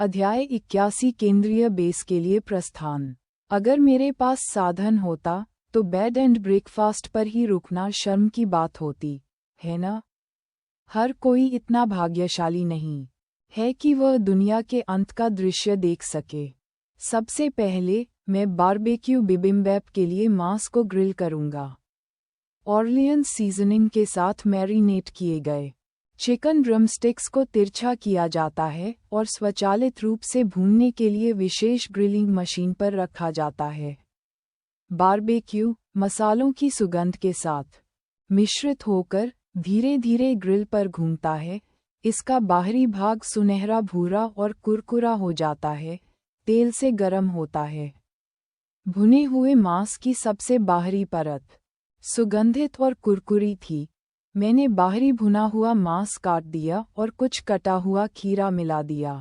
अध्याय 81 केंद्रीय बेस के लिए प्रस्थान। अगर मेरे पास साधन होता तो बेड एंड ब्रेकफास्ट पर ही रुकना शर्म की बात होती, है ना? हर कोई इतना भाग्यशाली नहीं है कि वह दुनिया के अंत का दृश्य देख सके। सबसे पहले मैं बारबेक्यू बिबिम्बैप के लिए मांस को ग्रिल करूंगा। ऑर्लियन सीजनिंग के साथ मैरिनेट किए गए चिकन ड्रमस्टिक्स को तिरछा किया जाता है और स्वचालित रूप से भूनने के लिए विशेष ग्रिलिंग मशीन पर रखा जाता है। बारबेक्यू मसालों की सुगंध के साथ मिश्रित होकर धीरे धीरे ग्रिल पर घूमता है। इसका बाहरी भाग सुनहरा भूरा और कुरकुरा हो जाता है, तेल से गर्म होता है। भुने हुए मांस की सबसे बाहरी परत सुगंधित और कुरकुरी थी। मैंने बाहरी भुना हुआ मांस काट दिया और कुछ कटा हुआ खीरा मिला दिया।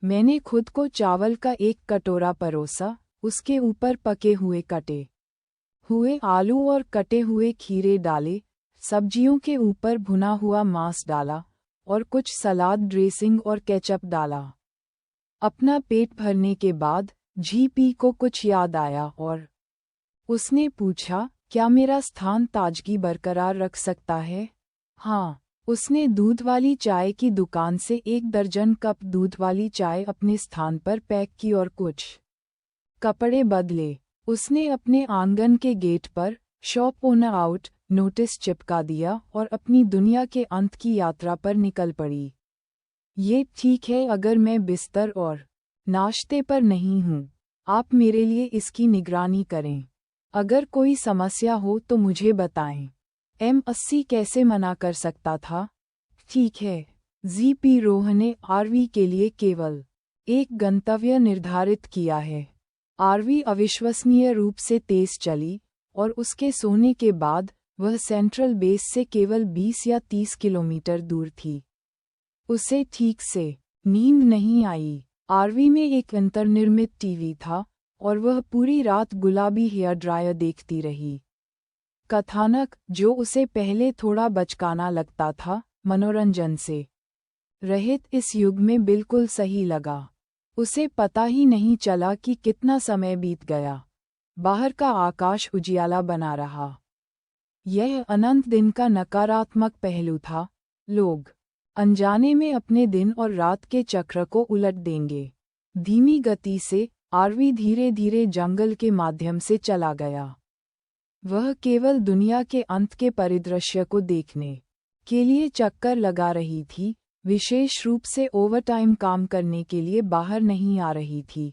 मैंने खुद को चावल का एक कटोरा परोसा, उसके ऊपर पके हुए कटे हुए आलू और कटे हुए खीरे डाले, सब्जियों के ऊपर भुना हुआ मांस डाला और कुछ सलाद ड्रेसिंग और केचप डाला। अपना पेट भरने के बाद जीपी को कुछ याद आया और उसने पूछा, क्या मेरा स्थान ताजगी बरकरार रख सकता है? हाँ। उसने दूध वाली चाय की दुकान से 1 दर्जन कप दूध वाली चाय अपने स्थान पर पैक की और कुछ कपड़े बदले। उसने अपने आंगन के गेट पर शॉप ओनर आउट नोटिस चिपका दिया और अपनी दुनिया के अंत की यात्रा पर निकल पड़ी। ये ठीक है अगर मैं बिस्तर और नाश्ते पर नहीं हूँ। आप मेरे लिए इसकी निगरानी करें। अगर कोई समस्या हो तो मुझे बताएं। M80 कैसे मना कर सकता था? ठीक है। जीपी रोह ने आरवी के लिए केवल एक गंतव्य निर्धारित किया है। आरवी अविश्वसनीय रूप से तेज चली और उसके सोने के बाद वह सेंट्रल बेस से केवल 20 या 30 किलोमीटर दूर थी। उसे ठीक से नींद नहीं आई। आरवी में एक अंतर्निर्मित टीवी था और वह पूरी रात गुलाबी हेयर ड्रायर देखती रही। कथानक, जो उसे पहले थोड़ा बचकाना लगता था, मनोरंजन से रहित इस युग में बिल्कुल सही लगा। उसे पता ही नहीं चला कि कितना समय बीत गया। बाहर का आकाश उजियाला बना रहा। यह अनंत दिन का नकारात्मक पहलू था। लोग अनजाने में अपने दिन और रात के चक्र को उलट देंगे। धीमी गति से आरवी धीरे धीरे जंगल के माध्यम से चला गया। वह केवल दुनिया के अंत के परिदृश्य को देखने के लिए चक्कर लगा रही थी, विशेष रूप से ओवरटाइम काम करने के लिए बाहर नहीं आ रही थी।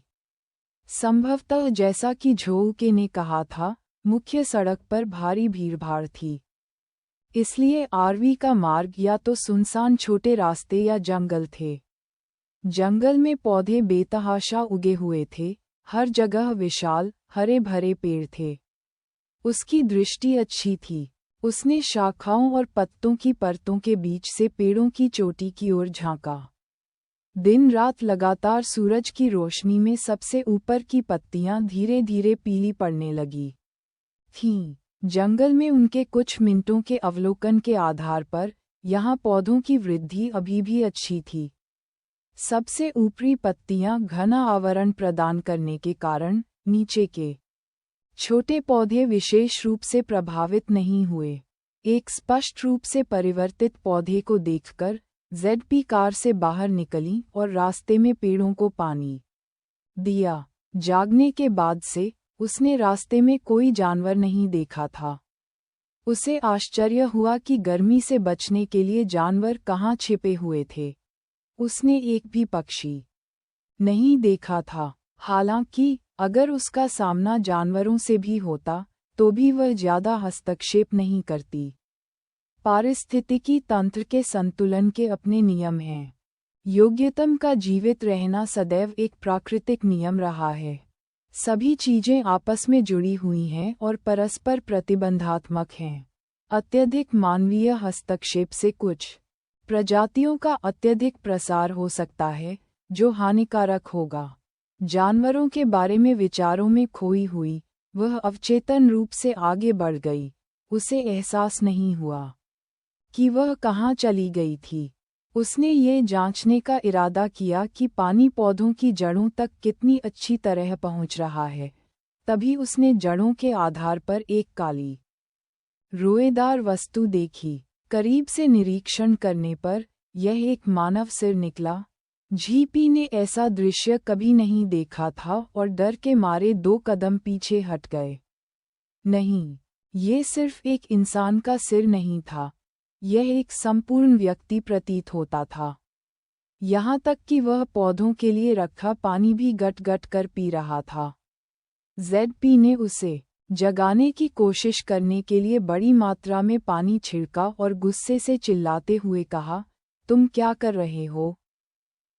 संभवतः जैसा कि झोउके ने कहा था, मुख्य सड़क पर भारी भीड़भाड़ थी। इसलिए आरवी का मार्ग या तो सुनसान छोटे रास्ते या जंगल थे। जंगल में पौधे बेतहाशा उगे हुए थे, हर जगह विशाल हरे भरे पेड़ थे। उसकी दृष्टि अच्छी थी। उसने शाखाओं और पत्तों की परतों के बीच से पेड़ों की चोटी की ओर झांका। दिन रात लगातार सूरज की रोशनी में सबसे ऊपर की पत्तियां धीरे धीरे पीली पड़ने लगी थीं। जंगल में उनके कुछ मिनटों के अवलोकन के आधार पर यहाँ पौधों की वृद्धि अभी भी अच्छी थी। सबसे ऊपरी पत्तियां घना आवरण प्रदान करने के कारण नीचे के छोटे पौधे विशेष रूप से प्रभावित नहीं हुए। एक स्पष्ट रूप से परिवर्तित पौधे को देखकर जेडपी कार से बाहर निकली और रास्ते में पेड़ों को पानी दिया। जागने के बाद से उसने रास्ते में कोई जानवर नहीं देखा था। उसे आश्चर्य हुआ कि गर्मी से बचने के लिए जानवर कहाँ छिपे हुए थे। उसने एक भी पक्षी नहीं देखा था। हालांकि अगर उसका सामना जानवरों से भी होता तो भी वह ज्यादा हस्तक्षेप नहीं करती। पारिस्थितिकी तंत्र के संतुलन के अपने नियम हैं। योग्यतम का जीवित रहना सदैव एक प्राकृतिक नियम रहा है। सभी चीजें आपस में जुड़ी हुई हैं और परस्पर प्रतिबंधात्मक हैं। अत्यधिक मानवीय हस्तक्षेप से कुछ प्रजातियों का अत्यधिक प्रसार हो सकता है, जो हानिकारक होगा। जानवरों के बारे में विचारों में खोई हुई, वह अवचेतन रूप से आगे बढ़ गई। उसे एहसास नहीं हुआ कि वह कहाँ चली गई थी। उसने ये जांचने का इरादा किया कि पानी पौधों की जड़ों तक कितनी अच्छी तरह पहुंच रहा है। तभी उसने जड़ों के आधार पर एक काली रोएदार वस्तु देखी। करीब से निरीक्षण करने पर यह एक मानव सिर निकला। झीपी ने ऐसा दृश्य कभी नहीं देखा था और डर के मारे 2 कदम पीछे हट गए। नहीं, ये सिर्फ एक इंसान का सिर नहीं था, यह एक संपूर्ण व्यक्ति प्रतीत होता था। यहाँ तक कि वह पौधों के लिए रखा पानी भी गट-गट कर पी रहा था। जेडपी ने उसे जगाने की कोशिश करने के लिए बड़ी मात्रा में पानी छिड़का और गुस्से से चिल्लाते हुए कहा, तुम क्या कर रहे हो?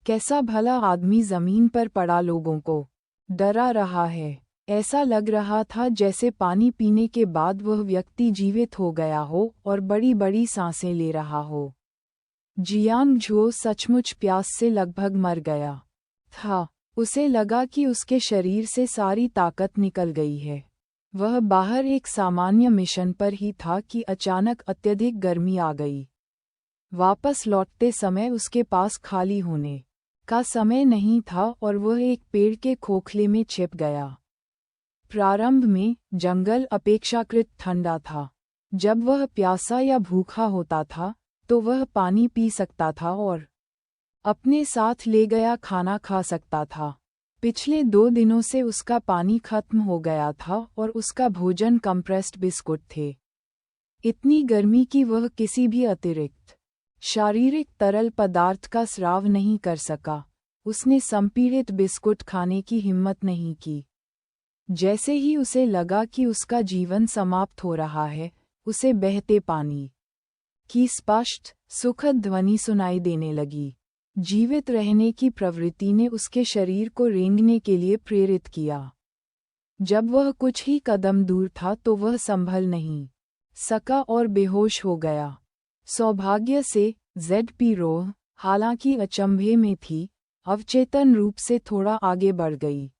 कैसा भला आदमी जमीन पर पड़ा लोगों को डरा रहा है। ऐसा लग रहा था जैसे पानी पीने के बाद वह व्यक्ति जीवित हो गया हो और बड़ी बड़ी सांसें ले रहा हो। जियांग झुओ सचमुच प्यास से लगभग मर गया था। उसे लगा कि उसके शरीर से सारी ताकत निकल गई है। वह बाहर एक सामान्य मिशन पर ही था कि अचानक अत्यधिक गर्मी आ गई। वापस लौटते समय उसके पास खाली होने का समय नहीं था और वह एक पेड़ के खोखले में छिप गया। प्रारंभ में जंगल अपेक्षाकृत ठंडा था। जब वह प्यासा या भूखा होता था तो वह पानी पी सकता था और अपने साथ ले गया खाना खा सकता था। पिछले 2 दिनों से उसका पानी खत्म हो गया था और उसका भोजन कंप्रेस्ड बिस्कुट थे। इतनी गर्मी कि वह किसी भी अतिरिक्त शारीरिक तरल पदार्थ का स्राव नहीं कर सका। उसने संपीड़ित बिस्कुट खाने की हिम्मत नहीं की। जैसे ही उसे लगा कि उसका जीवन समाप्त हो रहा है, उसे बहते पानी की स्पष्ट, सुखद ध्वनि सुनाई देने लगी। जीवित रहने की प्रवृत्ति ने उसके शरीर को रेंगने के लिए प्रेरित किया। जब वह कुछ ही कदम दूर था तो वह संभल नहीं सका और बेहोश हो गया। सौभाग्य से जेडपी रोह, हालांकि अचंभे में थी, अवचेतन रूप से थोड़ा आगे बढ़ गई।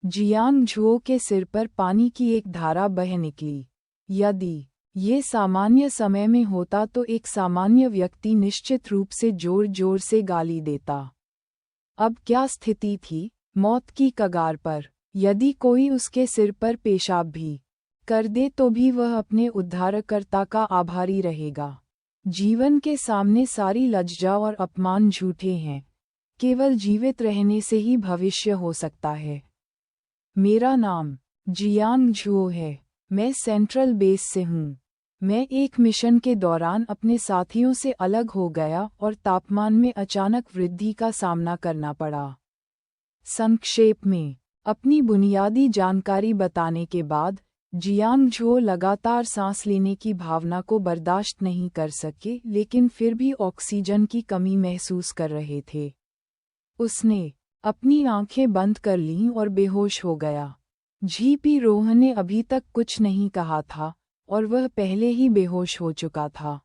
जियांग झुओ के सिर पर पानी की एक धारा बह निकली। यदि ये सामान्य समय में होता तो एक सामान्य व्यक्ति निश्चित रूप से जोर जोर से गाली देता। अब क्या स्थिति थी? मौत की कगार पर। यदि कोई उसके सिर पर पेशाब भी कर दे तो भी वह अपने उद्धारकर्ता का आभारी रहेगा। जीवन के सामने सारी लज्जा और अपमान झूठे हैं। केवल जीवित रहने से ही भविष्य हो सकता है। मेरा नाम जियांग झुओ है। मैं सेंट्रल बेस से हूँ। मैं एक मिशन के दौरान अपने साथियों से अलग हो गया और तापमान में अचानक वृद्धि का सामना करना पड़ा। संक्षेप में अपनी बुनियादी जानकारी बताने के बाद जियांग झुओ लगातार सांस लेने की भावना को बर्दाश्त नहीं कर सके, लेकिन फिर भी ऑक्सीजन की कमी महसूस कर रहे थे। उसने अपनी आंखें बंद कर लीं और बेहोश हो गया। झीपी रोह ने अभी तक कुछ नहीं कहा था और वह पहले ही बेहोश हो चुका था।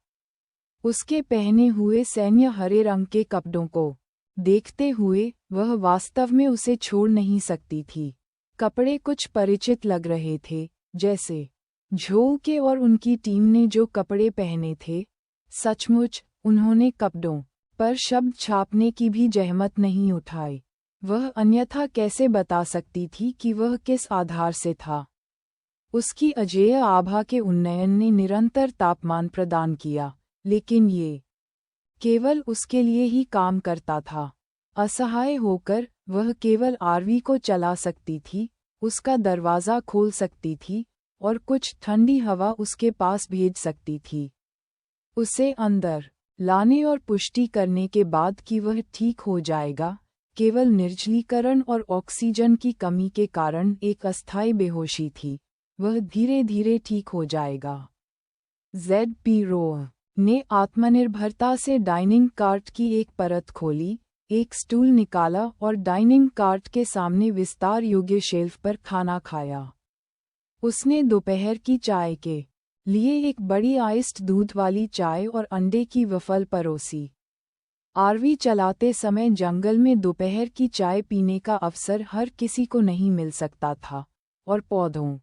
उसके पहने हुए सैन्य हरे रंग के कपड़ों को देखते हुए वह वास्तव में उसे छोड़ नहीं सकती थी। कपड़े कुछ परिचित लग रहे थे, जैसे झोउ के और उनकी टीम ने जो कपड़े पहने थे। सचमुच उन्होंने कपड़ों पर शब्द छापने की भी जहमत नहीं उठाई। वह अन्यथा कैसे बता सकती थी कि वह किस आधार से था? उसकी अजेय आभा के उन्नयन ने निरंतर तापमान प्रदान किया, लेकिन ये केवल उसके लिए ही काम करता था। असहाय होकर वह केवल आरवी को चला सकती थी, उसका दरवाज़ा खोल सकती थी और कुछ ठंडी हवा उसके पास भेज सकती थी। उसे अंदर लाने और पुष्टि करने के बाद कि वह ठीक हो जाएगा, केवल निर्जलीकरण और ऑक्सीजन की कमी के कारण एक अस्थायी बेहोशी थी। वह धीरे धीरे ठीक हो जाएगा। जेडपी रोह ने आत्मनिर्भरता से डाइनिंग कार्ट की एक परत खोली, एक स्टूल निकाला और डाइनिंग कार्ट के सामने विस्तार योग्य शेल्फ पर खाना खाया। उसने दोपहर की चाय के लिए एक बड़ी आइस्ड दूध वाली चाय और अंडे की वफल परोसी। आरवी चलाते समय जंगल में दोपहर की चाय पीने का अवसर हर किसी को नहीं मिल सकता था और पौधों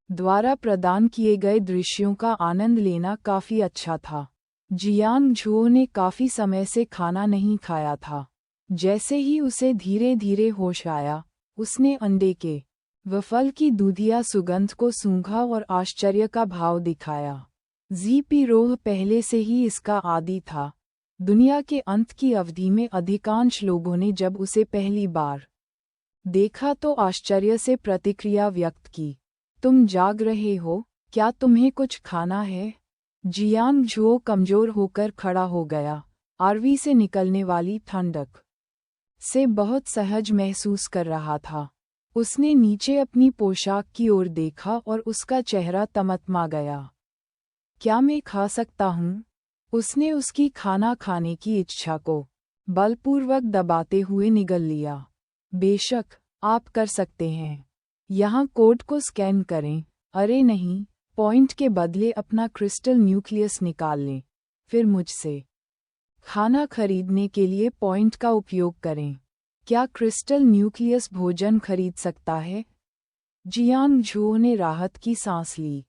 द्वारा प्रदान किए गए दृश्यों का आनंद लेना काफी अच्छा था। जियांग झुओ ने काफी समय से खाना नहीं खाया था। जैसे ही उसे धीरे धीरे होश आया, उसने अंडे के व फल की दूधिया सुगंध को सूंघा और आश्चर्य का भाव दिखाया। जी रोह पहले से ही इसका आदी था। दुनिया के अंत की अवधि में अधिकांश लोगों ने जब उसे पहली बार देखा तो आश्चर्य से प्रतिक्रिया व्यक्त की। तुम जाग रहे हो, क्या तुम्हें कुछ खाना है? जियांग झुओ कमजोर होकर खड़ा हो गया, आरवी से निकलने वाली ठंडक से बहुत सहज महसूस कर रहा था। उसने नीचे अपनी पोशाक की ओर देखा और उसका चेहरा तमतमा गया। क्या मैं खा सकता हूँ? उसने उसकी खाना खाने की इच्छा को बलपूर्वक दबाते हुए निगल लिया। बेशक, आप कर सकते हैं। यहाँ कोड को स्कैन करें। अरे नहीं, पॉइंट के बदले अपना क्रिस्टल न्यूक्लियस निकाल लें, फिर मुझसे खाना खरीदने के लिए पॉइंट का उपयोग करें। क्या क्रिस्टल न्यूक्लियस भोजन खरीद सकता है? जियांग झुओ ने राहत की सांस ली।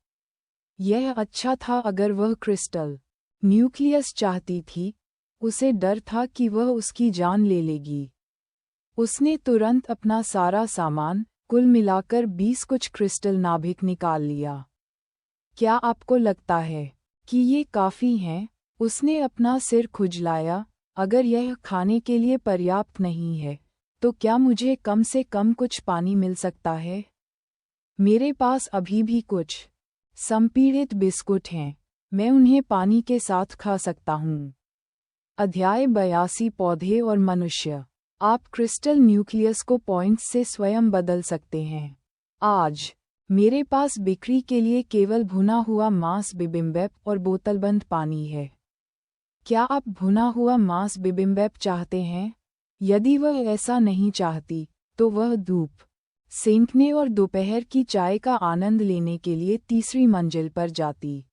यह अच्छा था अगर वह क्रिस्टल न्यूक्लियस चाहती थी। उसे डर था कि वह उसकी जान ले लेगी। उसने तुरंत अपना सारा सामान, कुल मिलाकर 20 कुछ क्रिस्टल नाभिक निकाल लिया। क्या आपको लगता है कि ये काफ़ी हैं? उसने अपना सिर खुजलाया। अगर यह खाने के लिए पर्याप्त नहीं है, तो क्या मुझे कम से कम कुछ पानी मिल सकता है? मेरे पास अभी भी कुछ संपीड़ित बिस्कुट हैं, मैं उन्हें पानी के साथ खा सकता हूँ। अध्याय 82 पौधे और मनुष्य। आप क्रिस्टल न्यूक्लियस को पॉइंट्स से स्वयं बदल सकते हैं। आज मेरे पास बिक्री के लिए केवल भुना हुआ मांस बिबिम्बैप और बोतलबंद पानी है। क्या आप भुना हुआ मांस बिबिम्बैप चाहते हैं? यदि वह ऐसा नहीं चाहती, तो वह धूप सेंकने और दोपहर की चाय का आनंद लेने के लिए तीसरी मंजिल पर जाती।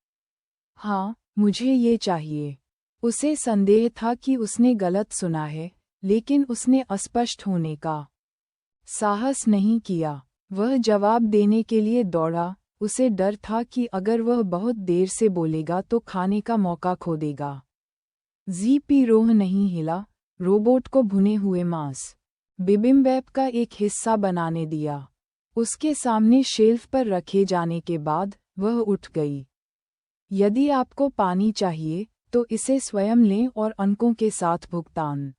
हाँ, मुझे ये चाहिए। उसे संदेह था कि उसने गलत सुना है, लेकिन उसने अस्पष्ट होने का साहस नहीं किया। वह जवाब देने के लिए दौड़ा। उसे डर था कि अगर वह बहुत देर से बोलेगा तो खाने का मौका खो देगा। जी रोह नहीं हिला। रोबोट को भुने हुए मांस बिबिम्बैप का एक हिस्सा बनाने दिया। उसके सामने शेल्फ पर रखे जाने के बाद वह उठ गई। यदि आपको पानी चाहिए, तो इसे स्वयं लें और अंकों के साथ भुगतान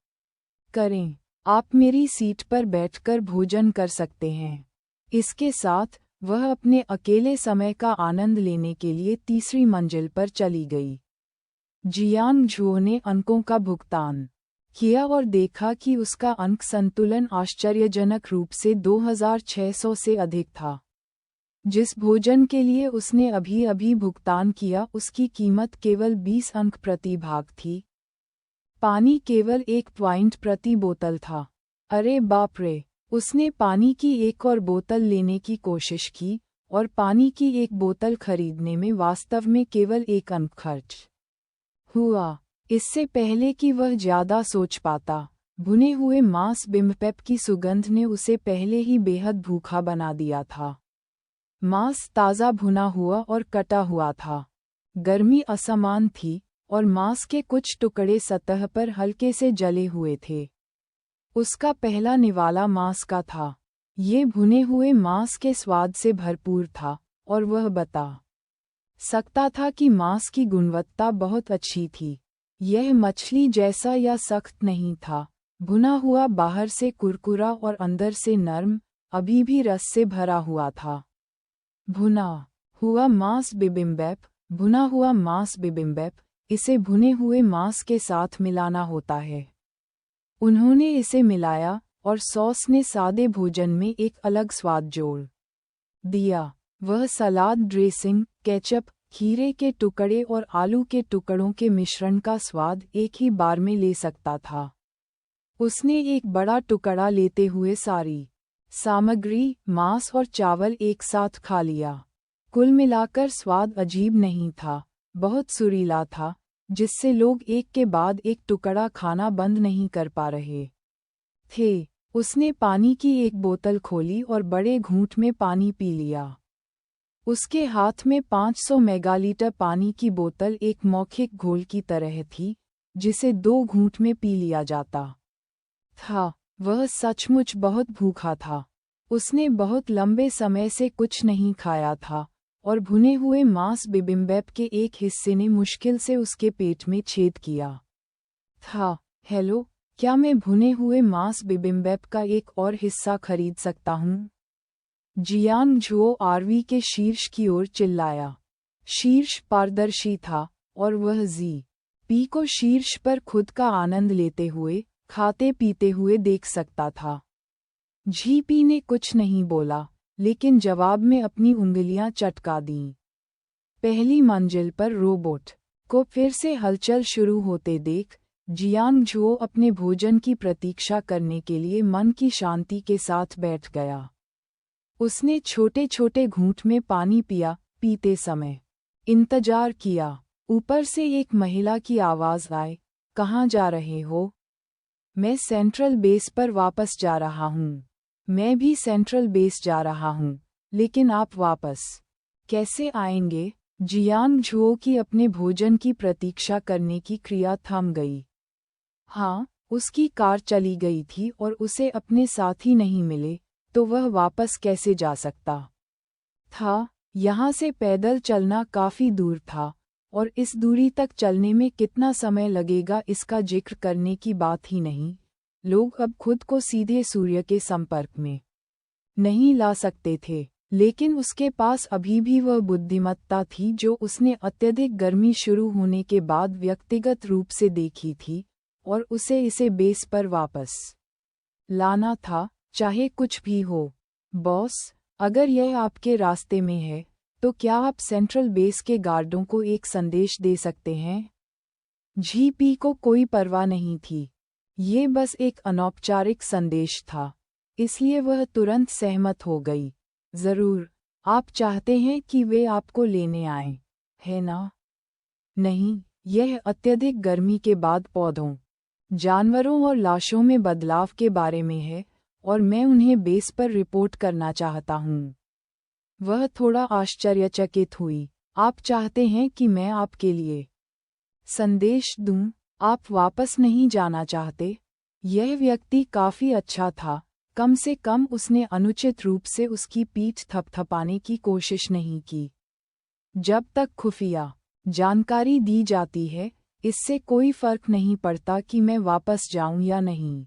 करें। आप मेरी सीट पर बैठकर भोजन कर सकते हैं। इसके साथ वह अपने अकेले समय का आनंद लेने के लिए तीसरी मंजिल पर चली गई। जियांग झुओ ने अंकों का भुगतान किया और देखा कि उसका अंक संतुलन आश्चर्यजनक रूप से 2600 से अधिक था। जिस भोजन के लिए उसने अभी अभी भुगतान किया उसकी कीमत केवल 20 अंक प्रति भाग थी। पानी केवल 1 पॉइंट प्रति बोतल था। अरे बाप रे! उसने पानी की एक और बोतल लेने की कोशिश की, और पानी की एक बोतल खरीदने में वास्तव में केवल 1 अंक खर्च हुआ। इससे पहले कि वह ज्यादा सोच पाता, भुने हुए मांस बिम्बैप की सुगंध ने उसे पहले ही बेहद भूखा बना दिया था। मांस ताज़ा भुना हुआ और कटा हुआ था। गर्मी असमान थी, और मांस के कुछ टुकड़े सतह पर हल्के से जले हुए थे। उसका पहला निवाला मांस का था। ये भुने हुए मांस के स्वाद से भरपूर था, और वह बता सकता था कि मांस की गुणवत्ता बहुत अच्छी थी। यह मछली जैसा या सख्त नहीं था। भुना हुआ बाहर से कुरकुरा और अंदर से नर्म, अभी भी रस से भरा हुआ था। भुना हुआ मांस बिबिम्बैप। भुना हुआ मांस बिबिम्बैप, इसे भुने हुए मांस के साथ मिलाना होता है। उन्होंने इसे मिलाया, और सॉस ने सादे भोजन में एक अलग स्वाद जोड़ दिया। वह सलाद ड्रेसिंग, केचप, खीरे के टुकड़े और आलू के टुकड़ों के मिश्रण का स्वाद एक ही बार में ले सकता था। उसने एक बड़ा टुकड़ा लेते हुए सारी सामग्री, मांस और चावल एक साथ खा लिया। कुल मिलाकर स्वाद अजीब नहीं था, बहुत सुरीला था, जिससे लोग एक के बाद एक टुकड़ा खाना बंद नहीं कर पा रहे थे। उसने पानी की एक बोतल खोली और बड़े घूंट में पानी पी लिया। उसके हाथ में 500 मेगालीटर पानी की बोतल एक मौखिक घोल की तरह थी, जिसे 2 घूंट में पी लिया जाता था। वह सचमुच बहुत भूखा था। उसने बहुत लंबे समय से कुछ नहीं खाया था, और भुने हुए मांस बिबिम्बैप के एक हिस्से ने मुश्किल से उसके पेट में छेद किया था। हेलो, क्या मैं भुने हुए मांस बिबिम्बैप का एक और हिस्सा खरीद सकता हूँ? जियांग झुओ आरवी के शीर्ष की ओर चिल्लाया। शीर्ष पारदर्शी था, और वह जी पी को शीर्ष पर खुद का आनंद लेते हुए, खाते पीते हुए देख सकता था। जीपी ने कुछ नहीं बोला, लेकिन जवाब में अपनी उंगलियां चटका दीं। पहली मंजिल पर रोबोट को फिर से हलचल शुरू होते देख जियांग झुओ अपने भोजन की प्रतीक्षा करने के लिए मन की शांति के साथ बैठ गया। उसने छोटे छोटे घूंट में पानी पिया, पीते समय इंतजार किया। ऊपर से एक महिला की आवाज आए, कहाँ जा रहे हो? मैं सेंट्रल बेस पर वापस जा रहा हूँ। मैं भी सेंट्रल बेस जा रहा हूँ, लेकिन आप वापस कैसे आएंगे? जियांग झुओ की अपने भोजन की प्रतीक्षा करने की क्रिया थम गई। हाँ, उसकी कार चली गई थी और उसे अपने साथी नहीं मिले, तो वह वापस कैसे जा सकता था? यहाँ से पैदल चलना काफी दूर था, और इस दूरी तक चलने में कितना समय लगेगा इसका जिक्र करने की बात ही नहीं। लोग अब खुद को सीधे सूर्य के संपर्क में नहीं ला सकते थे, लेकिन उसके पास अभी भी वह बुद्धिमत्ता थी जो उसने अत्यधिक गर्मी शुरू होने के बाद व्यक्तिगत रूप से देखी थी, और उसे इसे बेस पर वापस लाना था, चाहे कुछ भी हो। बॉस, अगर यह आपके रास्ते में है, तो क्या आप सेंट्रल बेस के गार्डों को एक संदेश दे सकते हैं? जीपी को कोई परवाह नहीं थी। ये बस एक अनौपचारिक संदेश था, इसलिए वह तुरंत सहमत हो गई। जरूर, आप चाहते हैं कि वे आपको लेने आएं, है ना? नहीं, यह अत्यधिक गर्मी के बाद पौधों, जानवरों और लाशों में बदलाव के बारे में है, और मैं उन्हें बेस पर रिपोर्ट करना चाहता हूँ। वह थोड़ा आश्चर्यचकित हुई। आप चाहते हैं कि मैं आपके लिए संदेश दूं? आप वापस नहीं जाना चाहते? यह व्यक्ति काफी अच्छा था, कम से कम उसने अनुचित रूप से उसकी पीठ थपथपाने की कोशिश नहीं की। जब तक खुफिया जानकारी दी जाती है, इससे कोई फर्क नहीं पड़ता कि मैं वापस जाऊं या नहीं।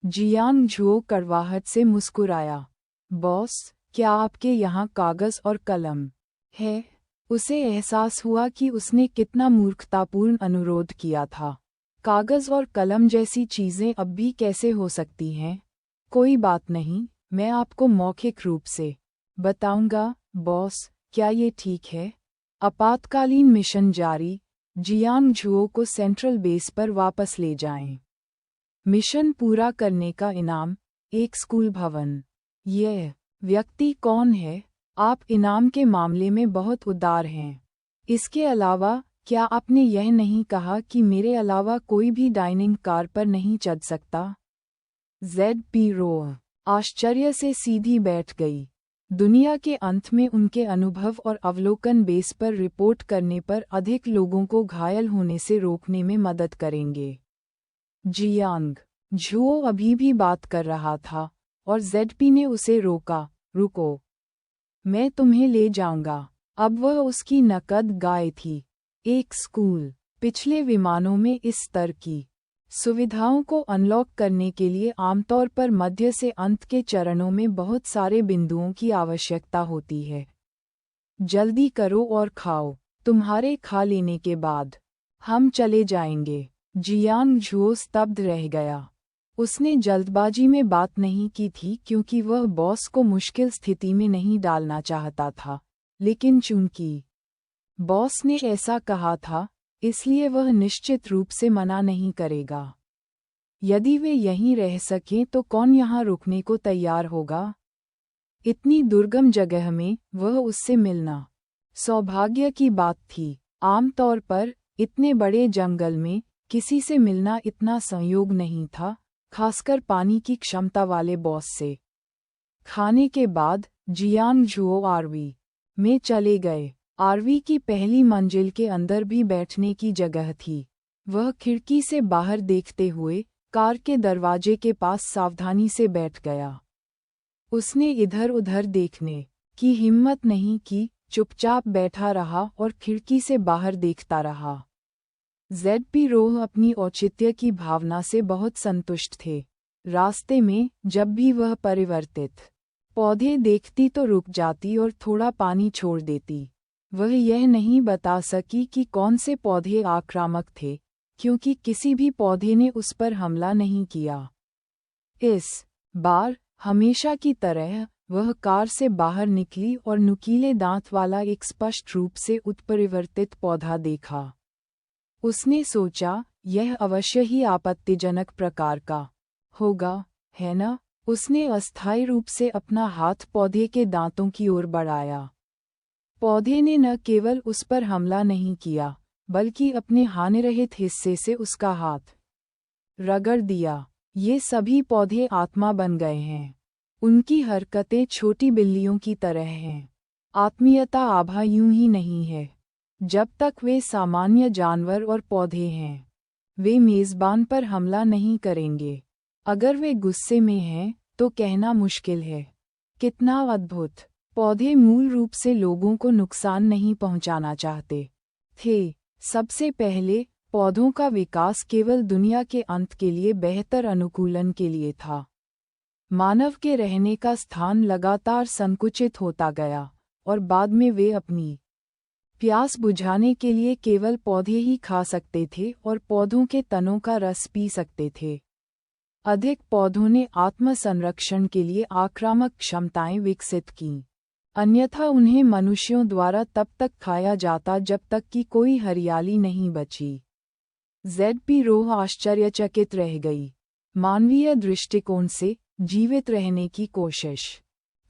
जियांग झुओ कड़वाहट से मुस्कुराया। बॉस, क्या आपके यहाँ कागज और कलम है? उसे एहसास हुआ कि उसने कितना मूर्खतापूर्ण अनुरोध किया था। कागज और कलम जैसी चीजें अब भी कैसे हो सकती हैं? कोई बात नहीं, मैं आपको मौखिक रूप से बताऊंगा। बॉस, क्या ये ठीक है? आपातकालीन मिशन जारी। जियांग झुओ को सेंट्रल बेस पर वापस ले जाएं। मिशन पूरा करने का इनाम, एक स्कूल भवन। यह व्यक्ति कौन है? आप इनाम के मामले में बहुत उदार हैं। इसके अलावा, क्या आपने यह नहीं कहा कि मेरे अलावा कोई भी डाइनिंग कार पर नहीं चढ़ सकता? ZP रोह आश्चर्य से सीधी बैठ गई। दुनिया के अंत में उनके अनुभव और अवलोकन बेस पर रिपोर्ट करने पर अधिक लोगों को घायल होने से रोकने में मदद करेंगे। जियांग झुओ अभी भी बात कर रहा था, और ZP ने उसे रोका। रुको, मैं तुम्हें ले जाऊंगा। अब वह उसकी नकद गाय थी। एक स्कूल। पिछले विमानों में इस स्तर की सुविधाओं को अनलॉक करने के लिए आमतौर पर मध्य से अंत के चरणों में बहुत सारे बिंदुओं की आवश्यकता होती है। जल्दी करो और खाओ, तुम्हारे खा लेने के बाद हम चले जाएंगे। जियांग झुओ स्तब्ध रह गया। उसने जल्दबाजी में बात नहीं की थी क्योंकि वह बॉस को मुश्किल स्थिति में नहीं डालना चाहता था, लेकिन चूंकि बॉस ने ऐसा कहा था, इसलिए वह निश्चित रूप से मना नहीं करेगा। यदि वे यहीं रह सकें तो कौन यहाँ रुकने को तैयार होगा? इतनी दुर्गम जगह में वह उससे मिलना सौभाग्य की बात थी। आमतौर पर इतने बड़े जंगल में किसी से मिलना इतना संयोग नहीं था, खासकर पानी की क्षमता वाले बॉस से। खाने के बाद जियांग झुओ आरवी में चले गए। आरवी की पहली मंजिल के अंदर भी बैठने की जगह थी। वह खिड़की से बाहर देखते हुए कार के दरवाजे के पास सावधानी से बैठ गया। उसने इधर उधर देखने की हिम्मत नहीं की, चुपचाप बैठा रहा और खिड़की से बाहर देखता रहा। जेड.पी. रोह अपनी औचित्य की भावना से बहुत संतुष्ट थे। रास्ते में जब भी वह परिवर्तित पौधे देखती तो रुक जाती और थोड़ा पानी छोड़ देती। वह यह नहीं बता सकी कि कौन से पौधे आक्रामक थे, क्योंकि किसी भी पौधे ने उस पर हमला नहीं किया। इस बार हमेशा की तरह वह कार से बाहर निकली और नुकीले दांत वाला एक स्पष्ट रूप से उत्परिवर्तित पौधा देखा। उसने सोचा, यह अवश्य ही आपत्तिजनक प्रकार का होगा, है न? उसने अस्थायी रूप से अपना हाथ पौधे के दांतों की ओर बढ़ाया। पौधे ने न केवल उस पर हमला नहीं किया, बल्कि अपने हानिरहित हिस्से से उसका हाथ रगड़ दिया। ये सभी पौधे आत्मा बन गए हैं। उनकी हरकतें छोटी बिल्लियों की तरह हैं। आत्मीयता आभा यूं ही नहीं है। जब तक वे सामान्य जानवर और पौधे हैं, वे मेज़बान पर हमला नहीं करेंगे। अगर वे गुस्से में हैं, तो कहना मुश्किल है। कितना अद्भुत! पौधे मूल रूप से लोगों को नुकसान नहीं पहुंचाना चाहते थे। सबसे पहले, पौधों का विकास केवल दुनिया के अंत के लिए बेहतर अनुकूलन के लिए था। मानव के रहने का स्थान लगातार संकुचित होता गया, और बाद में वे अपनी प्यास बुझाने के लिए केवल पौधे ही खा सकते थे और पौधों के तनों का रस पी सकते थे। अधिक पौधों ने आत्मसंरक्षण के लिए आक्रामक क्षमताएं विकसित कीं। अन्यथा उन्हें मनुष्यों द्वारा तब तक खाया जाता जब तक कि कोई हरियाली नहीं बची। जेड.पी. रोह आश्चर्यचकित रह गई। मानवीय दृष्टिकोण से जीवित रहने की कोशिश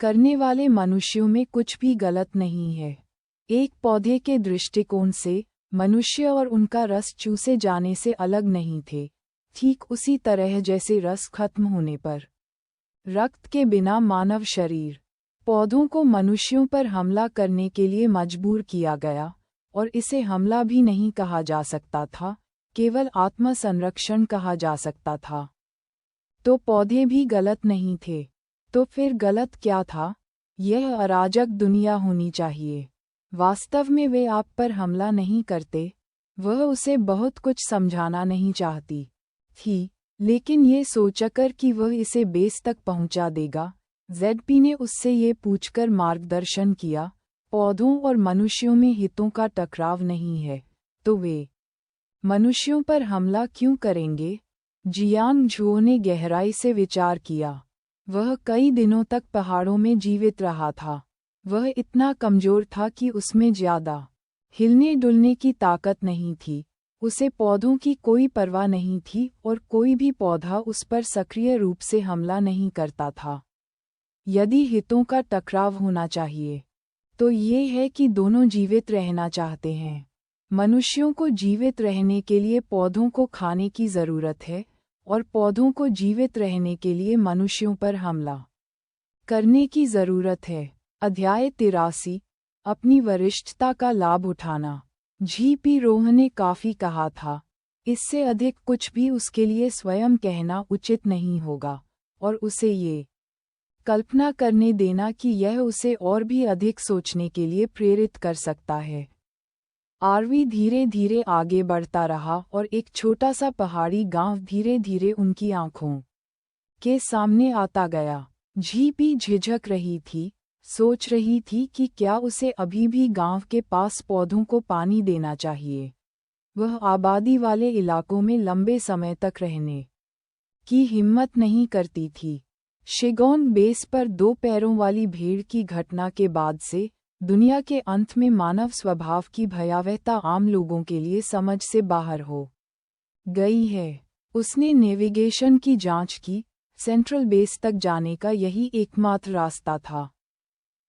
करने वाले मनुष्यों में कुछ भी गलत नहीं है। एक पौधे के दृष्टिकोण से मनुष्य और उनका रस चूसे जाने से अलग नहीं थे, ठीक उसी तरह जैसे रस खत्म होने पर रक्त के बिना मानव शरीर पौधों को मनुष्यों पर हमला करने के लिए मजबूर किया गया, और इसे हमला भी नहीं कहा जा सकता था, केवल आत्मसंरक्षण कहा जा सकता था। तो पौधे भी गलत नहीं थे। तो फिर गलत क्या था? यह अराजक दुनिया होनी चाहिए। वास्तव में वे आप पर हमला नहीं करते। वह उसे बहुत कुछ समझाना नहीं चाहती थी, लेकिन ये सोचकर कि वह इसे बेस तक पहुंचा देगा, जेड.पी. ने उससे ये पूछकर मार्गदर्शन किया, पौधों और मनुष्यों में हितों का टकराव नहीं है, तो वे मनुष्यों पर हमला क्यों करेंगे? जियांग झुओ ने गहराई से विचार किया। वह कई दिनों तक पहाड़ों में जीवित रहा था। वह इतना कमजोर था कि उसमें ज्यादा हिलने डुलने की ताकत नहीं थी। उसे पौधों की कोई परवाह नहीं थी और कोई भी पौधा उस पर सक्रिय रूप से हमला नहीं करता था। यदि हितों का टकराव होना चाहिए, तो ये है कि दोनों जीवित रहना चाहते हैं। मनुष्यों को जीवित रहने के लिए पौधों को खाने की जरूरत है, और पौधों को जीवित रहने के लिए मनुष्यों पर हमला करने की जरूरत है। अध्याय 83। अपनी वरिष्ठता का लाभ उठाना। जी.पी. रोह ने काफी कहा था। इससे अधिक कुछ भी उसके लिए स्वयं कहना उचित नहीं होगा, और उसे ये कल्पना करने देना कि यह उसे और भी अधिक सोचने के लिए प्रेरित कर सकता है। आरवी धीरे धीरे आगे बढ़ता रहा और एक छोटा सा पहाड़ी गांव धीरे धीरे उनकी आंखों के सामने आता गया। जी.पी. झिझक रही थी, सोच रही थी कि क्या उसे अभी भी गांव के पास पौधों को पानी देना चाहिए। वह आबादी वाले इलाकों में लंबे समय तक रहने की हिम्मत नहीं करती थी। शिगोन बेस पर 2 पैरों वाली भीड़ की घटना के बाद से दुनिया के अंत में मानव स्वभाव की भयावहता आम लोगों के लिए समझ से बाहर हो गई है। उसने नेविगेशन की जांच की। सेंट्रल बेस तक जाने का यही एकमात्र रास्ता था।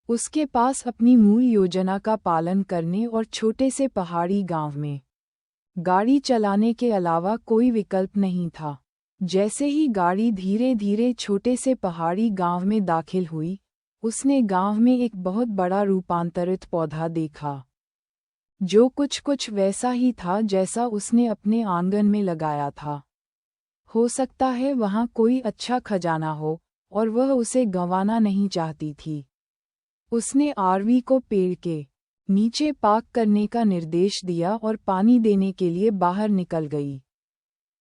उसके पास अपनी मूल योजना का पालन करने और छोटे से पहाड़ी गांव में गाड़ी चलाने के अलावा कोई विकल्प नहीं था। जैसे ही गाड़ी धीरे धीरे छोटे से पहाड़ी गांव में दाखिल हुई, उसने गांव में एक बहुत बड़ा रूपांतरित पौधा देखा, जो कुछ वैसा ही था जैसा उसने अपने आंगन में लगाया था। हो सकता है वहां कोई अच्छा खजाना हो, और वह उसे गंवाना नहीं चाहती थी। उसने आरवी को पेड़ के नीचे पार्क करने का निर्देश दिया और पानी देने के लिए बाहर निकल गई।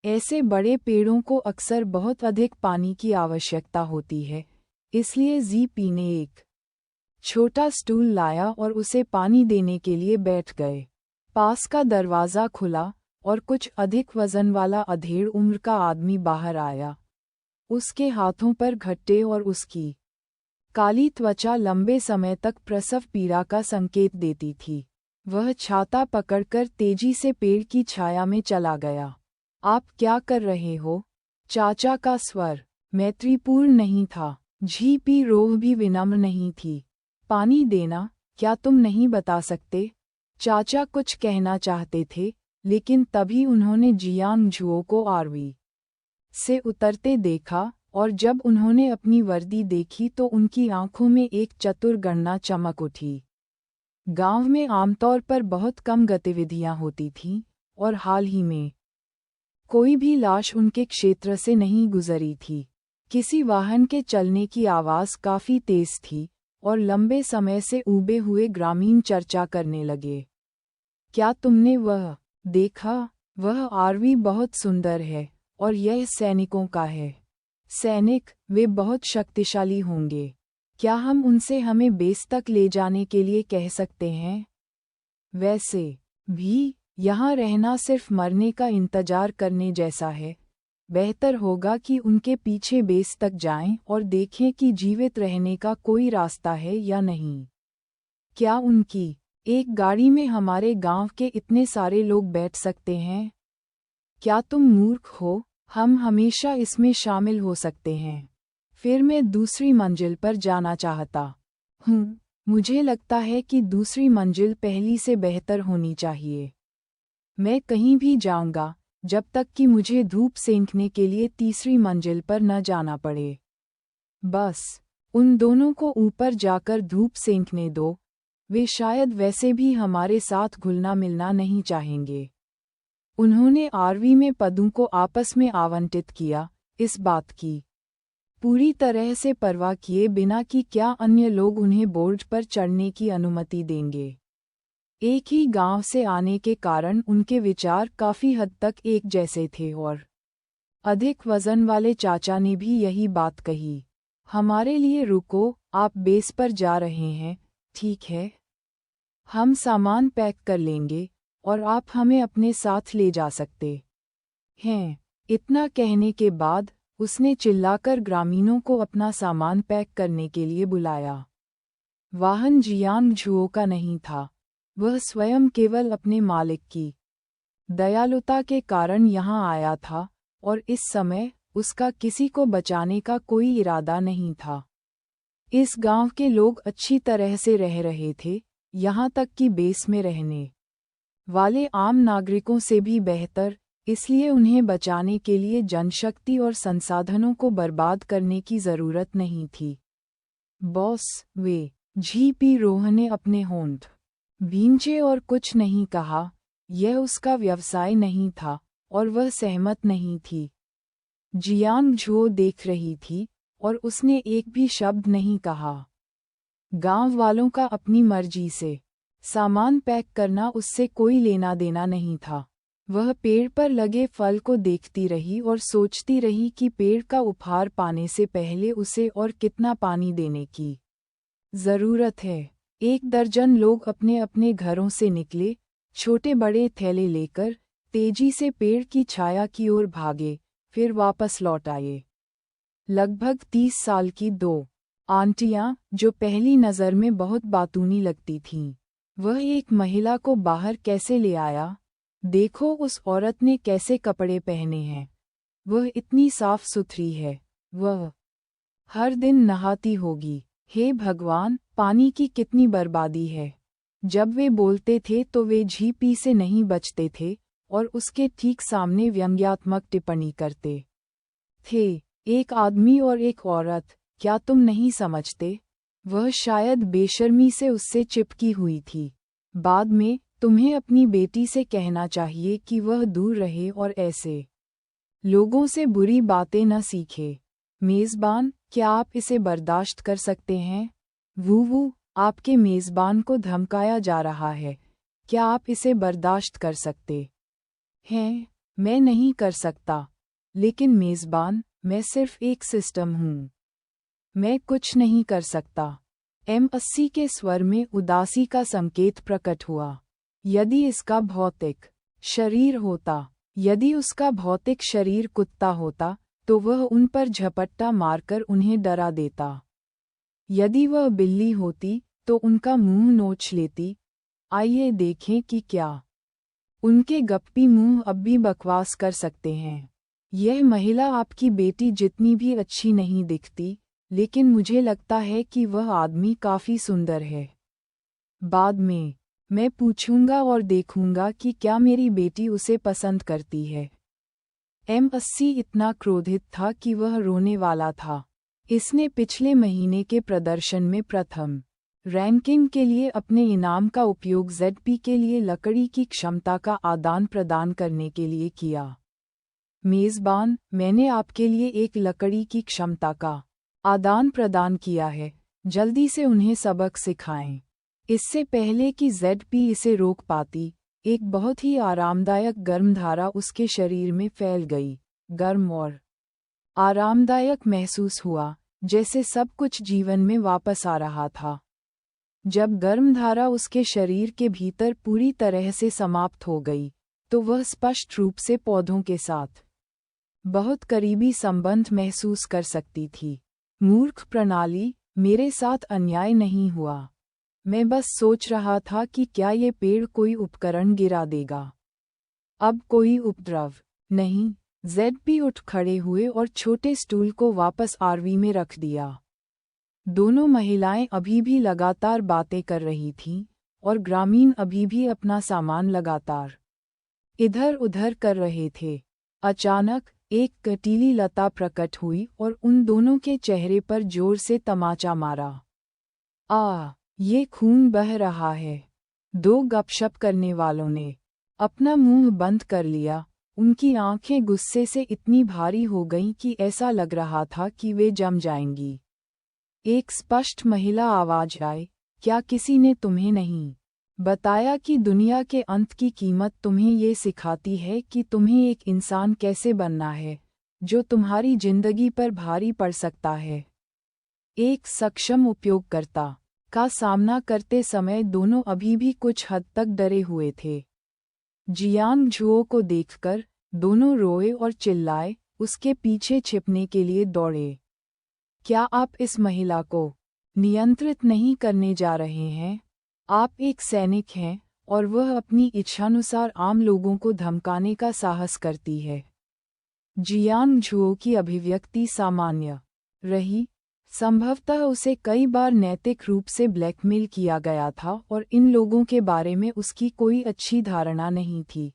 ऐसे बड़े पेड़ों को अक्सर बहुत अधिक पानी की आवश्यकता होती है, इसलिए जीपी ने एक छोटा स्टूल लाया और उसे पानी देने के लिए बैठ गए। पास का दरवाज़ा खुला और कुछ अधिक वजन वाला अधेड़ उम्र का आदमी बाहर आया। उसके हाथों पर घट्टे और उसकी काली त्वचा लंबे समय तक प्रसव पीड़ा का संकेत देती थी। वह छाता पकड़कर तेजी से पेड़ की छाया में चला गया। आप क्या कर रहे हो? चाचा का स्वर मैत्रीपूर्ण नहीं था। झीपी रोह भी विनम्र नहीं थी। पानी देना, क्या तुम नहीं बता सकते? चाचा कुछ कहना चाहते थे, लेकिन तभी उन्होंने जियांग झुओ को आरवी से उतरते देखा, और जब उन्होंने अपनी वर्दी देखी तो उनकी आंखों में एक चतुर गणना चमक उठी। गांव में आमतौर पर बहुत कम गतिविधियां होती थीं, और हाल ही में कोई भी लाश उनके क्षेत्र से नहीं गुजरी थी। किसी वाहन के चलने की आवाज़ काफ़ी तेज थी, और लंबे समय से ऊबे हुए ग्रामीण चर्चा करने लगे। क्या तुमने वह देखा? वह आरवी बहुत सुंदर है, और यह सैनिकों का है। सैनिक, वे बहुत शक्तिशाली होंगे। क्या हम उनसे हमें बेस तक ले जाने के लिए कह सकते हैं? वैसे भी यहाँ रहना सिर्फ मरने का इंतजार करने जैसा है। बेहतर होगा कि उनके पीछे बेस तक जाएं और देखें कि जीवित रहने का कोई रास्ता है या नहीं। क्या उनकी एक गाड़ी में हमारे गांव के इतने सारे लोग बैठ सकते हैं? क्या तुम मूर्ख हो? हम हमेशा इसमें शामिल हो सकते हैं। फिर मैं दूसरी मंजिल पर जाना चाहता हूँ। मुझे लगता है कि दूसरी मंजिल पहली से बेहतर होनी चाहिए। मैं कहीं भी जाऊंगा जब तक कि मुझे धूप सेंकने के लिए तीसरी मंजिल पर न जाना पड़े। बस उन दोनों को ऊपर जाकर धूप सेंकने दो। वे शायद वैसे भी हमारे साथ घुलना मिलना नहीं चाहेंगे। उन्होंने आरवी में पदों को आपस में आवंटित किया, इस बात की पूरी तरह से परवाह किए बिना कि क्या अन्य लोग उन्हें बोर्ड पर चढ़ने की अनुमति देंगे। एक ही गांव से आने के कारण उनके विचार काफी हद तक एक जैसे थे, और अधिक वजन वाले चाचा ने भी यही बात कही। हमारे लिए रुको, आप बेस पर जा रहे हैं, ठीक है? हम सामान पैक कर लेंगे, और आप हमें अपने साथ ले जा सकते हैं। इतना कहने के बाद उसने चिल्लाकर ग्रामीणों को अपना सामान पैक करने के लिए बुलाया। वाहन जियांग झुओ का नहीं था। वह स्वयं केवल अपने मालिक की दयालुता के कारण यहाँ आया था, और इस समय उसका किसी को बचाने का कोई इरादा नहीं था। इस गांव के लोग अच्छी तरह से रह रहे थे, यहाँ तक कि बेस में रहने वाले आम नागरिकों से भी बेहतर, इसलिए उन्हें बचाने के लिए जनशक्ति और संसाधनों को बर्बाद करने की जरूरत नहीं थी। बॉस, वे झीपी रोह ने अपने होंठ भींचे और कुछ नहीं कहा। यह उसका व्यवसाय नहीं था, और वह सहमत नहीं थी। जियांग झुओ देख रही थी, और उसने एक भी शब्द नहीं कहा। गांव वालों का अपनी मर्जी से सामान पैक करना उससे कोई लेना देना नहीं था। वह पेड़ पर लगे फल को देखती रही और सोचती रही कि पेड़ का उपहार पाने से पहले उसे और कितना पानी देने की जरूरत है। 1 दर्जन लोग अपने अपने घरों से निकले, छोटे बड़े थैले लेकर तेजी से पेड़ की छाया की ओर भागे, फिर वापस लौट आए। लगभग 30 साल की 2 आंटियां, जो पहली नज़र में बहुत बातूनी लगती थीं। वह एक महिला को बाहर कैसे ले आया? देखो उस औरत ने कैसे कपड़े पहने हैं। वह इतनी साफ सुथरी है। वह हर दिन नहाती होगी। हे भगवान, पानी की कितनी बर्बादी है। जब वे बोलते थे तो वे झीपी से नहीं बचते थे, और उसके ठीक सामने व्यंग्यात्मक टिप्पणी करते थे। एक आदमी और एक औरत, क्या तुम नहीं समझते? वह शायद बेशर्मी से उससे चिपकी हुई थी। बाद में तुम्हें अपनी बेटी से कहना चाहिए कि वह दूर रहे और ऐसे लोगों से बुरी बातें न सीखे। मेज़बान, क्या आप इसे बर्दाश्त कर सकते हैं? वू, आपके मेज़बान को धमकाया जा रहा है। क्या आप इसे बर्दाश्त कर सकते हैं? मैं नहीं कर सकता। लेकिन मेज़बान, मैं सिर्फ एक सिस्टम हूँ। मैं कुछ नहीं कर सकता। M80 के स्वर में उदासी का संकेत प्रकट हुआ। यदि इसका भौतिक शरीर होता, यदि उसका भौतिक शरीर कुत्ता होता, तो वह उन पर झपट्टा मारकर उन्हें डरा देता। यदि वह बिल्ली होती, तो उनका मुंह नोच लेती। आइए देखें कि क्या उनके गप्पी मुंह अब भी बकवास कर सकते हैं। यह महिला आपकी बेटी जितनी भी अच्छी नहीं दिखती, लेकिन मुझे लगता है कि वह आदमी काफी सुंदर है। बाद में मैं पूछूंगा और देखूंगा कि क्या मेरी बेटी उसे पसंद करती है। M80 इतना क्रोधित था कि वह रोने वाला था। इसने पिछले महीने के प्रदर्शन में प्रथम रैंकिंग के लिए अपने इनाम का उपयोग ZP के लिए लकड़ी की क्षमता का आदान प्रदान करने के लिए किया। मेज़बान, मैंने आपके लिए एक लकड़ी की क्षमता का आदान प्रदान किया है। जल्दी से उन्हें सबक सिखाएं। इससे पहले कि ZP इसे रोक पाती, एक बहुत ही आरामदायक गर्म धारा उसके शरीर में फैल गई। गर्म और आरामदायक महसूस हुआ, जैसे सब कुछ जीवन में वापस आ रहा था। जब गर्म धारा उसके शरीर के भीतर पूरी तरह से समाप्त हो गई, तो वह स्पष्ट रूप से पौधों के साथ बहुत करीबी संबंध महसूस कर सकती थी। मूर्ख प्रणाली, मेरे साथ अन्याय नहीं हुआ। मैं बस सोच रहा था कि क्या ये पेड़ कोई उपकरण गिरा देगा। अब कोई उपद्रव नहीं। ZP उठ खड़े हुए और छोटे स्टूल को वापस RV में रख दिया। दोनों महिलाएं अभी भी लगातार बातें कर रही थीं, और ग्रामीण अभी भी अपना सामान लगातार इधर-उधर कर रहे थे। अचानक एक कटीली लता प्रकट हुई और उन दोनों के चेहरे पर जोर से तमाचा मारा। ये खून बह रहा है। दो गपशप करने वालों ने अपना मुंह बंद कर लिया। उनकी आंखें गुस्से से इतनी भारी हो गईं कि ऐसा लग रहा था कि वे जम जाएंगी। एक स्पष्ट महिला आवाज आई, क्या किसी ने तुम्हें नहीं बताया कि दुनिया के अंत की कीमत तुम्हें ये सिखाती है कि तुम्हें एक इंसान कैसे बनना है, जो तुम्हारी जिंदगी पर भारी पड़ सकता है। एक सक्षम उपयोगकर्ता का सामना करते समय दोनों अभी भी कुछ हद तक डरे हुए थे। जियांग झुओ को देखकर दोनों रोए और चिल्लाए, उसके पीछे छिपने के लिए दौड़े। क्या आप इस महिला को नियंत्रित नहीं करने जा रहे हैं? आप एक सैनिक हैं, और वह अपनी इच्छानुसार आम लोगों को धमकाने का साहस करती है। जियांग झुओ की अभिव्यक्ति सामान्य रही। संभवतः उसे कई बार नैतिक रूप से ब्लैकमेल किया गया था और इन लोगों के बारे में उसकी कोई अच्छी धारणा नहीं थी।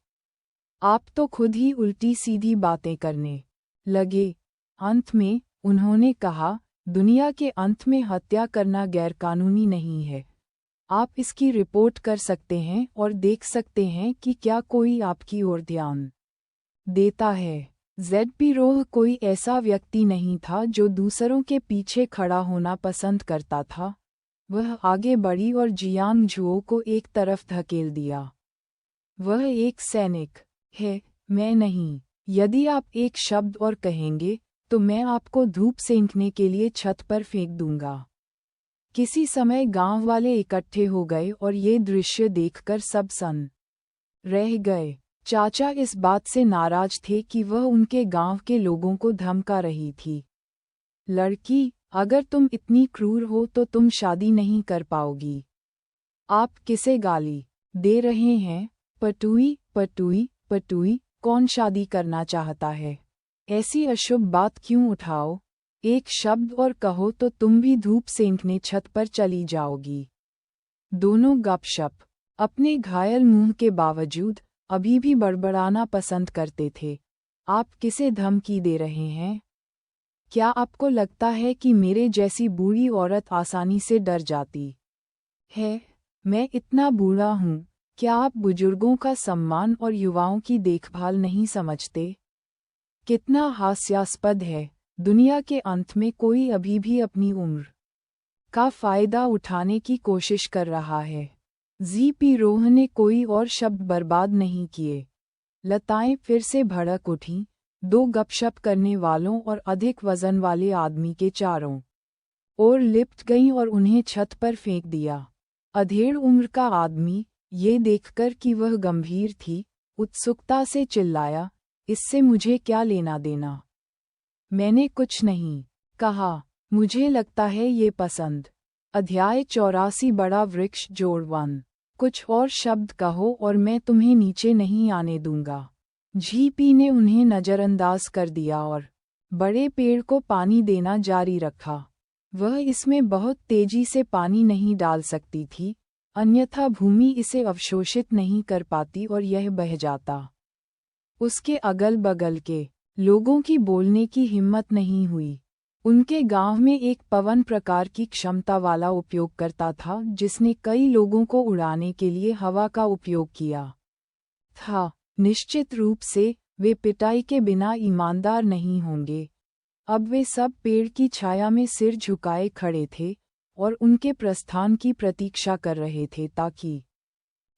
आप तो खुद ही उल्टी सीधी बातें करने लगे। अंत में उन्होंने कहा, दुनिया के अंत में हत्या करना गैरकानूनी नहीं है। आप इसकी रिपोर्ट कर सकते हैं और देख सकते हैं कि क्या कोई आपकी ओर ध्यान देता है। ZP रोह कोई ऐसा व्यक्ति नहीं था जो दूसरों के पीछे खड़ा होना पसंद करता था। वह आगे बढ़ी और जियांग झुओ को एक तरफ धकेल दिया। वह एक सैनिक है, मैं नहीं। यदि आप एक शब्द और कहेंगे, तो मैं आपको धूप सेंकने के लिए छत पर फेंक दूंगा। किसी समय गांव वाले इकट्ठे हो गए और ये दृश्य देखकर सब सन रह गए। चाचा इस बात से नाराज थे कि वह उनके गांव के लोगों को धमका रही थी। लड़की, अगर तुम इतनी क्रूर हो तो तुम शादी नहीं कर पाओगी। आप किसे गाली दे रहे हैं? पटुई, पटुई, पटुई, कौन शादी करना चाहता है? ऐसी अशुभ बात क्यों उठाओ? एक शब्द और कहो तो तुम भी धूप सेंकने छत पर चली जाओगी। दोनों गपशप अपने घायल मुंह के बावजूद अभी भी बड़बड़ाना पसंद करते थे। आप किसे धमकी दे रहे हैं? क्या आपको लगता है कि मेरे जैसी बूढ़ी औरत आसानी से डर जाती है? मैं इतना बूढ़ा हूँ, क्या आप बुजुर्गों का सम्मान और युवाओं की देखभाल नहीं समझते? कितना हास्यास्पद है, दुनिया के अंत में कोई अभी भी अपनी उम्र का फायदा उठाने की कोशिश कर रहा है। जी.पी. रोह ने कोई और शब्द बर्बाद नहीं किए। लताएं फिर से भड़क उठीं, दो गपशप करने वालों और अधिक वजन वाले आदमी के चारों ओर लिपट गईं और उन्हें छत पर फेंक दिया। अधेड़ उम्र का आदमी, ये देखकर कि वह गंभीर थी, उत्सुकता से चिल्लाया, इससे मुझे क्या लेना देना? मैंने कुछ नहीं कहा, मुझे लगता है ये पसंद। अध्याय 84 बड़ा वृक्ष जोड़ 1। कुछ और शब्द कहो और मैं तुम्हें नीचे नहीं आने दूंगा। जी.पी. ने उन्हें नज़रअंदाज कर दिया और बड़े पेड़ को पानी देना जारी रखा। वह इसमें बहुत तेजी से पानी नहीं डाल सकती थी, अन्यथा भूमि इसे अवशोषित नहीं कर पाती और यह बह जाता। उसके अगल बगल के लोगों की बोलने की हिम्मत नहीं हुई। उनके गांव में एक पवन प्रकार की क्षमता वाला उपयोगकर्ता था जिसने कई लोगों को उड़ाने के लिए हवा का उपयोग किया था। निश्चित रूप से वे पिटाई के बिना ईमानदार नहीं होंगे। अब वे सब पेड़ की छाया में सिर झुकाए खड़े थे और उनके प्रस्थान की प्रतीक्षा कर रहे थे ताकि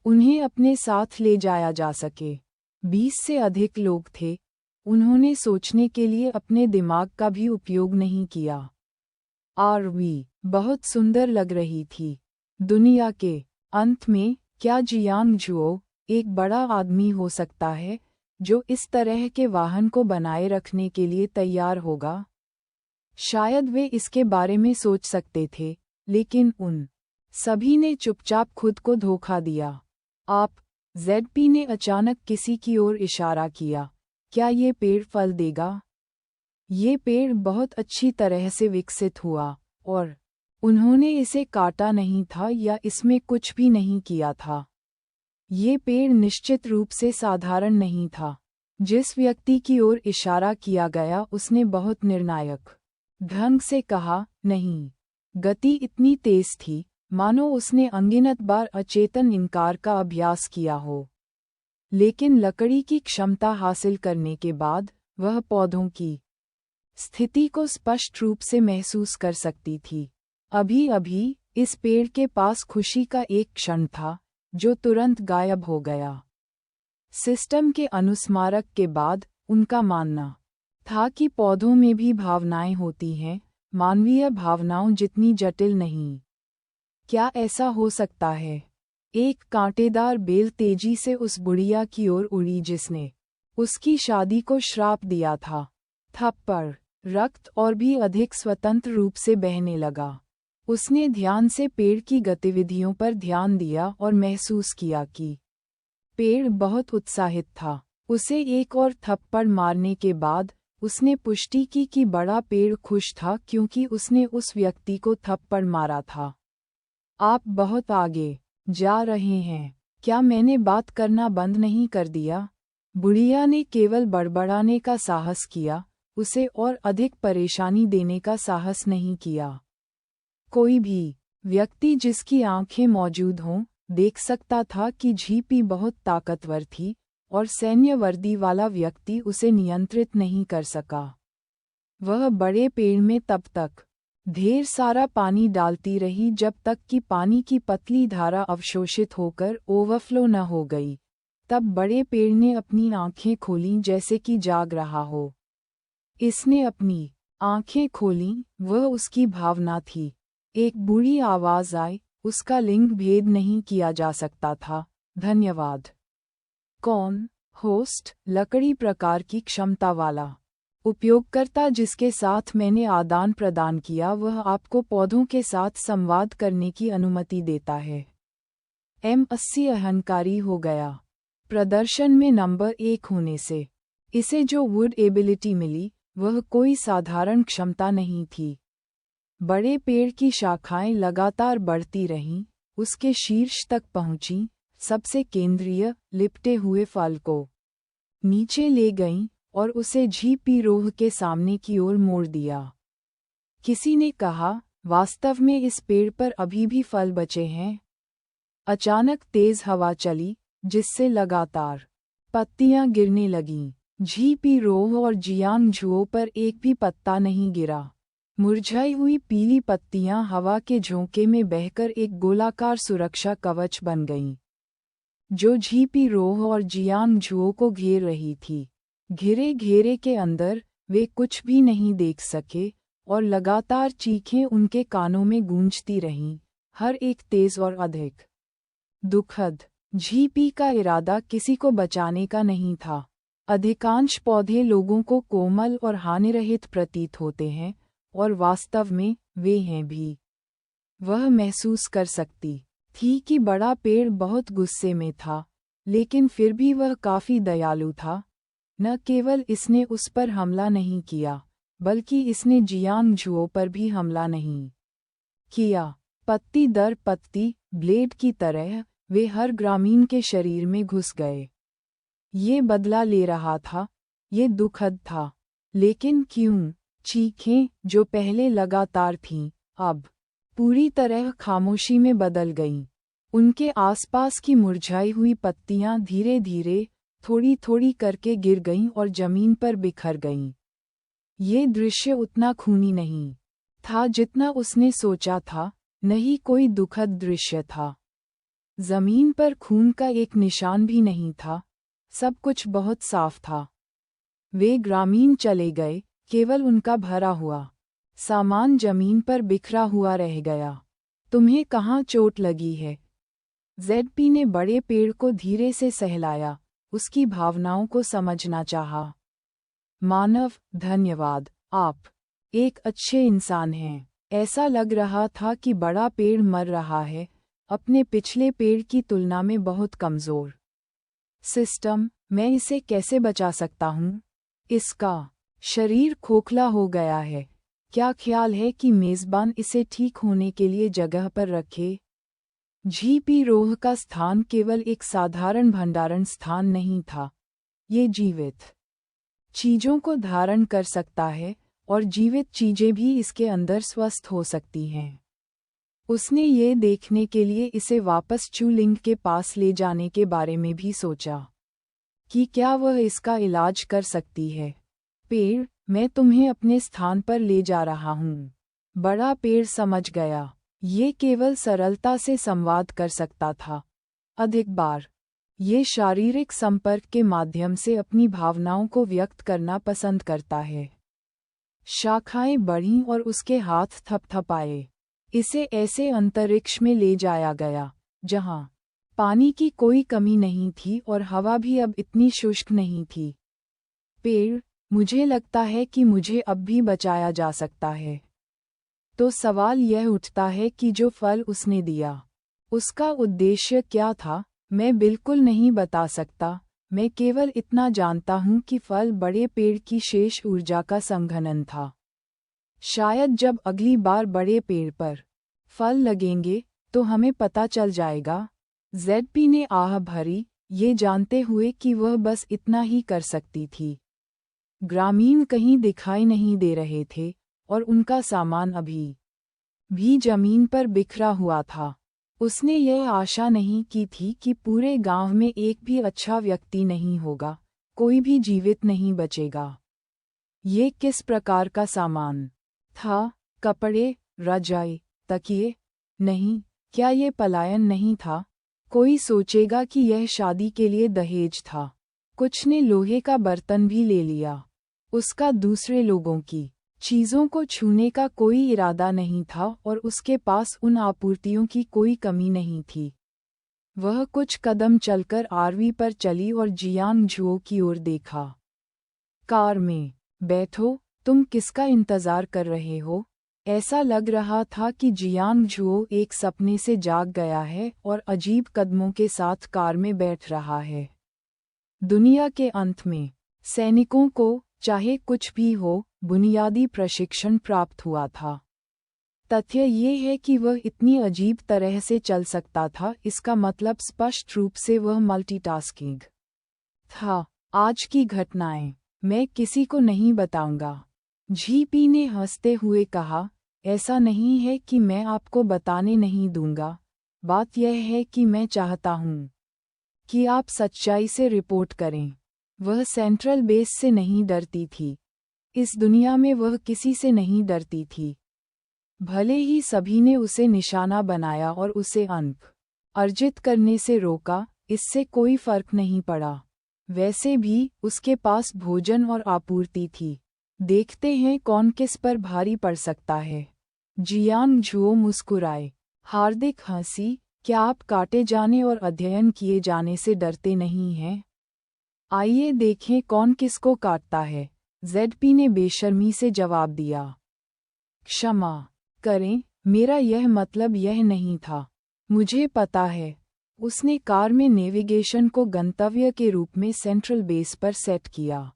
उन्हें अपने साथ ले जाया जा सके। 20 से अधिक लोग थे। उन्होंने सोचने के लिए अपने दिमाग का भी उपयोग नहीं किया। आरवी बहुत सुंदर लग रही थी। दुनिया के अंत में क्या जियांग जुओ एक बड़ा आदमी हो सकता है जो इस तरह के वाहन को बनाए रखने के लिए तैयार होगा? शायद वे इसके बारे में सोच सकते थे, लेकिन उन सभी ने चुपचाप खुद को धोखा दिया। आप जेड.पी. ने अचानक किसी की ओर इशारा किया, क्या ये पेड़ फल देगा? ये पेड़ बहुत अच्छी तरह से विकसित हुआ और उन्होंने इसे काटा नहीं था या इसमें कुछ भी नहीं किया था। ये पेड़ निश्चित रूप से साधारण नहीं था। जिस व्यक्ति की ओर इशारा किया गया उसने बहुत निर्णायक ढंग से कहा, नहीं। गति इतनी तेज थी, मानो उसने अनगिनत बार अचेतन इनकार का अभ्यास किया हो। लेकिन लकड़ी की क्षमता हासिल करने के बाद वह पौधों की स्थिति को स्पष्ट रूप से महसूस कर सकती थी। अभी-अभी इस पेड़ के पास खुशी का एक क्षण था जो तुरंत गायब हो गया। सिस्टम के अनुस्मारक के बाद उनका मानना था कि पौधों में भी भावनाएं होती हैं, मानवीय भावनाओं जितनी जटिल नहीं। क्या ऐसा हो सकता है? एक कांटेदार बेल तेजी से उस बुढ़िया की ओर उड़ी जिसने उसकी शादी को श्राप दिया था। थप्पड़, रक्त और भी अधिक स्वतंत्र रूप से बहने लगा। उसने ध्यान से पेड़ की गतिविधियों पर ध्यान दिया और महसूस किया कि पेड़ बहुत उत्साहित था। उसे एक और थप्पड़ मारने के बाद उसने पुष्टि की कि बड़ा पेड़ खुश था क्योंकि उसने उस व्यक्ति को थप्पड़ मारा था। आप बहुत आगे जा रहे हैं। क्या मैंने बात करना बंद नहीं कर दिया? बुढ़िया ने केवल बड़बड़ाने का साहस किया, उसे और अधिक परेशानी देने का साहस नहीं किया। कोई भी व्यक्ति जिसकी आंखें मौजूद हों, देख सकता था कि जी.पी. बहुत ताकतवर थी और सैन्य वर्दी वाला व्यक्ति उसे नियंत्रित नहीं कर सका। वह बड़े पेड़ में तब तक ढेर सारा पानी डालती रही जब तक कि पानी की पतली धारा अवशोषित होकर ओवरफ्लो न हो गई। तब बड़े पेड़ ने अपनी आंखें खोलीं जैसे कि जाग रहा हो। इसने अपनी आंखें खोलीं, वह उसकी भावना थी। एक बुरी आवाज आई, उसका लिंग भेद नहीं किया जा सकता था। धन्यवाद। कौन? होस्ट, लकड़ी प्रकार की क्षमता वाला उपयोगकर्ता जिसके साथ मैंने आदान प्रदान किया वह आपको पौधों के साथ संवाद करने की अनुमति देता है। M80 अहंकारी हो गया। प्रदर्शन में नंबर 1 होने से इसे जो वुड एबिलिटी मिली वह कोई साधारण क्षमता नहीं थी। बड़े पेड़ की शाखाएं लगातार बढ़ती रहीं, उसके शीर्ष तक पहुंचीं, सबसे केंद्रीय लिपटे हुए फल को नीचे ले गईं और उसे झीपी रोह के सामने की ओर मोड़ दिया। किसी ने कहा, वास्तव में इस पेड़ पर अभी भी फल बचे हैं। अचानक तेज हवा चली, जिससे लगातार पत्तियां गिरने लगीं। झीपी रोह और जियांग झुओ पर एक भी पत्ता नहीं गिरा। मुरझाई हुई पीली पत्तियां हवा के झोंके में बहकर एक गोलाकार सुरक्षा कवच बन गईं, जो झीपी रोह और जियांग झुओ को घेर रही थी। घिरे घेरे के अंदर वे कुछ भी नहीं देख सके, और लगातार चीखें उनके कानों में गूंजती रहीं, हर एक तेज और अधिक दुखद। झीपी का इरादा किसी को बचाने का नहीं था। अधिकांश पौधे लोगों को कोमल और हानिरहित प्रतीत होते हैं, और वास्तव में वे हैं भी। वह महसूस कर सकती थी कि बड़ा पेड़ बहुत गुस्से में था, लेकिन फिर भी वह काफी दयालु था। न केवल इसने उस पर हमला नहीं किया, बल्कि इसने जियांग झुओ पर भी हमला नहीं किया। पत्ती दर पत्ती, ब्लेड की तरह, वे हर ग्रामीण के शरीर में घुस गए। ये बदला ले रहा था, ये दुखद था। लेकिन क्यों? चीखें, जो पहले लगातार थीं, अब पूरी तरह खामोशी में बदल गईं। उनके आसपास की मुरझाई हुई पत्तियां धीरे धीरे, थोड़ी थोड़ी करके गिर गईं और जमीन पर बिखर गईं। ये दृश्य उतना खूनी नहीं था जितना उसने सोचा था, नहीं कोई दुखद दृश्य था। जमीन पर खून का एक निशान भी नहीं था, सब कुछ बहुत साफ था। वे ग्रामीण चले गए, केवल उनका भरा हुआ सामान जमीन पर बिखरा हुआ रह गया। तुम्हें कहाँ चोट लगी है? जेडपी ने बड़े पेड़ को धीरे से सहलाया, उसकी भावनाओं को समझना चाहा। मानव, धन्यवाद, आप एक अच्छे इंसान हैं। ऐसा लग रहा था कि बड़ा पेड़ मर रहा है, अपने पिछले पेड़ की तुलना में बहुत कमजोर। सिस्टम, मैं इसे कैसे बचा सकता हूँ? इसका शरीर खोखला हो गया है। क्या ख्याल है कि मेजबान इसे ठीक होने के लिए जगह पर रखे? झीपी रोह का स्थान केवल एक साधारण भंडारण स्थान नहीं था। ये जीवित चीजों को धारण कर सकता है, और जीवित चीजें भी इसके अंदर स्वस्थ हो सकती हैं। उसने ये देखने के लिए इसे वापस चूलिंग के पास ले जाने के बारे में भी सोचा कि क्या वह इसका इलाज कर सकती है। पेड़, मैं तुम्हें अपने स्थान पर ले जा रहा हूँ। बड़ा पेड़ समझ गया, ये केवल सरलता से संवाद कर सकता था। अधिक बार ये शारीरिक संपर्क के माध्यम से अपनी भावनाओं को व्यक्त करना पसंद करता है। शाखाएं बढ़ीं और उसके हाथ थपथपाए। इसे ऐसे अंतरिक्ष में ले जाया गया, जहाँ पानी की कोई कमी नहीं थी और हवा भी अब इतनी शुष्क नहीं थी। पेड़, मुझे लगता है कि मुझे अब भी बचाया जा सकता है। तो सवाल यह उठता है कि जो फल उसने दिया, उसका उद्देश्य क्या था? मैं बिल्कुल नहीं बता सकता। मैं केवल इतना जानता हूँ कि फल बड़े पेड़ की शेष ऊर्जा का संघनन था। शायद जब अगली बार बड़े पेड़ पर फल लगेंगे, तो हमें पता चल जाएगा। जेडपी ने आह भरी, ये जानते हुए कि वह बस इतना ही कर सकती थी। ग्रामीण कहीं दिखाई नहीं दे रहे थे, और उनका सामान अभी भी जमीन पर बिखरा हुआ था। उसने यह आशा नहीं की थी कि पूरे गांव में एक भी अच्छा व्यक्ति नहीं होगा, कोई भी जीवित नहीं बचेगा। ये किस प्रकार का सामान था? कपड़े, रजाई, तकिए? नहीं, क्या ये पलायन नहीं था? कोई सोचेगा कि यह शादी के लिए दहेज था। कुछ ने लोहे का बर्तन भी ले लिया। उसका दूसरे लोगों की चीजों को छूने का कोई इरादा नहीं था, और उसके पास उन आपूर्तियों की कोई कमी नहीं थी। वह कुछ कदम चलकर आरवी पर चली और जियांग झुओ की ओर देखा। कार में बैठो, तुम किसका इंतजार कर रहे हो? ऐसा लग रहा था कि जियांग झुओ एक सपने से जाग गया है और अजीब कदमों के साथ कार में बैठ रहा है। दुनिया के अंत में सैनिकों को, चाहे कुछ भी हो, बुनियादी प्रशिक्षण प्राप्त हुआ था। तथ्य ये है कि वह इतनी अजीब तरह से चल सकता था, इसका मतलब स्पष्ट रूप से वह मल्टीटास्किंग था। आज की घटनाएं मैं किसी को नहीं बताऊंगा। जीपी ने हंसते हुए कहा, ऐसा नहीं है कि मैं आपको बताने नहीं दूंगा, बात यह है कि मैं चाहता हूं कि आप सच्चाई से रिपोर्ट करें। वह सेंट्रल बेस से नहीं डरती थी। इस दुनिया में वह किसी से नहीं डरती थी। भले ही सभी ने उसे निशाना बनाया और उसे अंक अर्जित करने से रोका, इससे कोई फर्क नहीं पड़ा। वैसे भी उसके पास भोजन और आपूर्ति थी। देखते हैं कौन किस पर भारी पड़ सकता है। जियांग झुओ मुस्कुराए। हार्दिक हंसी, क्या आप काटे जाने और अध्ययन किए जाने से डरते नहीं हैं? आइए देखें कौन किसको काटता है। जेडपी ने बेशर्मी से जवाब दिया। क्षमा करें, मेरा यह मतलब यह नहीं था। मुझे पता है। उसने कार में नेविगेशन को गंतव्य के रूप में सेंट्रल बेस पर सेट किया।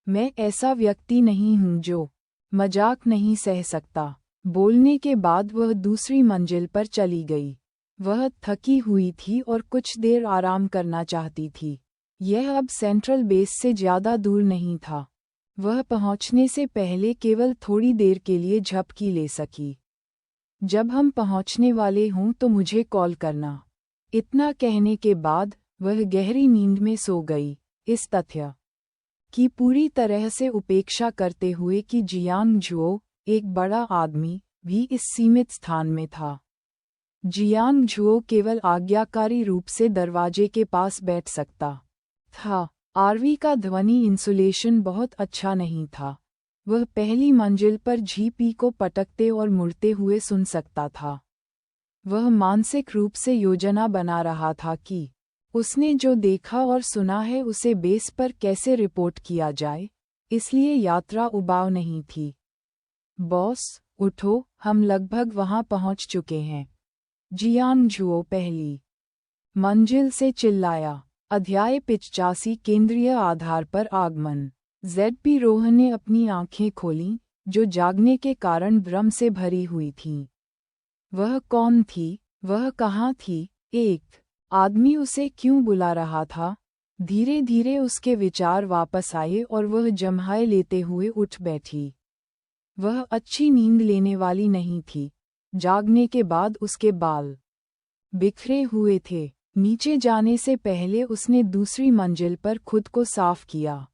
मैं ऐसा व्यक्ति नहीं हूं जो मजाक नहीं सह सकता। बोलने के बाद वह दूसरी मंजिल पर चली गई। वह थकी हुई थी और कुछ देर आराम करना चाहती थी। यह अब सेंट्रल बेस से ज़्यादा दूर नहीं था। वह पहुंचने से पहले केवल थोड़ी देर के लिए झपकी ले सकी। जब हम पहुंचने वाले हों तो मुझे कॉल करना। इतना कहने के बाद वह गहरी नींद में सो गई, इस तथ्य की पूरी तरह से उपेक्षा करते हुए कि जियांग झुओ, एक बड़ा आदमी, भी इस सीमित स्थान में था। जियांग झुओ केवल आज्ञाकारी रूप से दरवाजे के पास बैठ सकता था। आरवी का ध्वनि इंसुलेशन बहुत अच्छा नहीं था। वह पहली मंजिल पर जीपी को पटकते और मुड़ते हुए सुन सकता था। वह मानसिक रूप से योजना बना रहा था कि उसने जो देखा और सुना है उसे बेस पर कैसे रिपोर्ट किया जाए, इसलिए यात्रा उबाऊ नहीं थी। बॉस, उठो, हम लगभग वहां पहुंच चुके हैं। जियांग झुओ पहली मंजिल से चिल्लाया। अध्याय 85 केंद्रीय आधार पर आगमन। जेडपी रोह ने अपनी आंखें खोलीं, जो जागने के कारण भ्रम से भरी हुई थीं। वह कौन थी? वह कहाँ थी? एक आदमी उसे क्यों बुला रहा था? धीरे धीरे उसके विचार वापस आए और वह जम्हाई लेते हुए उठ बैठी। वह अच्छी नींद लेने वाली नहीं थी। जागने के बाद उसके बाल बिखरे हुए थे। नीचे जाने से पहले उसने दूसरी मंजिल पर खुद को साफ किया।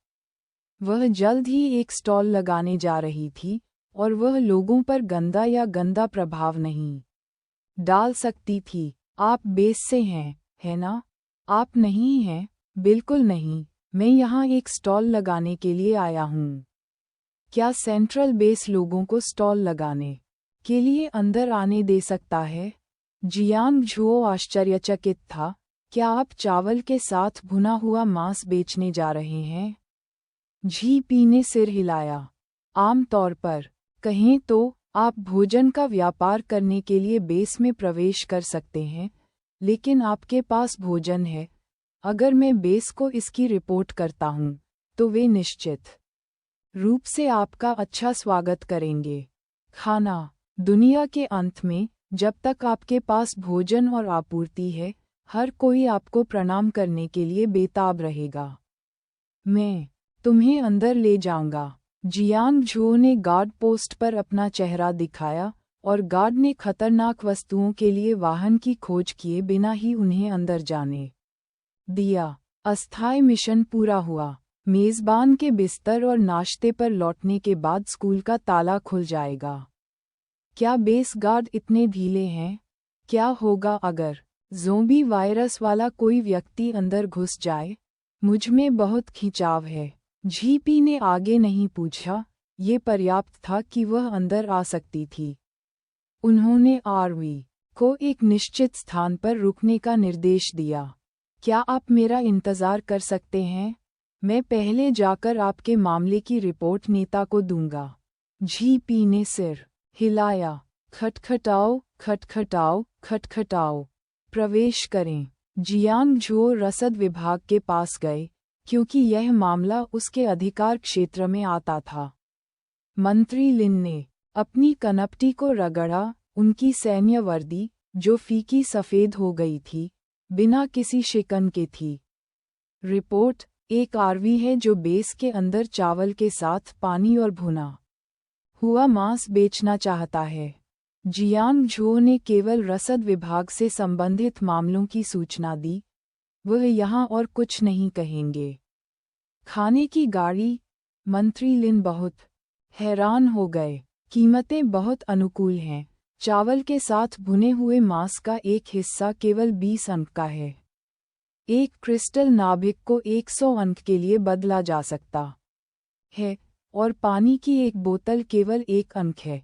वह जल्द ही एक स्टॉल लगाने जा रही थी और वह लोगों पर गंदा या गंदा प्रभाव नहीं डाल सकती थी। आप बेस से हैं, है ना? आप नहीं हैं? बिल्कुल नहीं, मैं यहाँ एक स्टॉल लगाने के लिए आया हूँ। क्या सेंट्रल बेस लोगों को स्टॉल लगाने के लिए अंदर आने दे सकता है? जियांग झुओ आश्चर्यचकित था। क्या आप चावल के साथ भुना हुआ मांस बेचने जा रहे हैं? जीपी ने सिर हिलाया। आम तौर पर कहें तो आप भोजन का व्यापार करने के लिए बेस में प्रवेश कर सकते हैं, लेकिन आपके पास भोजन है। अगर मैं बेस को इसकी रिपोर्ट करता हूं, तो वे निश्चित रूप से आपका अच्छा स्वागत करेंगे। खाना। दुनिया के अंत में, जब तक आपके पास भोजन और आपूर्ति है, हर कोई आपको प्रणाम करने के लिए बेताब रहेगा। मैं तुम्हें अंदर ले जाऊंगा। जियांग झुओ ने गार्ड पोस्ट पर अपना चेहरा दिखाया और गार्ड ने खतरनाक वस्तुओं के लिए वाहन की खोज किए बिना ही उन्हें अंदर जाने दिया। अस्थायी मिशन पूरा हुआ। मेजबान के बिस्तर और नाश्ते पर लौटने के बाद स्कूल का ताला खुल जाएगा। क्या बेस गार्ड इतने ढीले हैं? क्या होगा अगर ज़ोंबी वायरस वाला कोई व्यक्ति अंदर घुस जाए? मुझ में बहुत खिंचाव है। जीपी ने आगे नहीं पूछा, ये पर्याप्त था कि वह अंदर आ सकती थी। उन्होंने आरवी को एक निश्चित स्थान पर रुकने का निर्देश दिया। क्या आप मेरा इंतज़ार कर सकते हैं? मैं पहले जाकर आपके मामले की रिपोर्ट नेता को दूंगा। जीपी ने सिर हिलाया। खटखटाओ, खटखटाओ, खटखटाओ। प्रवेश करें। जियांग झुओ रसद विभाग के पास गए, क्योंकि यह मामला उसके अधिकार क्षेत्र में आता था। मंत्री लिन ने अपनी कनपटी को रगड़ा। उनकी सैन्य वर्दी, जो फीकी सफ़ेद हो गई थी, बिना किसी शिकन के थी। रिपोर्ट, एक आरवी है जो बेस के अंदर चावल के साथ पानी और भुना हुआ मांस बेचना चाहता है। जियांग झो ने केवल रसद विभाग से संबंधित मामलों की सूचना दी, वह यहाँ और कुछ नहीं कहेंगे। खाने की गाड़ी, मंत्री लिन बहुत हैरान हो गए। कीमतें बहुत अनुकूल हैं। चावल के साथ भुने हुए मांस का एक हिस्सा केवल 20 अंक का है। एक क्रिस्टल नाभिक को 100 अंक के लिए बदला जा सकता है और पानी की एक बोतल केवल 1 अंक है।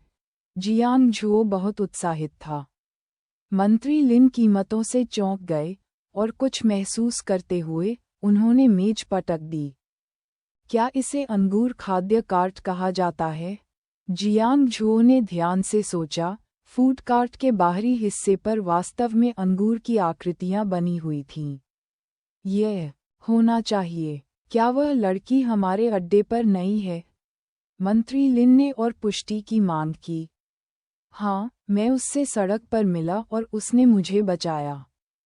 जियांग झो बहुत उत्साहित था। मंत्री लिन कीमतों से चौंक गए और कुछ महसूस करते हुए उन्होंने मेज पटक दी। क्या इसे अंगूर खाद्य कार्ट कहा जाता है? जियांग झो ने ध्यान से सोचा। फूड कार्ट के बाहरी हिस्से पर वास्तव में अंगूर की आकृतियां बनी हुई थीं। यह होना चाहिए। क्या वह लड़की हमारे अड्डे पर नई है? मंत्री लिन ने और पुष्टि की मांग की। हाँ, मैं उससे सड़क पर मिला और उसने मुझे बचाया।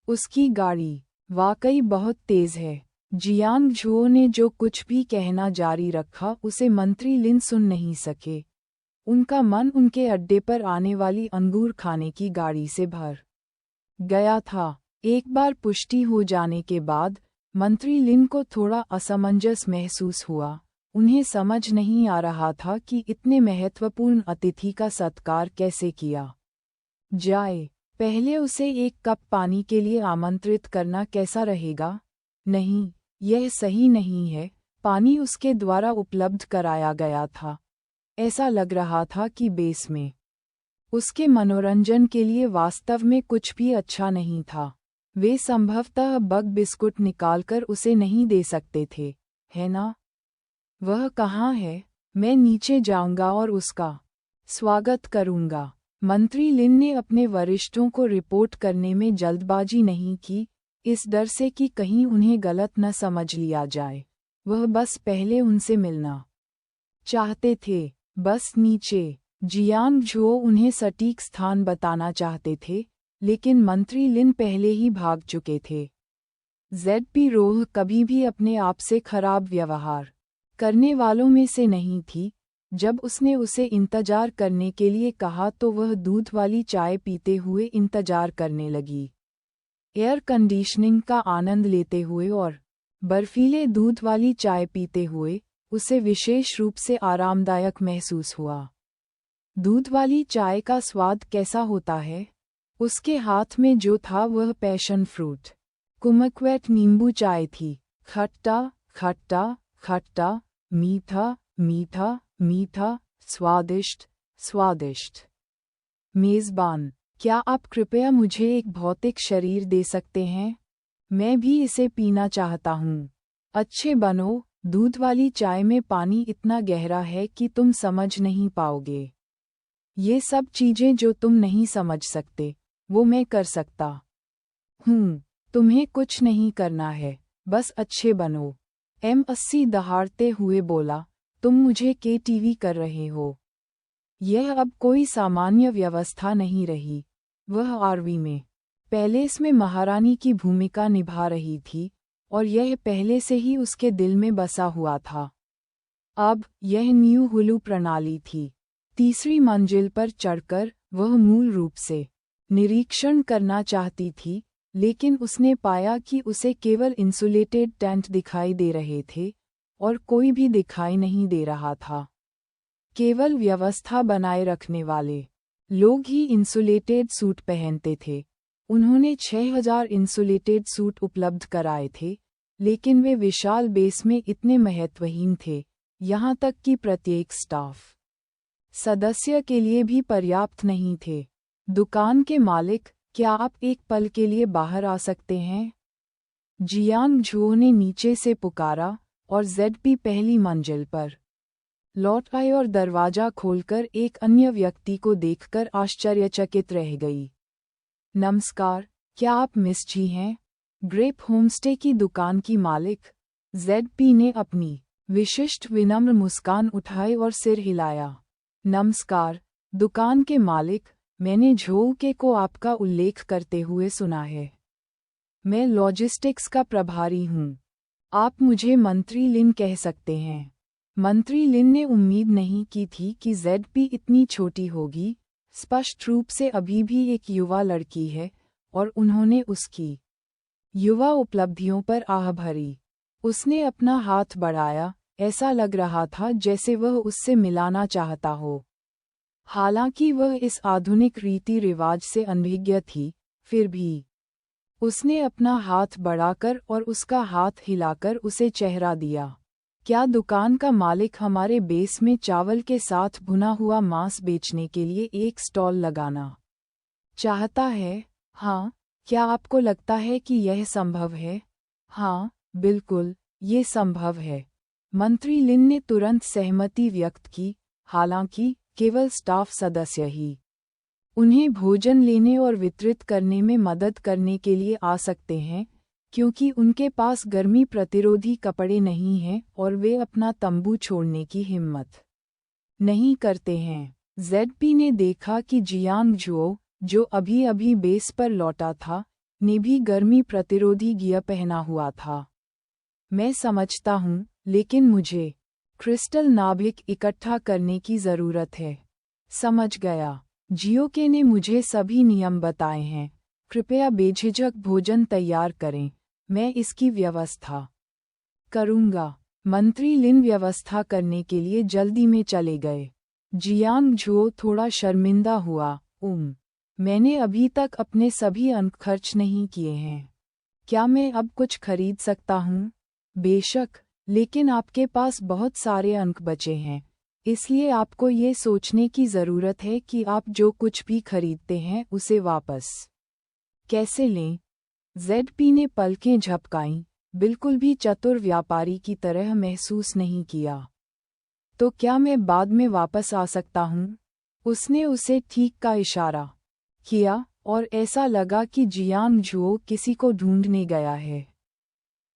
उसकी गाड़ी वाकई बहुत तेज है। जियांग झो ने जो कुछ भी कहना जारी रखा उसे मंत्री लिन सुन नहीं सके। उनका मन उनके अड्डे पर आने वाली अंगूर खाने की गाड़ी से भर गया था। एक बार पुष्टि हो जाने के बाद मंत्री लिन को थोड़ा असमंजस महसूस हुआ। उन्हें समझ नहीं आ रहा था कि इतने महत्वपूर्ण अतिथि का सत्कार कैसे किया जाए। पहले उसे एक कप पानी के लिए आमंत्रित करना कैसा रहेगा? नहीं, यह सही नहीं है। पानी उसके द्वारा उपलब्ध कराया गया था। ऐसा लग रहा था कि बेस में उसके मनोरंजन के लिए वास्तव में कुछ भी अच्छा नहीं था। वे संभवतः बग बिस्कुट निकालकर उसे नहीं दे सकते थे, है ना? वह कहाँ है? मैं नीचे जाऊंगा और उसका स्वागत करूंगा। मंत्री लिन ने अपने वरिष्ठों को रिपोर्ट करने में जल्दबाजी नहीं की, इस डर से कि कहीं उन्हें गलत न समझ लिया जाए। वह बस पहले उनसे मिलना चाहते थे। बस नीचे। जियांग झो उन्हें सटीक स्थान बताना चाहते थे, लेकिन मंत्री लिन पहले ही भाग चुके थे। जेडपी रोह कभी भी अपने आप से खराब व्यवहार करने वालों में से नहीं थी। जब उसने उसे इंतजार करने के लिए कहा तो वह दूध वाली चाय पीते हुए इंतजार करने लगी, एयर कंडीशनिंग का आनंद लेते हुए और बर्फीले दूध वाली चाय पीते हुए उसे विशेष रूप से आरामदायक महसूस हुआ। दूध वाली चाय का स्वाद कैसा होता है? उसके हाथ में जो था वह पैशन फ्रूट कुमक्वेट नींबू चाय थी। खट्टा खट्टा खट्टा, मीठा मीठा मीठा, स्वादिष्ट स्वादिष्ट। मेज़बान, क्या आप कृपया मुझे एक भौतिक शरीर दे सकते हैं? मैं भी इसे पीना चाहता हूँ। अच्छे बनो। दूध वाली चाय में पानी इतना गहरा है कि तुम समझ नहीं पाओगे। ये सब चीजें जो तुम नहीं समझ सकते, वो मैं कर सकता हूँ। तुम्हें कुछ नहीं करना है, बस अच्छे बनो। M80 दहाड़ते हुए बोला, तुम मुझे KTV कर रहे हो। यह अब कोई सामान्य व्यवस्था नहीं रही। वह आरवी में पैलेस में महारानी की भूमिका निभा रही थी और यह पहले से ही उसके दिल में बसा हुआ था। अब यह न्यू हुलू प्रणाली थी। तीसरी मंजिल पर चढ़कर वह मूल रूप से निरीक्षण करना चाहती थी, लेकिन उसने पाया कि उसे केवल इंसुलेटेड टेंट दिखाई दे रहे थे और कोई भी दिखाई नहीं दे रहा था। केवल व्यवस्था बनाए रखने वाले लोग ही इंसुलेटेड सूट पहनते थे। उन्होंने 6000 इंसुलेटेड सूट उपलब्ध कराए थे, लेकिन वे विशाल बेस में इतने महत्वहीन थे, यहाँ तक कि प्रत्येक स्टाफ सदस्य के लिए भी पर्याप्त नहीं थे। दुकान के मालिक, क्या आप एक पल के लिए बाहर आ सकते हैं? जियांग झो ने नीचे से पुकारा और जेडपी पहली मंजिल पर लौट आई और दरवाजा खोलकर एक अन्य व्यक्ति को देखकर आश्चर्यचकित रह गई। नमस्कार, क्या आप मिस जी हैं? ग्रेप होमस्टे की दुकान की मालिक। जेडपी ने अपनी विशिष्ट विनम्र मुस्कान उठाई और सिर हिलाया। नमस्कार, दुकान के मालिक, मैंने झोउ के को आपका उल्लेख करते हुए सुना है। मैं लॉजिस्टिक्स का प्रभारी हूँ। आप मुझे मंत्री लिन कह सकते हैं। मंत्री लिन ने उम्मीद नहीं की थी कि जेडपी इतनी छोटी होगी। स्पष्ट रूप से अभी भी एक युवा लड़की है और उन्होंने उसकी युवा उपलब्धियों पर आह भरी। उसने अपना हाथ बढ़ाया, ऐसा लग रहा था जैसे वह उससे मिलाना चाहता हो। हालांकि वह इस आधुनिक रीति रिवाज से अनभिज्ञ थी, फिर भी उसने अपना हाथ बढ़ाकर और उसका हाथ हिलाकर उसे चेहरा दिया। क्या दुकान का मालिक हमारे बेस में चावल के साथ भुना हुआ मांस बेचने के लिए एक स्टॉल लगाना चाहता है? हाँ, क्या आपको लगता है कि यह संभव है? हाँ, बिल्कुल, ये संभव है। मंत्री लिन ने तुरंत सहमति व्यक्त की, हालांकि केवल स्टाफ सदस्य ही उन्हें भोजन लेने और वितरित करने में मदद करने के लिए आ सकते हैं, क्योंकि उनके पास गर्मी प्रतिरोधी कपड़े नहीं हैं और वे अपना तंबू छोड़ने की हिम्मत नहीं करते हैं। जेडपी ने देखा कि जियांग जुओ, जो अभी अभी बेस पर लौटा था, ने भी गर्मी प्रतिरोधी गियर पहना हुआ था। मैं समझता हूँ, लेकिन मुझे क्रिस्टल नाभिक इकट्ठा करने की ज़रूरत है। समझ गया। जियोके ने मुझे सभी नियम बताए हैं। कृपया बेझिझक भोजन तैयार करें, मैं इसकी व्यवस्था करूँगा। मंत्री लिन व्यवस्था करने के लिए जल्दी में चले गए। जियांग जुओ थोड़ा शर्मिंदा हुआ। मैंने अभी तक अपने सभी अंक खर्च नहीं किए हैं। क्या मैं अब कुछ खरीद सकता हूँ? बेशक, लेकिन आपके पास बहुत सारे अंक बचे हैं, इसलिए आपको ये सोचने की ज़रूरत है कि आप जो कुछ भी खरीदते हैं उसे वापस कैसे लें। जेडपी ने पलकें झपकाईं, बिल्कुल भी चतुर व्यापारी की तरह महसूस नहीं किया। तो क्या मैं बाद में वापस आ सकता हूँ? उसने उसे ठीक का इशारा किया और ऐसा लगा कि जियांग जुओ किसी को ढूंढने गया है।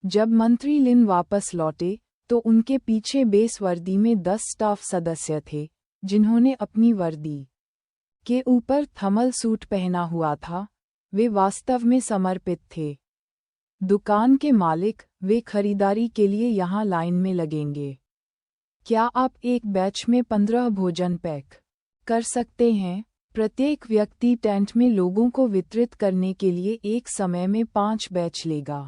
जब मंत्री लिन वापस लौटे, तो उनके पीछे बेस वर्दी में 10 स्टाफ सदस्य थे, जिन्होंने अपनी वर्दी के ऊपर थर्मल सूट पहना हुआ था। वे वास्तव में समर्पित थे। दुकान के मालिक, वे खरीदारी के लिए यहाँ लाइन में लगेंगे। क्या आप एक बैच में 15 भोजन पैक कर सकते हैं? प्रत्येक व्यक्ति टेंट में लोगों को वितरित करने के लिए एक समय में 5 बैच लेगा।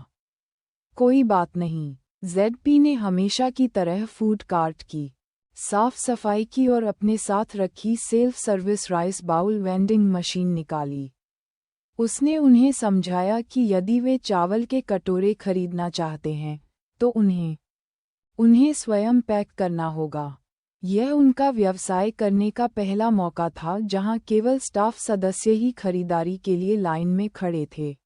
कोई बात नहीं। जेडपी ने हमेशा की तरह फूड कार्ट की साफ सफाई की और अपने साथ रखी self service rice bowl vending machine निकाली। उसने उन्हें समझाया कि यदि वे चावल के कटोरे खरीदना चाहते हैं, तो उन्हें स्वयं पैक करना होगा। यह उनका व्यवसाय करने का पहला मौका था जहां केवल स्टाफ सदस्य ही खरीदारी के लिए लाइन में खड़े थे।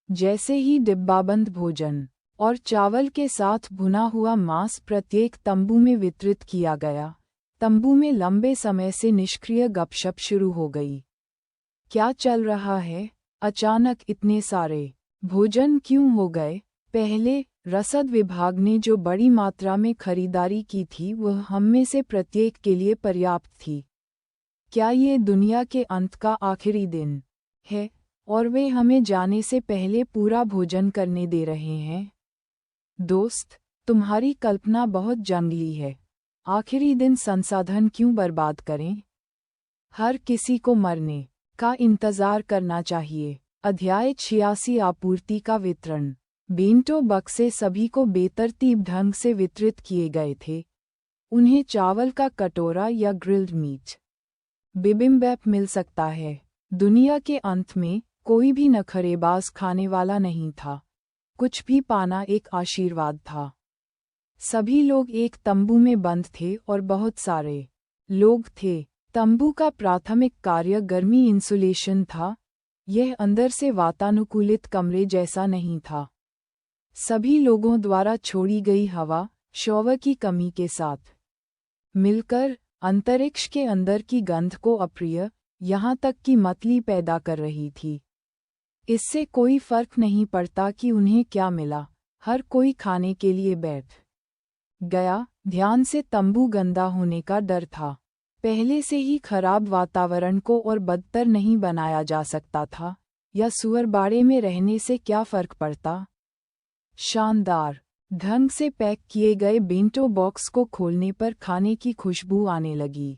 जैसे ही डिब्बाबंद भोजन और चावल के साथ भुना हुआ मांस प्रत्येक तंबू में वितरित किया गया, तंबू में लंबे समय से निष्क्रिय गपशप शुरू हो गई। क्या चल रहा है? अचानक इतने सारे भोजन क्यों हो गए? पहले, रसद विभाग ने जो बड़ी मात्रा में खरीदारी की थी वह हम में से प्रत्येक के लिए पर्याप्त थी। क्या ये दुनिया के अंत का आखिरी दिन है और वे हमें जाने से पहले पूरा भोजन करने दे रहे हैं? दोस्त, तुम्हारी कल्पना बहुत जंगली है। आखिरी दिन संसाधन क्यों बर्बाद करें? हर किसी को मरने का इंतजार करना चाहिए। अध्याय 86 आपूर्ति का वितरण। बेंटो बक्से सभी को बेतरतीब ढंग से वितरित किए गए थे। उन्हें चावल का कटोरा या ग्रिल्ड मीट बिबिम्बैप मिल सकता है। दुनिया के अंत में कोई भी नखरेबाज खाने वाला नहीं था। कुछ भी पाना एक आशीर्वाद था। सभी लोग एक तंबू में बंद थे और बहुत सारे लोग थे। तंबू का प्राथमिक कार्य गर्मी इंसुलेशन था। यह अंदर से वातानुकूलित कमरे जैसा नहीं था। सभी लोगों द्वारा छोड़ी गई हवा, शॉवर की कमी के साथ मिलकर अंतरिक्ष के अंदर की गंध को अप्रिय, यहाँ तक कि मतली पैदा कर रही थी। इससे कोई फर्क नहीं पड़ता कि उन्हें क्या मिला, हर कोई खाने के लिए बैठ गया। ध्यान से तंबू गंदा होने का डर था। पहले से ही खराब वातावरण को और बदतर नहीं बनाया जा सकता था, या सुअरबाड़े में रहने से क्या फर्क पड़ता। शानदार। ढंग से पैक किए गए बेंटो बॉक्स को खोलने पर खाने की खुशबू आने लगी।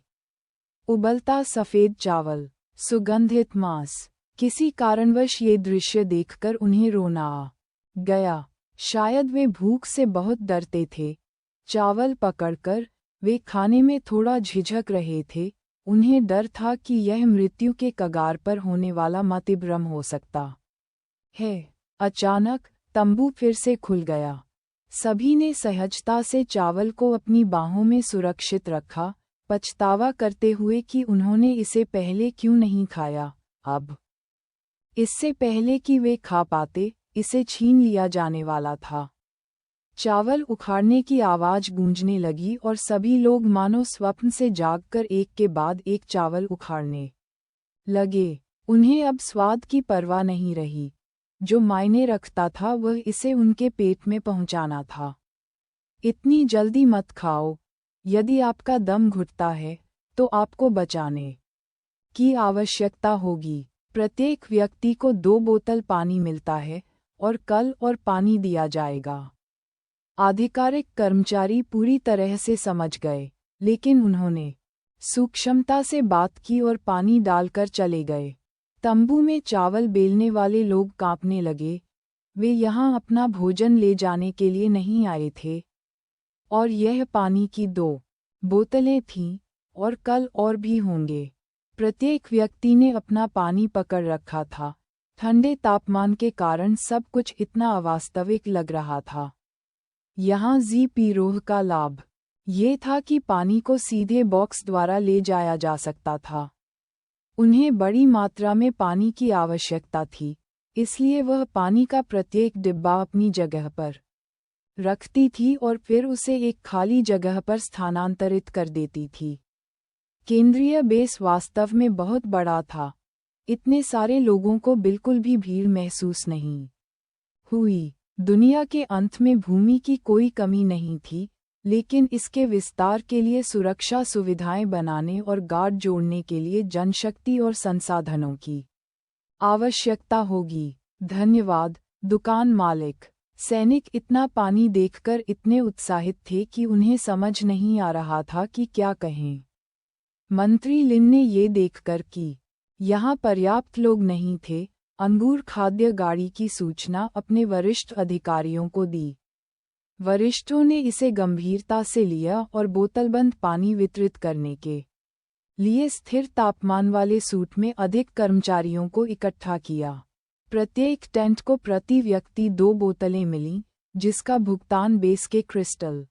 उबलता सफ़ेद चावल, सुगंधित मांस। किसी कारणवश ये दृश्य देखकर उन्हें रोना आ गया। शायद वे भूख से बहुत डरते थे। चावल पकड़कर वे खाने में थोड़ा झिझक रहे थे। उन्हें डर था कि यह मृत्यु के कगार पर होने वाला मतिभ्रम हो सकता है। अचानक तंबू फिर से खुल गया। सभी ने सहजता से चावल को अपनी बाहों में सुरक्षित रखा, पछतावा करते हुए कि उन्होंने इसे पहले क्यों नहीं खाया। अब इससे पहले कि वे खा पाते, इसे छीन लिया जाने वाला था। चावल उखाड़ने की आवाज़ गूंजने लगी और सभी लोग मानो स्वप्न से जागकर एक के बाद एक चावल उखाड़ने लगे। उन्हें अब स्वाद की परवाह नहीं रही। जो मायने रखता था वह इसे उनके पेट में पहुंचाना था। इतनी जल्दी मत खाओ। यदि आपका दम घुटता है तो आपको बचाने की आवश्यकता होगी। प्रत्येक व्यक्ति को 2 बोतल पानी मिलता है और कल और पानी दिया जाएगा। आधिकारिक कर्मचारी पूरी तरह से समझ गए, लेकिन उन्होंने सूक्ष्मता से बात की और पानी डालकर चले गए। तंबू में चावल बेलने वाले लोग कांपने लगे। वे यहाँ अपना भोजन ले जाने के लिए नहीं आए थे। और यह पानी की 2 बोतलें थीं, और कल और भी होंगे। प्रत्येक व्यक्ति ने अपना पानी पकड़ रखा था। ठंडे तापमान के कारण सब कुछ इतना अवास्तविक लग रहा था। यहाँ जी पीरोह का लाभ ये था कि पानी को सीधे बॉक्स द्वारा ले जाया जा सकता था। उन्हें बड़ी मात्रा में पानी की आवश्यकता थी, इसलिए वह पानी का प्रत्येक डिब्बा अपनी जगह पर रखती थी और फिर उसे एक खाली जगह पर स्थानांतरित कर देती थी। केंद्रीय बेस वास्तव में बहुत बड़ा था। इतने सारे लोगों को बिल्कुल भी भीड़ महसूस नहीं हुई। दुनिया के अंत में भूमि की कोई कमी नहीं थी, लेकिन इसके विस्तार के लिए सुरक्षा सुविधाएं बनाने और गार्ड जोड़ने के लिए जनशक्ति और संसाधनों की आवश्यकता होगी। धन्यवाद, दुकान मालिक। सैनिक इतना पानी देखकर इतने उत्साहित थे कि उन्हें समझ नहीं आ रहा था कि क्या कहें। मंत्री लिन ने ये देखकर कि यहाँ पर्याप्त लोग नहीं थे, अंगूर खाद्य गाड़ी की सूचना अपने वरिष्ठ अधिकारियों को दी। वरिष्ठों ने इसे गंभीरता से लिया और बोतलबंद पानी वितरित करने के लिए स्थिर तापमान वाले सूट में अधिक कर्मचारियों को इकट्ठा किया। प्रत्येक टेंट को प्रति व्यक्ति 2 बोतलें मिलीं, जिसका भुगतान बेस के क्रिस्टल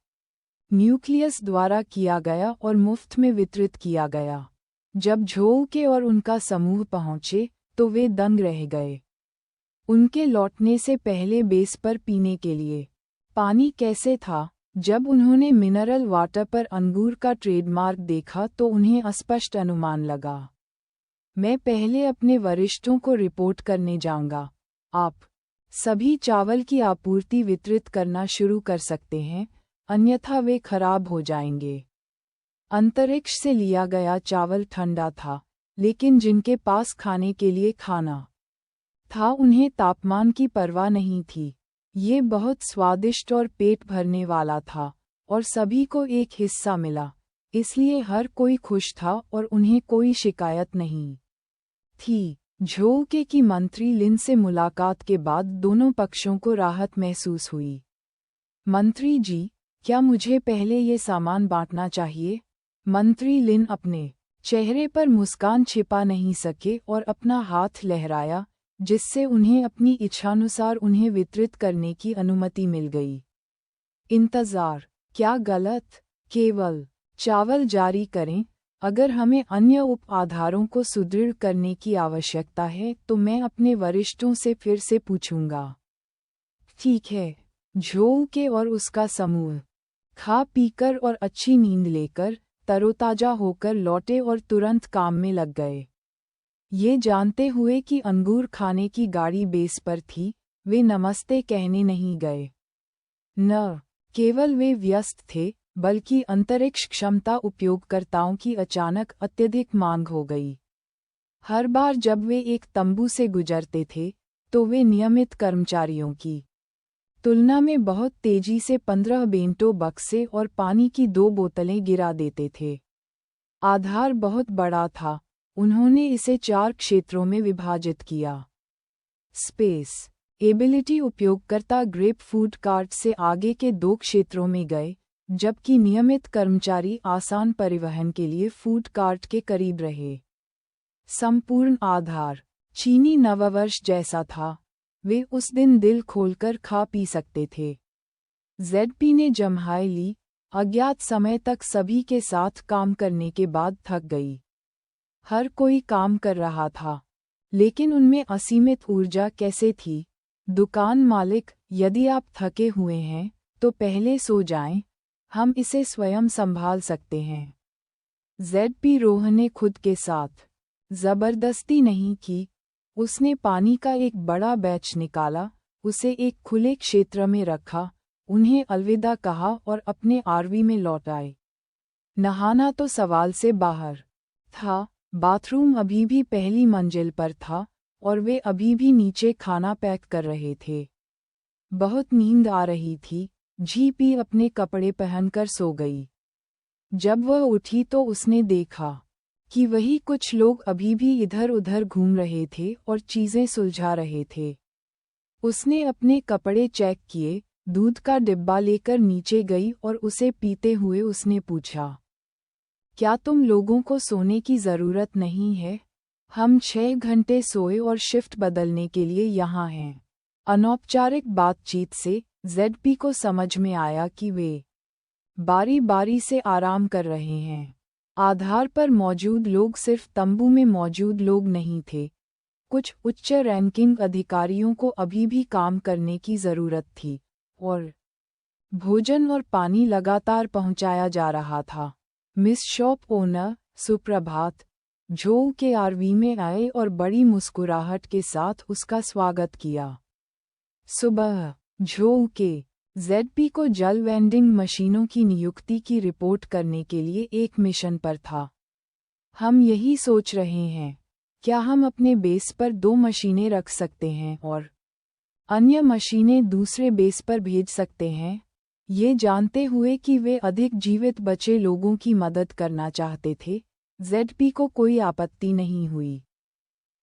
न्यूक्लियस द्वारा किया गया और मुफ्त में वितरित किया गया। जब झोउके और उनका समूह पहुंचे तो वे दंग रह गए। उनके लौटने से पहले बेस पर पीने के लिए पानी कैसे था? जब उन्होंने मिनरल वाटर पर अंगूर का ट्रेडमार्क देखा तो उन्हें स्पष्ट अनुमान लगा। मैं पहले अपने वरिष्ठों को रिपोर्ट करने जाऊंगा। आप सभी चावल की आपूर्ति वितरित करना शुरू कर सकते हैं, अन्यथा वे खराब हो जाएंगे। अंतरिक्ष से लिया गया चावल ठंडा था, लेकिन जिनके पास खाने के लिए खाना था उन्हें तापमान की परवाह नहीं थी। ये बहुत स्वादिष्ट और पेट भरने वाला था, और सभी को एक हिस्सा मिला, इसलिए हर कोई खुश था और उन्हें कोई शिकायत नहीं थी। झोउके की मंत्री लिन से मुलाकात के बाद दोनों पक्षों को राहत महसूस हुई। मंत्री जी, क्या मुझे पहले ये सामान बांटना चाहिए? मंत्री लिन अपने चेहरे पर मुस्कान छिपा नहीं सके और अपना हाथ लहराया, जिससे उन्हें अपनी इच्छानुसार उन्हें वितरित करने की अनुमति मिल गई। इंतज़ार क्या गलत? केवल चावल जारी करें। अगर हमें अन्य उप आधारों को सुदृढ़ करने की आवश्यकता है तो मैं अपने वरिष्ठों से फिर से पूछूंगा। ठीक है। झोउके और उसका समूह खा पीकर और अच्छी नींद लेकर तरोताजा होकर लौटे और तुरंत काम में लग गए। ये जानते हुए कि अंगूर खाने की गाड़ी बेस पर थी, वे नमस्ते कहने नहीं गए। न केवल वे व्यस्त थे, बल्कि अंतरिक्ष क्षमता उपयोगकर्ताओं की अचानक अत्यधिक मांग हो गई। हर बार जब वे एक तंबू से गुजरते थे, तो वे नियमित कर्मचारियों की तुलना में बहुत तेजी से 15 बेंटो बक्से और पानी की 2 बोतलें गिरा देते थे। आधार बहुत बड़ा था, उन्होंने इसे 4 क्षेत्रों में विभाजित किया। स्पेस एबिलिटी उपयोगकर्ता ग्रेप फूड कार्ट से आगे के 2 क्षेत्रों में गए, जबकि नियमित कर्मचारी आसान परिवहन के लिए फूड कार्ट के करीब रहे। संपूर्ण आधार चीनी नववर्ष जैसा था, वे उस दिन दिल खोलकर खा पी सकते थे। जेडपी ने जम्हाई ली, अज्ञात समय तक सभी के साथ काम करने के बाद थक गई। हर कोई काम कर रहा था, लेकिन उनमें असीमित ऊर्जा कैसे थी? दुकान मालिक, यदि आप थके हुए हैं, तो पहले सो जाएं, हम इसे स्वयं संभाल सकते हैं। जेडपी रोह ने खुद के साथ जबरदस्ती नहीं की, उसने पानी का एक बड़ा बैच निकाला, उसे एक खुले क्षेत्र में रखा, उन्हें अलविदा कहा और अपने आरवी में लौट आए। नहाना तो सवाल से बाहर था, बाथरूम अभी भी पहली मंजिल पर था और वे अभी भी नीचे खाना पैक कर रहे थे। बहुत नींद आ रही थी, जीपी अपने कपड़े पहनकर सो गई। जब वह उठी तो उसने देखा कि वही कुछ लोग अभी भी इधर-उधर घूम रहे थे और चीजें सुलझा रहे थे। उसने अपने कपड़े चेक किए, दूध का डिब्बा लेकर नीचे गई और उसे पीते हुए उसने पूछा, क्या तुम लोगों को सोने की ज़रूरत नहीं है? हम 6 घंटे सोए और शिफ्ट बदलने के लिए यहाँ हैं। अनौपचारिक बातचीत से जेडपी को समझ में आया कि वे बारी-बारी से आराम कर रहे हैं। आधार पर मौजूद लोग सिर्फ तंबू में मौजूद लोग नहीं थे। कुछ उच्च रैंकिंग अधिकारियों को अभी भी काम करने की ज़रूरत थी, और भोजन और पानी लगातार पहुंचाया जा रहा था। मिस शॉप ओनर, सुप्रभात, जो के आरवी में आए और बड़ी मुस्कुराहट के साथ उसका स्वागत किया। सुबह, जो के जेडपी को जल वेंडिंग मशीनों की नियुक्ति की रिपोर्ट करने के लिए एक मिशन पर था। हम यही सोच रहे हैं, क्या हम अपने बेस पर 2 मशीनें रख सकते हैं और अन्य मशीनें दूसरे बेस पर भेज सकते हैं, ये जानते हुए कि वे अधिक जीवित बचे लोगों की मदद करना चाहते थे। जेडपी को कोई आपत्ति नहीं हुई।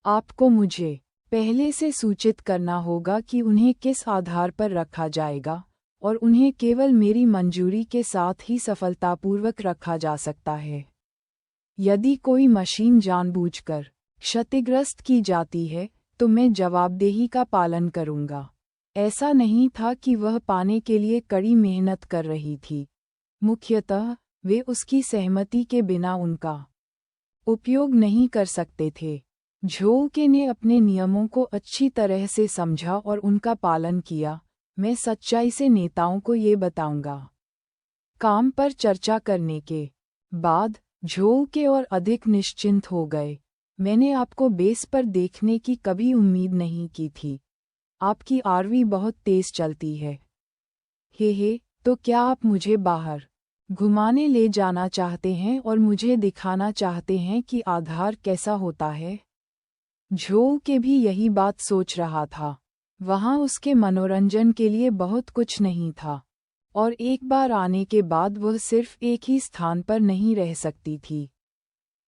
आपको मुझे पहले से सूचित करना होगा कि उन्हें किस आधार पर रखा जाएगा, और उन्हें केवल मेरी मंजूरी के साथ ही सफलतापूर्वक रखा जा सकता है। यदि कोई मशीन जानबूझकर क्षतिग्रस्त की जाती है, तो मैं जवाबदेही का पालन करूंगा। ऐसा नहीं था कि वह पाने के लिए कड़ी मेहनत कर रही थी। मुख्यतः, वे उसकी सहमति के बिना उनका उपयोग नहीं कर सकते थे। झोके ने अपने नियमों को अच्छी तरह से समझा और उनका पालन किया। मैं सच्चाई से नेताओं को ये बताऊंगा। काम पर चर्चा करने के बाद झोके और अधिक निश्चिंत हो गए। मैंने आपको बेस पर देखने की कभी उम्मीद नहीं की थी। आपकी आरवी बहुत तेज चलती है। हे, तो क्या आप मुझे बाहर घुमाने ले जाना चाहते हैं और मुझे दिखाना चाहते हैं कि आधार कैसा होता है? झोके भी यही बात सोच रहा था। वहाँ उसके मनोरंजन के लिए बहुत कुछ नहीं था, और एक बार आने के बाद वह सिर्फ एक ही स्थान पर नहीं रह सकती थी।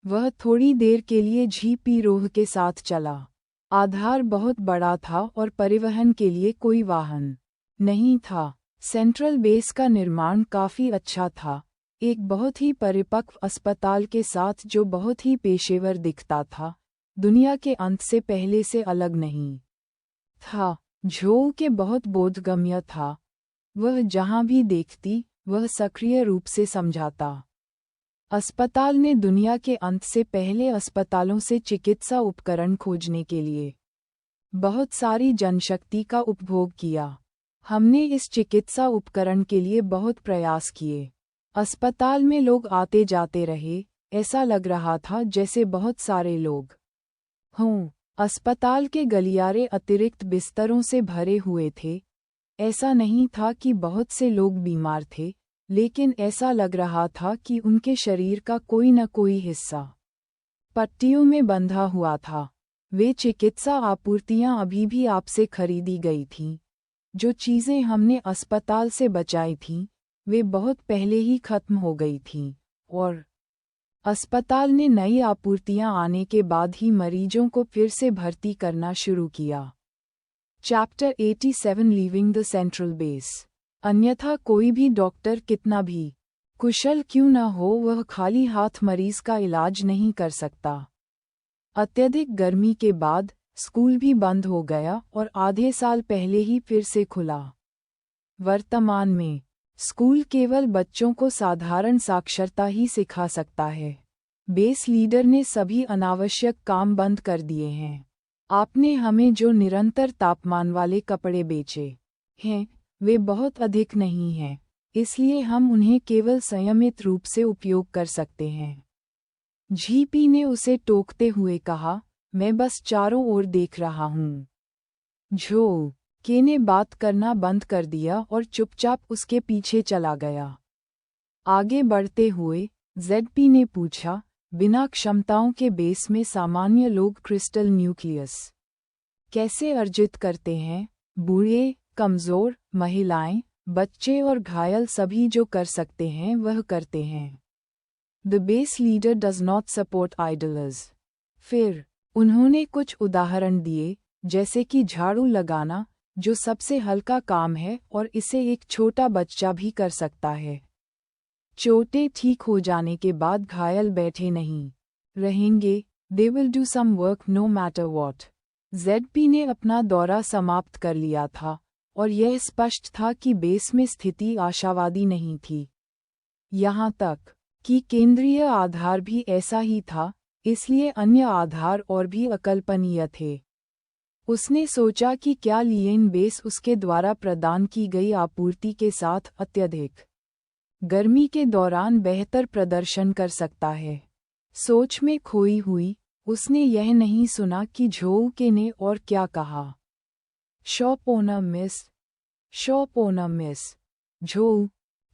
वह थोड़ी देर के लिए जीपी रोह के साथ चला। आधार बहुत बड़ा था और परिवहन के लिए कोई वाहन नहीं था। सेंट्रल बेस का निर्माण काफी अच्छा था, एक बहुत ही परिपक्व अस्पताल के साथ जो बहुत ही पेशेवर दिखता था, दुनिया के अंत से पहले से अलग नहीं था। जो के बहुत बोधगम्य था। वह जहां भी देखती, वह सक्रिय रूप से समझाता। अस्पताल ने दुनिया के अंत से पहले अस्पतालों से चिकित्सा उपकरण खोजने के लिए बहुत सारी जनशक्ति का उपभोग किया। हमने इस चिकित्सा उपकरण के लिए बहुत प्रयास किए। अस्पताल में लोग आते जाते रहे, ऐसा लग रहा था जैसे बहुत सारे लोग हों। अस्पताल के गलियारे अतिरिक्त बिस्तरों से भरे हुए थे। ऐसा नहीं था कि बहुत से लोग बीमार थे, लेकिन ऐसा लग रहा था कि उनके शरीर का कोई न कोई हिस्सा पट्टियों में बंधा हुआ था। वे चिकित्सा आपूर्तियां अभी भी आपसे खरीदी गई थीं। जो चीज़ें हमने अस्पताल से बचाई थीं, वे बहुत पहले ही खत्म हो गई थीं, और अस्पताल ने नई आपूर्तियां आने के बाद ही मरीजों को फिर से भर्ती करना शुरू किया। Chapter 87 leaving the central base. अन्यथा कोई भी डॉक्टर कितना भी कुशल क्यों न हो, वह खाली हाथ मरीज का इलाज नहीं कर सकता। अत्यधिक गर्मी के बाद स्कूल भी बंद हो गया और आधे साल पहले ही फिर से खुला। वर्तमान में स्कूल केवल बच्चों को साधारण साक्षरता ही सिखा सकता है। बेस लीडर ने सभी अनावश्यक काम बंद कर दिए हैं। आपने हमें जो निरंतर तापमान वाले कपड़े बेचे हैं, वे बहुत अधिक नहीं हैं, इसलिए हम उन्हें केवल संयमित रूप से उपयोग कर सकते हैं। जीपी ने उसे टोकते हुए कहा, मैं बस चारों ओर देख रहा हूँ। जो के ने बात करना बंद कर दिया और चुपचाप उसके पीछे चला गया। आगे बढ़ते हुए जेडपी ने पूछा, बिना क्षमताओं के बेस में सामान्य लोग क्रिस्टल न्यूक्लियस कैसे अर्जित करते हैं? बूढ़े, कमजोर, महिलाएं, बच्चे और घायल सभी जो कर सकते हैं वह करते हैं। The base leader does not support idlers. फिर उन्होंने कुछ उदाहरण दिए, जैसे कि झाड़ू लगाना, जो सबसे हल्का काम है और इसे एक छोटा बच्चा भी कर सकता है। चोटें ठीक हो जाने के बाद घायल बैठे नहीं रहेंगे, they will do some work no matter what. ZP ने अपना दौरा समाप्त कर लिया था और यह स्पष्ट था कि बेस में स्थिति आशावादी नहीं थी। यहाँ तक कि केंद्रीय आधार भी ऐसा ही था, इसलिए अन्य आधार और भी अकल्पनीय थे। उसने सोचा कि क्या लिएन बेस उसके द्वारा प्रदान की गई आपूर्ति के साथ अत्यधिक गर्मी के दौरान बेहतर प्रदर्शन कर सकता है। सोच में खोई हुई, उसने यह नहीं सुना कि झोउ के ने और क्या कहा। Shop owner miss. झोउ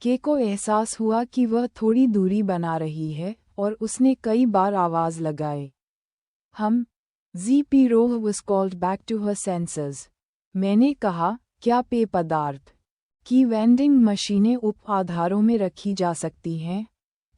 के को एहसास हुआ कि वह थोड़ी दूरी बना रही है और उसने कई बार आवाज लगाई। जीपी रोह was called back to her senses। मैंने कहा, क्या पेय पदार्थ की वेंडिंग मशीनें उप आधारों में रखी जा सकती हैं?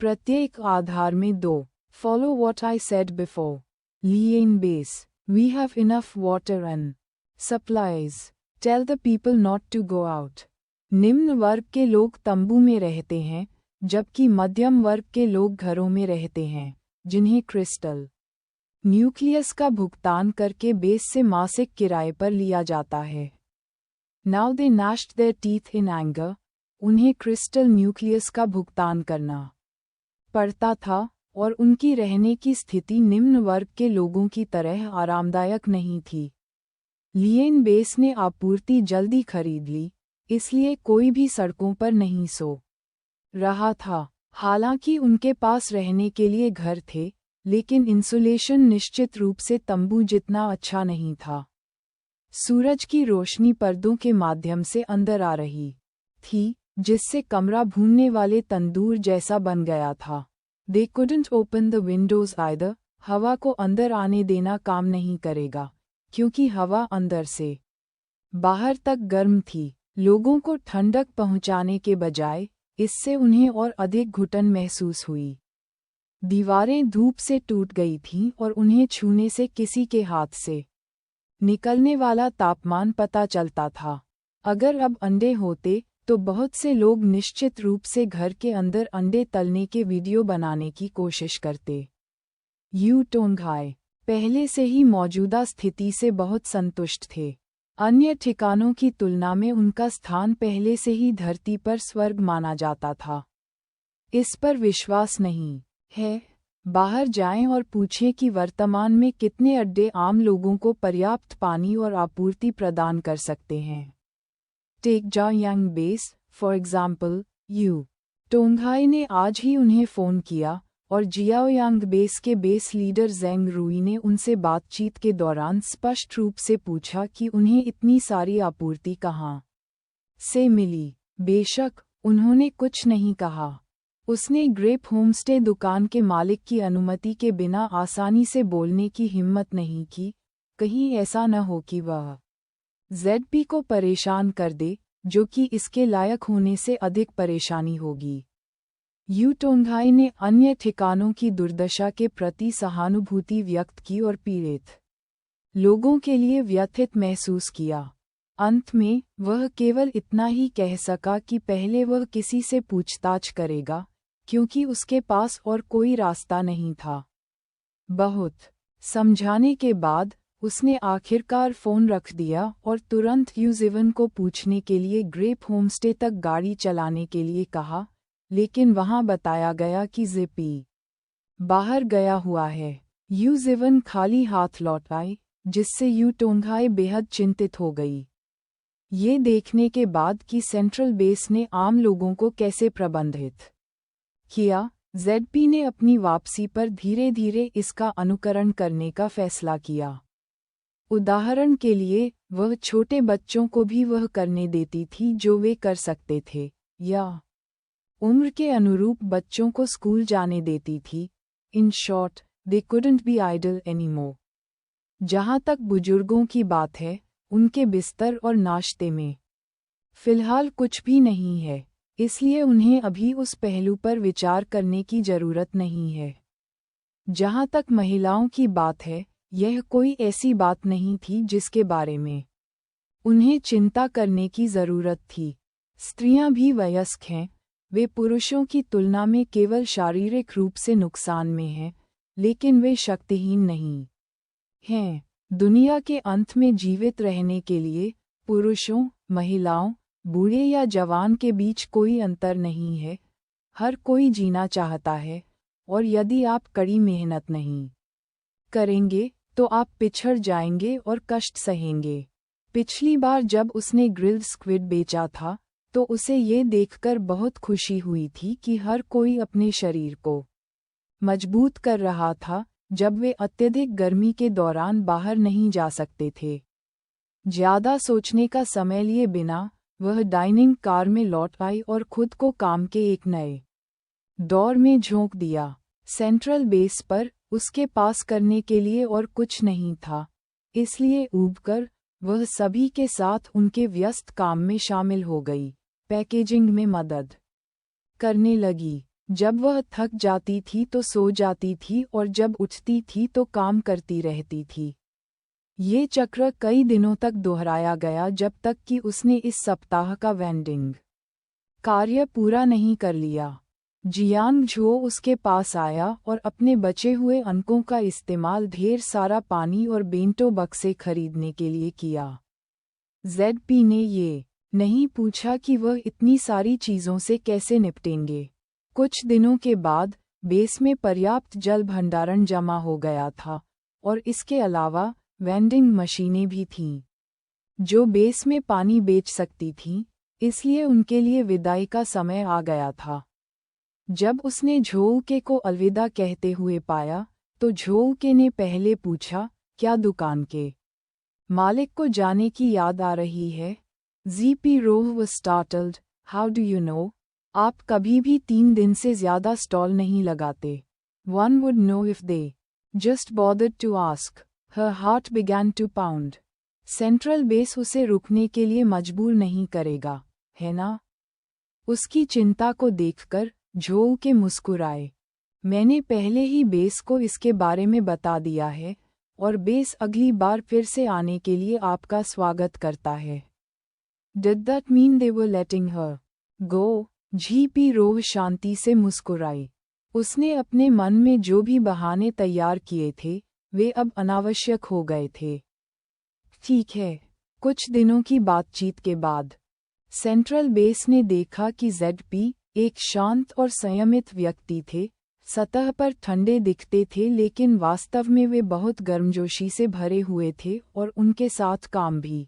प्रत्येक आधार में 2। Follow what I said before। Liane base, we have enough water and supplies। Tell the people not to go out। निम्न वर्ग के लोग तंबू में रहते हैं, जबकि मध्यम वर्ग के लोग घरों में रहते हैं, जिन्हें क्रिस्टल न्यूक्लियस का भुगतान करके बेस से मासिक किराए पर लिया जाता है। Now they gnashed their teeth in anger। उन्हें क्रिस्टल न्यूक्लियस का भुगतान करना पड़ता था और उनकी रहने की स्थिति निम्न वर्ग के लोगों की तरह आरामदायक नहीं थी। लिएन बेस ने आपूर्ति जल्दी खरीद ली, इसलिए कोई भी सड़कों पर नहीं सो रहा था। हालांकि उनके पास रहने के लिए घर थे, लेकिन इंसुलेशन निश्चित रूप से तंबू जितना अच्छा नहीं था। सूरज की रोशनी पर्दों के माध्यम से अंदर आ रही थी, जिससे कमरा भूनने वाले तंदूर जैसा बन गया था। They couldn't open the windows either। हवा को अंदर आने देना काम नहीं करेगा, क्योंकि हवा अंदर से बाहर तक गर्म थी। लोगों को ठंडक पहुंचाने के बजाय इससे उन्हें और अधिक घुटन महसूस हुई। दीवारें धूप से टूट गई थीं और उन्हें छूने से किसी के हाथ से निकलने वाला तापमान पता चलता था। अगर अब अंडे होते तो बहुत से लोग निश्चित रूप से घर के अंदर अंडे तलने के वीडियो बनाने की कोशिश करते। यू टोंघाई पहले से ही मौजूदा स्थिति से बहुत संतुष्ट थे। अन्य ठिकानों की तुलना में उनका स्थान पहले से ही धरती पर स्वर्ग माना जाता था। इस पर विश्वास नहीं है। बाहर जाएं और पूछें कि वर्तमान में कितने अड्डे आम लोगों को पर्याप्त पानी और आपूर्ति प्रदान कर सकते हैं। Take Jiaoyang base for example. Yu Tonghai ने आज ही उन्हें फ़ोन किया और जियाओयांग बेस के बेस लीडर ज़ेंग रूई ने उनसे बातचीत के दौरान स्पष्ट रूप से पूछा कि उन्हें इतनी सारी आपूर्ति कहाँ से मिली। बेशक उन्होंने कुछ नहीं कहा। उसने ग्रेप होमस्टे दुकान के मालिक की अनुमति के बिना आसानी से बोलने की हिम्मत नहीं की, कहीं ऐसा न हो कि वह ZP को परेशान कर दे, जो कि इसके लायक होने से अधिक परेशानी होगी। यू टोंघाई ने अन्य ठिकानों की दुर्दशा के प्रति सहानुभूति व्यक्त की और पीड़ित लोगों के लिए व्यथित महसूस किया। अंत में वह केवल इतना ही कह सका कि पहले वह किसी से पूछताछ करेगा, क्योंकि उसके पास और कोई रास्ता नहीं था। बहुत समझाने के बाद उसने आखिरकार फ़ोन रख दिया और तुरंत यूजिवन को पूछने के लिए ग्रेप होमस्टे तक गाड़ी चलाने के लिए कहा, लेकिन वहां बताया गया कि जेपी बाहर गया हुआ है। यूजिवन खाली हाथ लौट आई, जिससे यू टोंघाई बेहद चिंतित हो गई। ये देखने के बाद कि सेंट्रल बेस ने आम लोगों को कैसे प्रबंधित किया, ZP ने अपनी वापसी पर धीरे धीरे इसका अनुकरण करने का फैसला किया। उदाहरण के लिए, वह छोटे बच्चों को भी वह करने देती थी जो वे कर सकते थे, या उम्र के अनुरूप बच्चों को स्कूल जाने देती थी। In short, they couldn't be idle anymore. जहाँ तक बुजुर्गों की बात है, उनके बिस्तर और नाश्ते में फिलहाल कुछ भी नहीं है, इसलिए उन्हें अभी उस पहलू पर विचार करने की जरूरत नहीं है। जहाँ तक महिलाओं की बात है, यह कोई ऐसी बात नहीं थी जिसके बारे में उन्हें चिंता करने की जरूरत थी। स्त्रियां भी वयस्क हैं, वे पुरुषों की तुलना में केवल शारीरिक रूप से नुकसान में हैं, लेकिन वे शक्तिहीन नहीं हैं। दुनिया के अंत में जीवित रहने के लिए पुरुषों, महिलाओं, बूढ़े या जवान के बीच कोई अंतर नहीं है। हर कोई जीना चाहता है, और यदि आप कड़ी मेहनत नहीं करेंगे तो आप पिछड़ जाएंगे और कष्ट सहेंगे। पिछली बार जब उसने ग्रिल्ड स्क्विड बेचा था, तो उसे ये देखकर बहुत खुशी हुई थी कि हर कोई अपने शरीर को मजबूत कर रहा था जब वे अत्यधिक गर्मी के दौरान बाहर नहीं जा सकते थे। ज्यादा सोचने का समय लिए बिना वह डाइनिंग कार में लौट आई और खुद को काम के एक नए दौर में झोंक दिया। सेंट्रल बेस पर उसके पास करने के लिए और कुछ नहीं था, इसलिए ऊबकर वह सभी के साथ उनके व्यस्त काम में शामिल हो गई, पैकेजिंग में मदद करने लगी। जब वह थक जाती थी तो सो जाती थी और जब उठती थी तो काम करती रहती थी। ये चक्र कई दिनों तक दोहराया गया जब तक कि उसने इस सप्ताह का वेंडिंग कार्य पूरा नहीं कर लिया। जियांग झो उसके पास आया और अपने बचे हुए अंकों का इस्तेमाल ढेर सारा पानी और बेंटो बक्से खरीदने के लिए किया। ZP ने ये नहीं पूछा कि वह इतनी सारी चीज़ों से कैसे निपटेंगे। कुछ दिनों के बाद बेस में पर्याप्त जल भंडारण जमा हो गया था, और इसके अलावा वेंडिंग मशीनें भी थीं जो बेस में पानी बेच सकती थीं, इसलिए उनके लिए विदाई का समय आ गया था। जब उसने झोउके को अलविदा कहते हुए पाया, तो झोउके ने पहले पूछा, क्या दुकान के मालिक को जाने की याद आ रही है? ZP rho was startled, how do you know? आप कभी भी 3 दिन से ज्यादा स्टॉल नहीं लगाते। One would know if they just bothered to ask. Her heart began to pound. Central base उसे रुकने के लिए मजबूर नहीं करेगा, है ना? उसकी चिंता को देखकर झोउके मुस्कुराए। मैंने पहले ही बेस को इसके बारे में बता दिया है, और बेस अगली बार फिर से आने के लिए आपका स्वागत करता है। Did that mean they were letting her go? ZP रोह शांति से मुस्कुराई। उसने अपने मन में जो भी बहाने तैयार किए थे, वे अब अनावश्यक हो गए थे। ठीक है। कुछ दिनों की बातचीत के बाद सेंट्रल बेस ने देखा कि ZP एक शांत और संयमित व्यक्ति थे। सतह पर ठंडे दिखते थे, लेकिन वास्तव में वे बहुत गर्मजोशी से भरे हुए थे और उनके साथ काम भी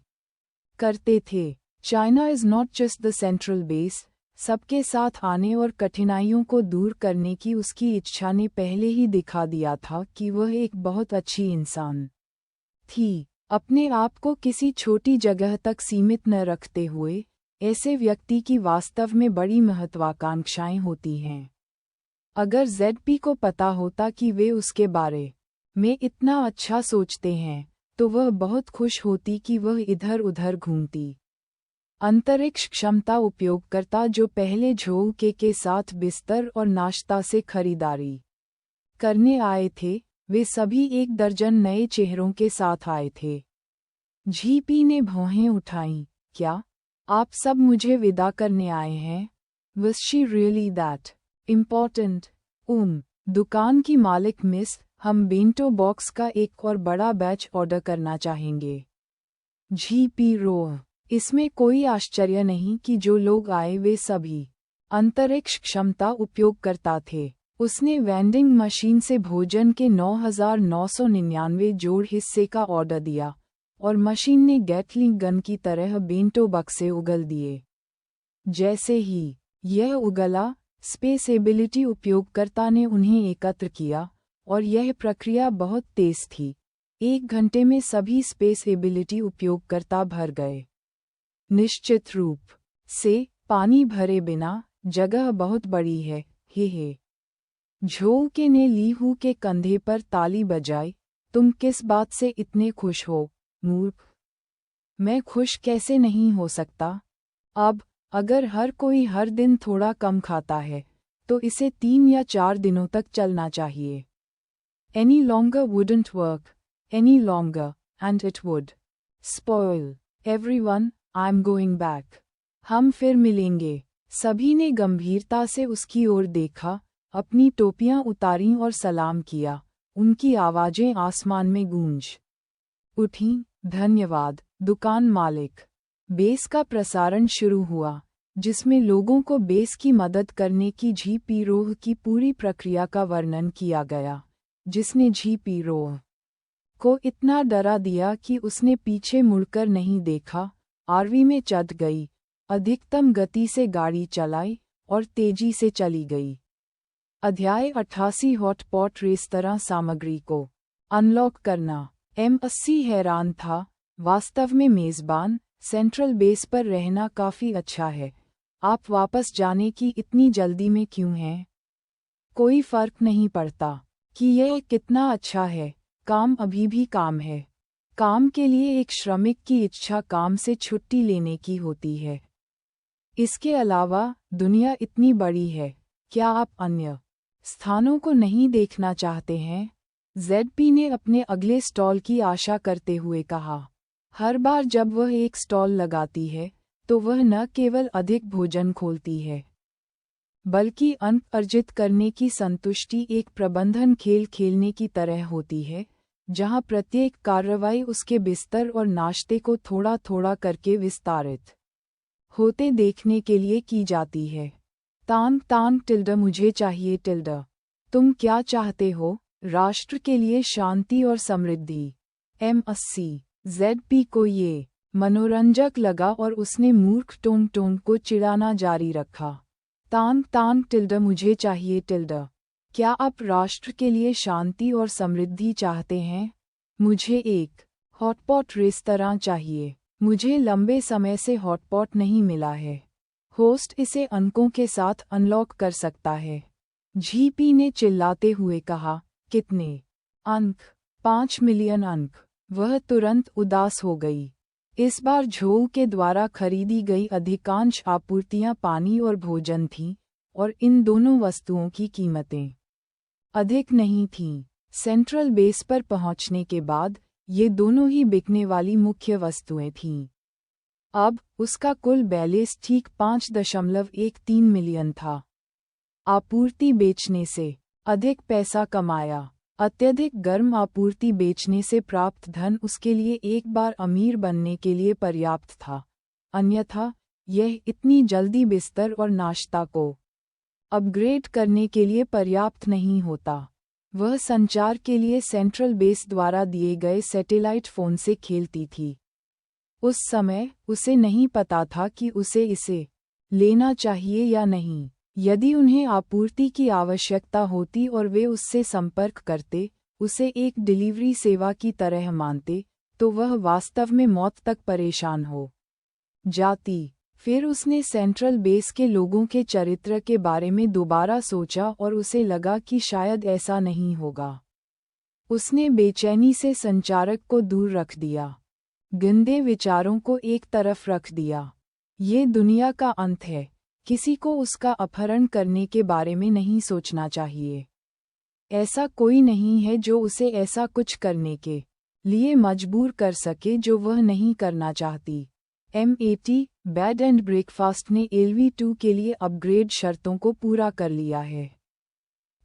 करते थे। China is not just the central base. सबके साथ आने और कठिनाइयों को दूर करने की उसकी इच्छा ने पहले ही दिखा दिया था कि वह एक बहुत अच्छी इंसान थी। अपने आप को किसी छोटी जगह तक सीमित न रखते हुए, ऐसे व्यक्ति की वास्तव में बड़ी महत्वाकांक्षाएं होती हैं। अगर ZP को पता होता कि वे उसके बारे में इतना अच्छा सोचते हैं, तो वह बहुत खुश होती कि वह इधर उधर घूमती। अंतरिक्ष क्षमता उपयोगकर्ता जो पहले झोल के साथ बिस्तर और नाश्ता से खरीदारी करने आए थे, वे सभी 1 दर्जन नए चेहरों के साथ आए थे। झीपी ने भौहें उठाईं। क्या आप सब मुझे विदा करने आए हैं? Was she really that important? दुकान की मालिक मिस, हम बेंटो बॉक्स का एक और बड़ा बैच ऑर्डर करना चाहेंगे। झीपी रोह, इसमें कोई आश्चर्य नहीं कि जो लोग आए वे सभी अंतरिक्ष क्षमता उपयोगकर्ता थे। उसने वेंडिंग मशीन से भोजन के 9,999 जोड़ हिस्से का ऑर्डर दिया और मशीन ने गैटलिंग गन की तरह बेंटो बक्से उगल दिए। जैसे ही यह उगला, स्पेस एबिलिटी उपयोगकर्ता ने उन्हें एकत्र किया और यह प्रक्रिया बहुत तेज थी। 1 घंटे में सभी स्पेस एबिलिटी उपयोगकर्ता भर गए। निश्चित रूप से पानी भरे बिना, जगह बहुत बड़ी है, हे। झोंके ने लीहू के कंधे पर ताली बजाई। तुम किस बात से इतने खुश हो, मूर्ख? मैं खुश कैसे नहीं हो सकता? अब अगर हर कोई हर दिन थोड़ा कम खाता है, तो इसे 3 या 4 दिनों तक चलना चाहिए। Any longer wouldn't work, any longer, and it would spoil everyone. I'm going back. हम फिर मिलेंगे। सभी ने गंभीरता से उसकी ओर देखा, अपनी टोपियां उतारीं और सलाम किया। उनकी आवाजें आसमान में गूंज उठीं। धन्यवाद, दुकान मालिक। बेस का प्रसारण शुरू हुआ, जिसमें लोगों को बेस की मदद करने की झीपी रोह की पूरी प्रक्रिया का वर्णन किया गया, जिसने झीपी रोह को इतना डरा दिया कि उसने पीछे मुड़कर नहीं देखा। आरवी में चढ़ गई, अधिकतम गति से गाड़ी चलाई और तेजी से चली गई। अध्याय 88 हॉटपॉट रेस्तरां सामग्री को अनलॉक करना। M80 हैरान था। वास्तव में मेज़बान, सेंट्रल बेस पर रहना काफ़ी अच्छा है। आप वापस जाने की इतनी जल्दी में क्यों हैं? कोई फर्क नहीं पड़ता कि यह कितना अच्छा है, काम अभी भी काम है। काम के लिए एक श्रमिक की इच्छा काम से छुट्टी लेने की होती है। इसके अलावा दुनिया इतनी बड़ी है, क्या आप अन्य स्थानों को नहीं देखना चाहते हैं? ZP ने अपने अगले स्टॉल की आशा करते हुए कहा। हर बार जब वह एक स्टॉल लगाती है, तो वह न केवल अधिक भोजन खोलती है, बल्कि अंक अर्जित करने की संतुष्टि एक प्रबंधन खेल खेलने की तरह होती है, जहां प्रत्येक कार्रवाई उसके बिस्तर और नाश्ते को थोड़ा थोड़ा करके विस्तारित होते देखने के लिए की जाती है। तांग तांग टिल्ड मुझे चाहिए टिल्ड। तुम क्या चाहते हो? राष्ट्र के लिए शांति और समृद्धि। M80 ZP को ये मनोरंजक लगा और उसने मूर्ख टोंग टोंग को चिढ़ाना जारी रखा। तांग तांग टिल्ड मुझे चाहिए टिल्ड। क्या आप राष्ट्र के लिए शांति और समृद्धि चाहते हैं? मुझे एक हॉटपॉट रेस्तरां चाहिए। मुझे लंबे समय से हॉटपॉट नहीं मिला है। होस्ट इसे अंकों के साथ अनलॉक कर सकता है। झीपी ने चिल्लाते हुए कहा। कितने अंक? 5 मिलियन अंक। वह तुरंत उदास हो गई। इस बार झोल के द्वारा खरीदी गई अधिकांश आपूर्तियां पानी और भोजन थीं, और इन दोनों वस्तुओं की कीमतें अधिक नहीं थीं। सेंट्रल बेस पर पहुंचने के बाद ये दोनों ही बिकने वाली मुख्य वस्तुएं थीं। अब उसका कुल बैलेंस ठीक 5.13 मिलियन था। आपूर्ति बेचने से अधिक पैसा कमाया। अत्यधिक गर्म आपूर्ति बेचने से प्राप्त धन उसके लिए एक बार अमीर बनने के लिए पर्याप्त था, अन्यथा यह इतनी जल्दी बिस्तर और नाश्ता को अपग्रेड करने के लिए पर्याप्त नहीं होता। वह संचार के लिए सेंट्रल बेस द्वारा दिए गए सैटेलाइट फ़ोन से खेलती थी। उस समय उसे नहीं पता था कि उसे इसे लेना चाहिए या नहीं। यदि उन्हें आपूर्ति की आवश्यकता होती और वे उससे संपर्क करते, उसे एक डिलीवरी सेवा की तरह मानते, तो वह वास्तव में मौत तक परेशान हो जाती। फिर उसने सेंट्रल बेस के लोगों के चरित्र के बारे में दोबारा सोचा और उसे लगा कि शायद ऐसा नहीं होगा। उसने बेचैनी से संचारक को दूर रख दिया, गंदे विचारों को एक तरफ रख दिया। ये दुनिया का अंत है, किसी को उसका अपहरण करने के बारे में नहीं सोचना चाहिए। ऐसा कोई नहीं है जो उसे ऐसा कुछ करने के लिए मजबूर कर सके जो वह नहीं करना चाहती। MAT बेड एंड ब्रेकफास्ट ने LV2 के लिए अपग्रेड शर्तों को पूरा कर लिया है।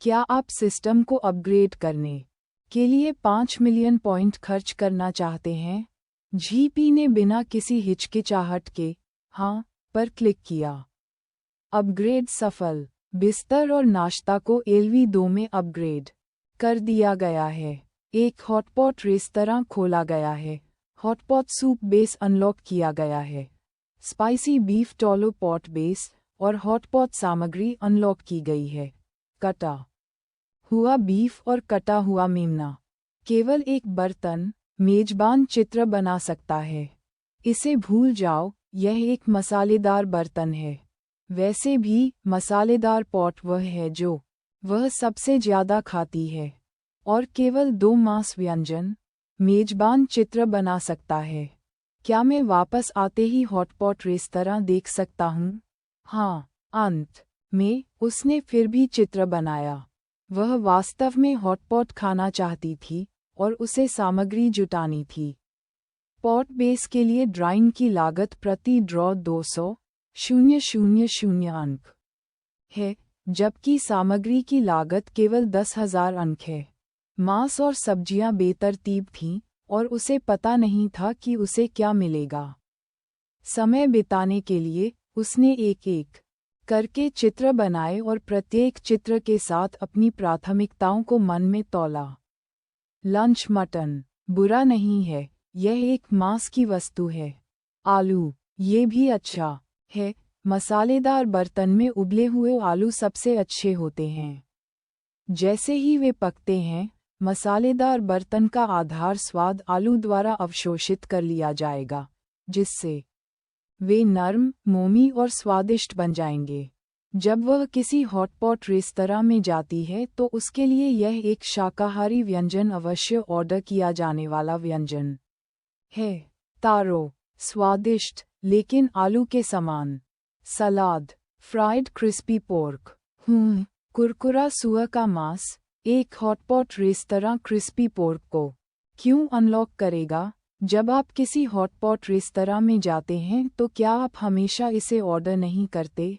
क्या आप सिस्टम को अपग्रेड करने के लिए 5 मिलियन पॉइंट खर्च करना चाहते हैं? GP ने बिना किसी हिचकिचाहट के हाँ पर क्लिक किया। अपग्रेड सफल। बिस्तर और नाश्ता को LV2 में अपग्रेड कर दिया गया है। एक हॉटपॉट रेस्तरां खोला गया है। हॉटपॉट सूप बेस अनलॉक किया गया है। Spicy beef Tolo pot base और हॉटपॉट सामग्री अनलॉक की गई है। कटा हुआ बीफ और कटा हुआ मेमना। केवल एक बर्तन मेजबान चित्र बना सकता है। इसे भूल जाओ, यह एक मसालेदार बर्तन है। वैसे भी मसालेदार पॉट वह है जो वह सबसे ज्यादा खाती है, और केवल 2 मांस व्यंजन मेजबान चित्र बना सकता है। क्या मैं वापस आते ही हॉटपॉट रेस्तरां देख सकता हूँ? हाँ। अंत में उसने फिर भी चित्र बनाया। वह वास्तव में हॉटपॉट खाना चाहती थी और उसे सामग्री जुटानी थी। पॉट बेस के लिए ड्राइंग की लागत प्रति ड्रॉ 200,000 अंक है, जबकि सामग्री की लागत केवल 10,000 अंक है। मांस और सब्जियां बेतरतीब थीं और उसे पता नहीं था कि उसे क्या मिलेगा। समय बिताने के लिए उसने एक-एक करके चित्र बनाए और प्रत्येक चित्र के साथ अपनी प्राथमिकताओं को मन में तौला। लंच मटन बुरा नहीं है, यह एक मांस की वस्तु है। आलू ये भी अच्छा है। मसालेदार बर्तन में उबले हुए आलू सबसे अच्छे होते हैं। जैसे ही वे पकते हैं, मसालेदार बर्तन का आधार स्वाद आलू द्वारा अवशोषित कर लिया जाएगा, जिससे वे नर्म, मोमी और स्वादिष्ट बन जाएंगे। जब वह किसी हॉटपॉट रेस्तरां में जाती है तो उसके लिए यह एक शाकाहारी व्यंजन अवश्य ऑर्डर किया जाने वाला व्यंजन है। तारो स्वादिष्ट लेकिन आलू के समान। सलाद फ्राइड क्रिस्पी पोर्क। कुरकुरा सुअर का मांस। एक हॉटपॉट रेस्तरां क्रिस्पी पोर्क को क्यों अनलॉक करेगा? जब आप किसी हॉटपॉट रेस्तरां में जाते हैं तो क्या आप हमेशा इसे ऑर्डर नहीं करते?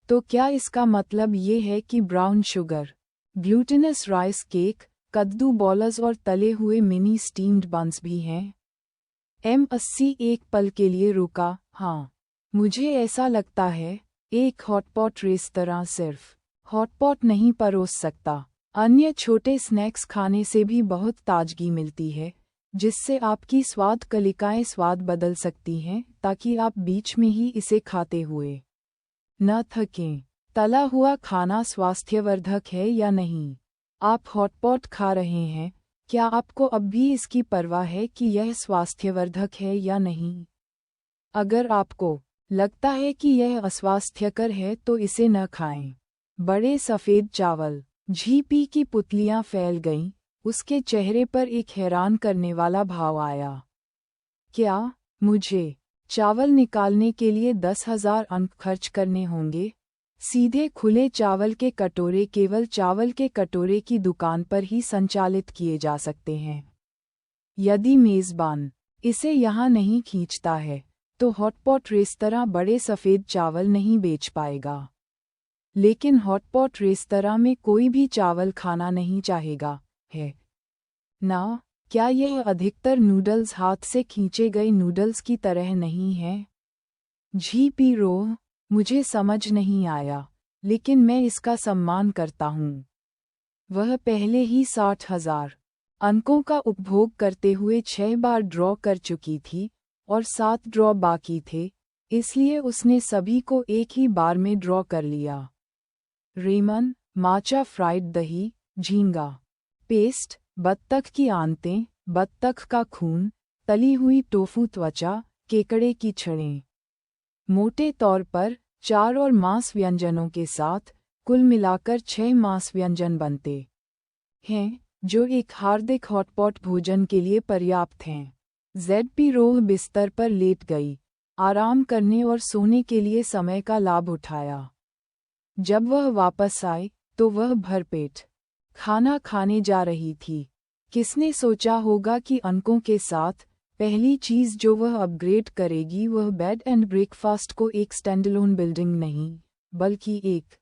तो क्या इसका मतलब ये है कि brown sugar, glutinous rice cake, कद्दू बॉल्स और तले हुए मिनी स्टीम्ड बंस भी हैं? M80 एक पल के लिए रुका। हाँ, मुझे ऐसा लगता है एक हॉटपॉट रेस्तरां सिर्फ हॉटपॉट नहीं परोस सकता। अन्य छोटे स्नैक्स खाने से भी बहुत ताजगी मिलती है, जिससे आपकी स्वाद कलिकाएं स्वाद बदल सकती हैं, ताकि आप बीच में ही इसे खाते हुए न थकें। तला हुआ खाना स्वास्थ्यवर्धक है या नहीं? आप हॉटपॉट खा रहे हैं, क्या आपको अब भी इसकी परवाह है कि यह स्वास्थ्यवर्धक है या नहीं? अगर आपको लगता है कि यह अस्वास्थ्यकर है तो इसे न खाएं। बड़े सफ़ेद चावल। GP की पुतलियां फैल गईं, उसके चेहरे पर एक हैरान करने वाला भाव आया। क्या मुझे चावल निकालने के लिए 10,000 अंक खर्च करने होंगे? सीधे खुले चावल के कटोरे केवल चावल के कटोरे की दुकान पर ही संचालित किए जा सकते हैं। यदि मेज़बान इसे यहाँ नहीं खींचता है, तो हॉटपॉट रेस्तरां बड़े सफ़ेद चावल नहीं बेच पाएगा। लेकिन हॉटपॉट रेस्तरां में कोई भी चावल खाना नहीं चाहेगा, है ना? क्या यह अधिकतर नूडल्स हाथ से खींचे गए नूडल्स की तरह नहीं है? GP रोह, मुझे समझ नहीं आया, लेकिन मैं इसका सम्मान करता हूँ। वह पहले ही 60,000 अंकों का उपभोग करते हुए 6 बार ड्रॉ कर चुकी थी और 7 ड्रॉ बाकी थे, इसलिए उसने सभी को एक ही बार में ड्रॉ कर लिया। रेमन माचा फ्राइड दही, झींगा पेस्ट, बत्तख की आंतें, बत्तख का खून, तली हुई टोफू त्वचा, केकड़े की छड़ें। मोटे तौर पर 4 और मांस व्यंजनों के साथ कुल मिलाकर 6 मांस व्यंजन बनते हैं। जो एक हार्दिक हॉटपॉट भोजन के लिए पर्याप्त हैं। ZP रोह बिस्तर पर लेट गई, आराम करने और सोने के लिए समय का लाभ उठाया। जब वह वापस आई, तो वह भरपेट खाना खाने जा रही थी। किसने सोचा होगा कि अंकों के साथ पहली चीज जो वह अपग्रेड करेगी वह बेड एंड ब्रेकफास्ट को एक स्टैंडअलोन बिल्डिंग नहीं, बल्कि एक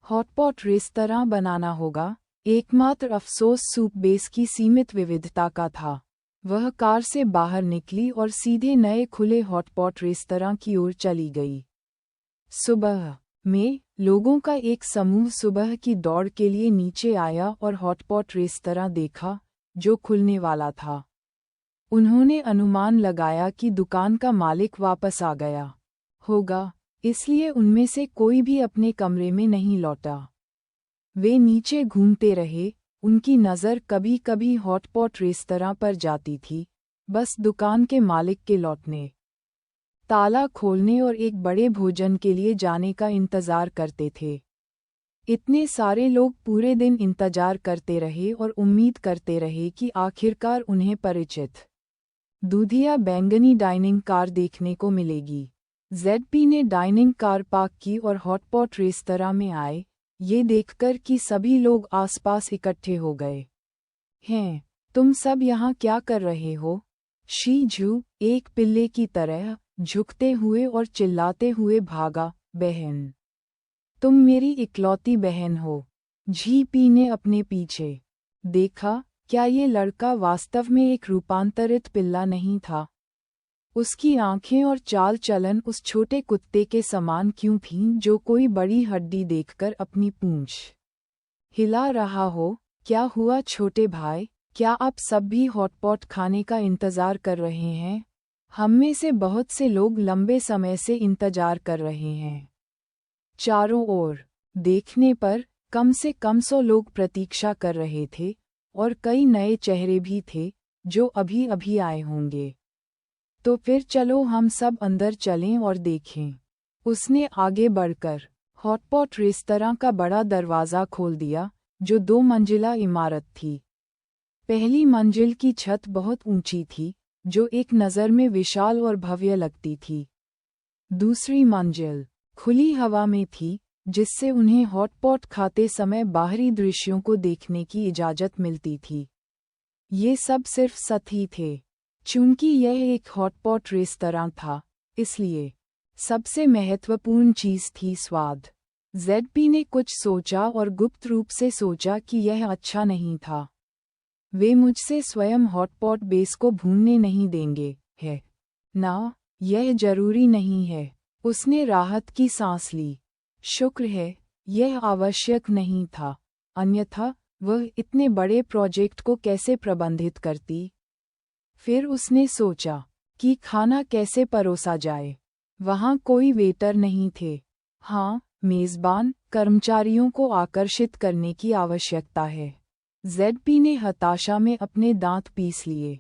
हॉटपॉट रेस्तरां बनाना होगा। एकमात्र अफसोस सूप बेस की सीमित विविधता का था। वह कार से बाहर निकली और सीधे नए खुले हॉटपॉट रेस्तरां की ओर चली गई। सुबह में लोगों का एक समूह सुबह की दौड़ के लिए नीचे आया और हॉटपॉट रेस्तरां देखा, जो खुलने वाला था। उन्होंने अनुमान लगाया कि दुकान का मालिक वापस आ गया होगा, इसलिए उनमें से कोई भी अपने कमरे में नहीं लौटा। वे नीचे घूमते रहे, उनकी नज़र कभी कभी हॉटपॉट रेस्तरां पर जाती थी, बस दुकान के मालिक के लौटने, ताला खोलने और एक बड़े भोजन के लिए जाने का इंतजार करते थे। इतने सारे लोग पूरे दिन इंतजार करते रहे और उम्मीद करते रहे कि आखिरकार उन्हें परिचित दूधिया बैंगनी डाइनिंग कार देखने को मिलेगी। ZP ने डाइनिंग कार पार्क की और हॉटपॉट रेस्तरां में आए, ये देखकर कि सभी लोग आसपास इकट्ठे हो गए। हैं, तुम सब यहाँ क्या कर रहे हो? शी झू एक पिल्ले की तरह झुकते हुए और चिल्लाते हुए भागा, बहन, तुम मेरी इकलौती बहन हो। झी ने अपने पीछे देखा, क्या ये लड़का वास्तव में एक रूपांतरित पिल्ला नहीं था? उसकी आंखें और चाल चलन उस छोटे कुत्ते के समान क्यों थीं जो कोई बड़ी हड्डी देखकर अपनी पूंछ हिला रहा हो? क्या हुआ छोटे भाई, क्या आप सब भी हॉटपॉट खाने का इंतजार कर रहे हैं? हममें से बहुत से लोग लंबे समय से इंतजार कर रहे हैं। चारों ओर देखने पर कम से कम 100 लोग प्रतीक्षा कर रहे थे, और कई नए चेहरे भी थे, जो अभी अभी आए होंगे। तो फिर चलो हम सब अंदर चलें और देखें। उसने आगे बढ़कर हॉटपॉट रेस्तरां का बड़ा दरवाज़ा खोल दिया, जो 2 मंजिला इमारत थी। पहली मंजिल की छत बहुत ऊंची थी, जो एक नज़र में विशाल और भव्य लगती थी। दूसरी मंजिल खुली हवा में थी, जिससे उन्हें हॉटपॉट खाते समय बाहरी दृश्यों को देखने की इजाज़त मिलती थी। ये सब सिर्फ सतही थे। चूंकि यह एक हॉटपॉट रेस्तरां था, इसलिए सबसे महत्वपूर्ण चीज़ थी स्वाद। ZP ने कुछ सोचा और गुप्त रूप से सोचा कि यह अच्छा नहीं था। वे मुझसे स्वयं हॉटपॉट बेस को भूनने नहीं देंगे, है ना? यह जरूरी नहीं है। उसने राहत की सांस ली। शुक्र है, यह आवश्यक नहीं था, अन्यथा वह इतने बड़े प्रोजेक्ट को कैसे प्रबंधित करती? फिर उसने सोचा कि खाना कैसे परोसा जाए। वहाँ कोई वेटर नहीं थे। हाँ, मेज़बान कर्मचारियों को आकर्षित करने की आवश्यकता है। ZP ने हताशा में अपने दांत पीस लिए।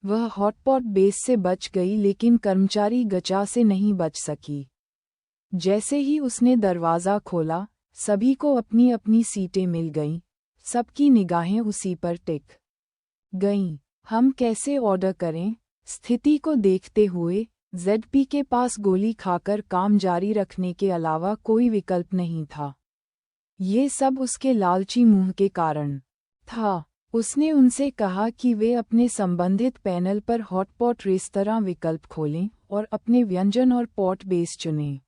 वह हॉटपॉट बेस से बच गई, लेकिन कर्मचारी गचा से नहीं बच सकी। जैसे ही उसने दरवाज़ा खोला, सभी को अपनी अपनी सीटें मिल गईं। सबकी निगाहें उसी पर टिक गईं। हम कैसे ऑर्डर करें? स्थिति को देखते हुए ZP के पास गोली खाकर काम जारी रखने के अलावा कोई विकल्प नहीं था। ये सब उसके लालची मुंह के कारण था। उसने उनसे कहा कि वे अपने संबंधित पैनल पर हॉटपॉट रेस्तरां विकल्प खोलें और अपने व्यंजन और पॉट बेस चुनें।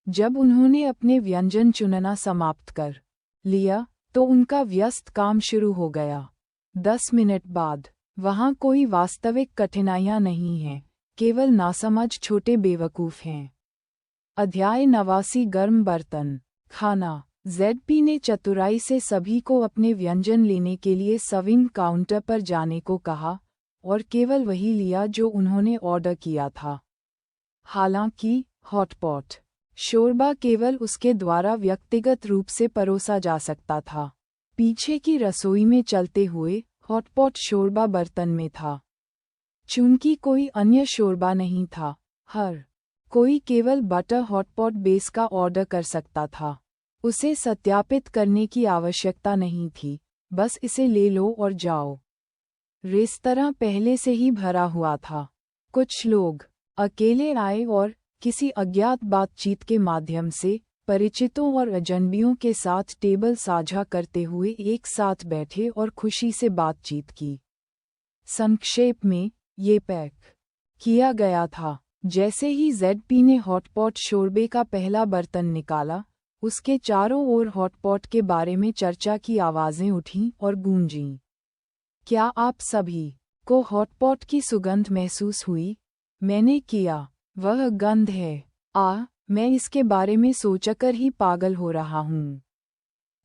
जब उन्होंने अपने व्यंजन चुनना समाप्त कर लिया, तो उनका व्यस्त काम शुरू हो गया। 10 मिनट बाद, वहाँ कोई वास्तविक कठिनाइयाँ नहीं हैं, केवल नासमझ छोटे बेवकूफ़ हैं। अध्याय 89 गर्म बर्तन खाना। ZP ने चतुराई से सभी को अपने व्यंजन लेने के लिए सर्विंग काउंटर पर जाने को कहा, और केवल वही लिया जो उन्होंने ऑर्डर किया था। हालांकि हॉटपॉट शोरबा केवल उसके द्वारा व्यक्तिगत रूप से परोसा जा सकता था। पीछे की रसोई में चलते हुए हॉटपॉट शोरबा बर्तन में था। चूंकि कोई अन्य शोरबा नहीं था, हर कोई केवल बटर हॉटपॉट बेस का ऑर्डर कर सकता था। उसे सत्यापित करने की आवश्यकता नहीं थी, बस इसे ले लो और जाओ। रेस्तरां पहले से ही भरा हुआ था। कुछ लोग अकेले आए और किसी अज्ञात बातचीत के माध्यम से परिचितों और अजनबियों के साथ टेबल साझा करते हुए एक साथ बैठे और खुशी से बातचीत की। संक्षेप में, ये पैक किया गया था। जैसे ही जेडपी ने हॉटपॉट शोरबे का पहला बर्तन निकाला, उसके चारों ओर हॉटपॉट के बारे में चर्चा की आवाज़ें उठीं और गूंजीं। क्या आप सभी को हॉटपॉट की सुगंध महसूस हुई? मैंने किया। वह गंध है। मैं इसके बारे में सोचकर ही पागल हो रहा हूँ।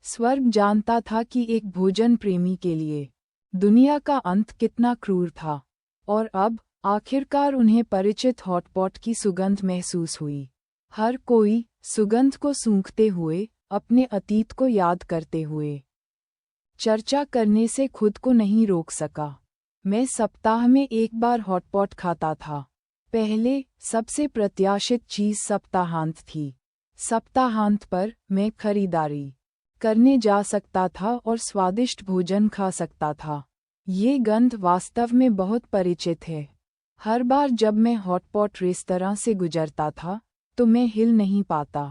स्वर्ग जानता था कि एक भोजन प्रेमी के लिए दुनिया का अंत कितना क्रूर था, और अब आखिरकार उन्हें परिचित हॉटपॉट की सुगंध महसूस हुई। हर कोई सुगंध को सूंघते हुए, अपने अतीत को याद करते हुए, चर्चा करने से खुद को नहीं रोक सका। मैं सप्ताह में एक बार हॉटपॉट खाता था। पहले सबसे प्रत्याशित चीज़ सप्ताहांत थी। सप्ताहांत पर मैं खरीदारी करने जा सकता था और स्वादिष्ट भोजन खा सकता था। ये गंध वास्तव में बहुत परिचित है। हर बार जब मैं हॉटपॉट रेस्तरां से गुजरता था, तो मैं हिल नहीं पाता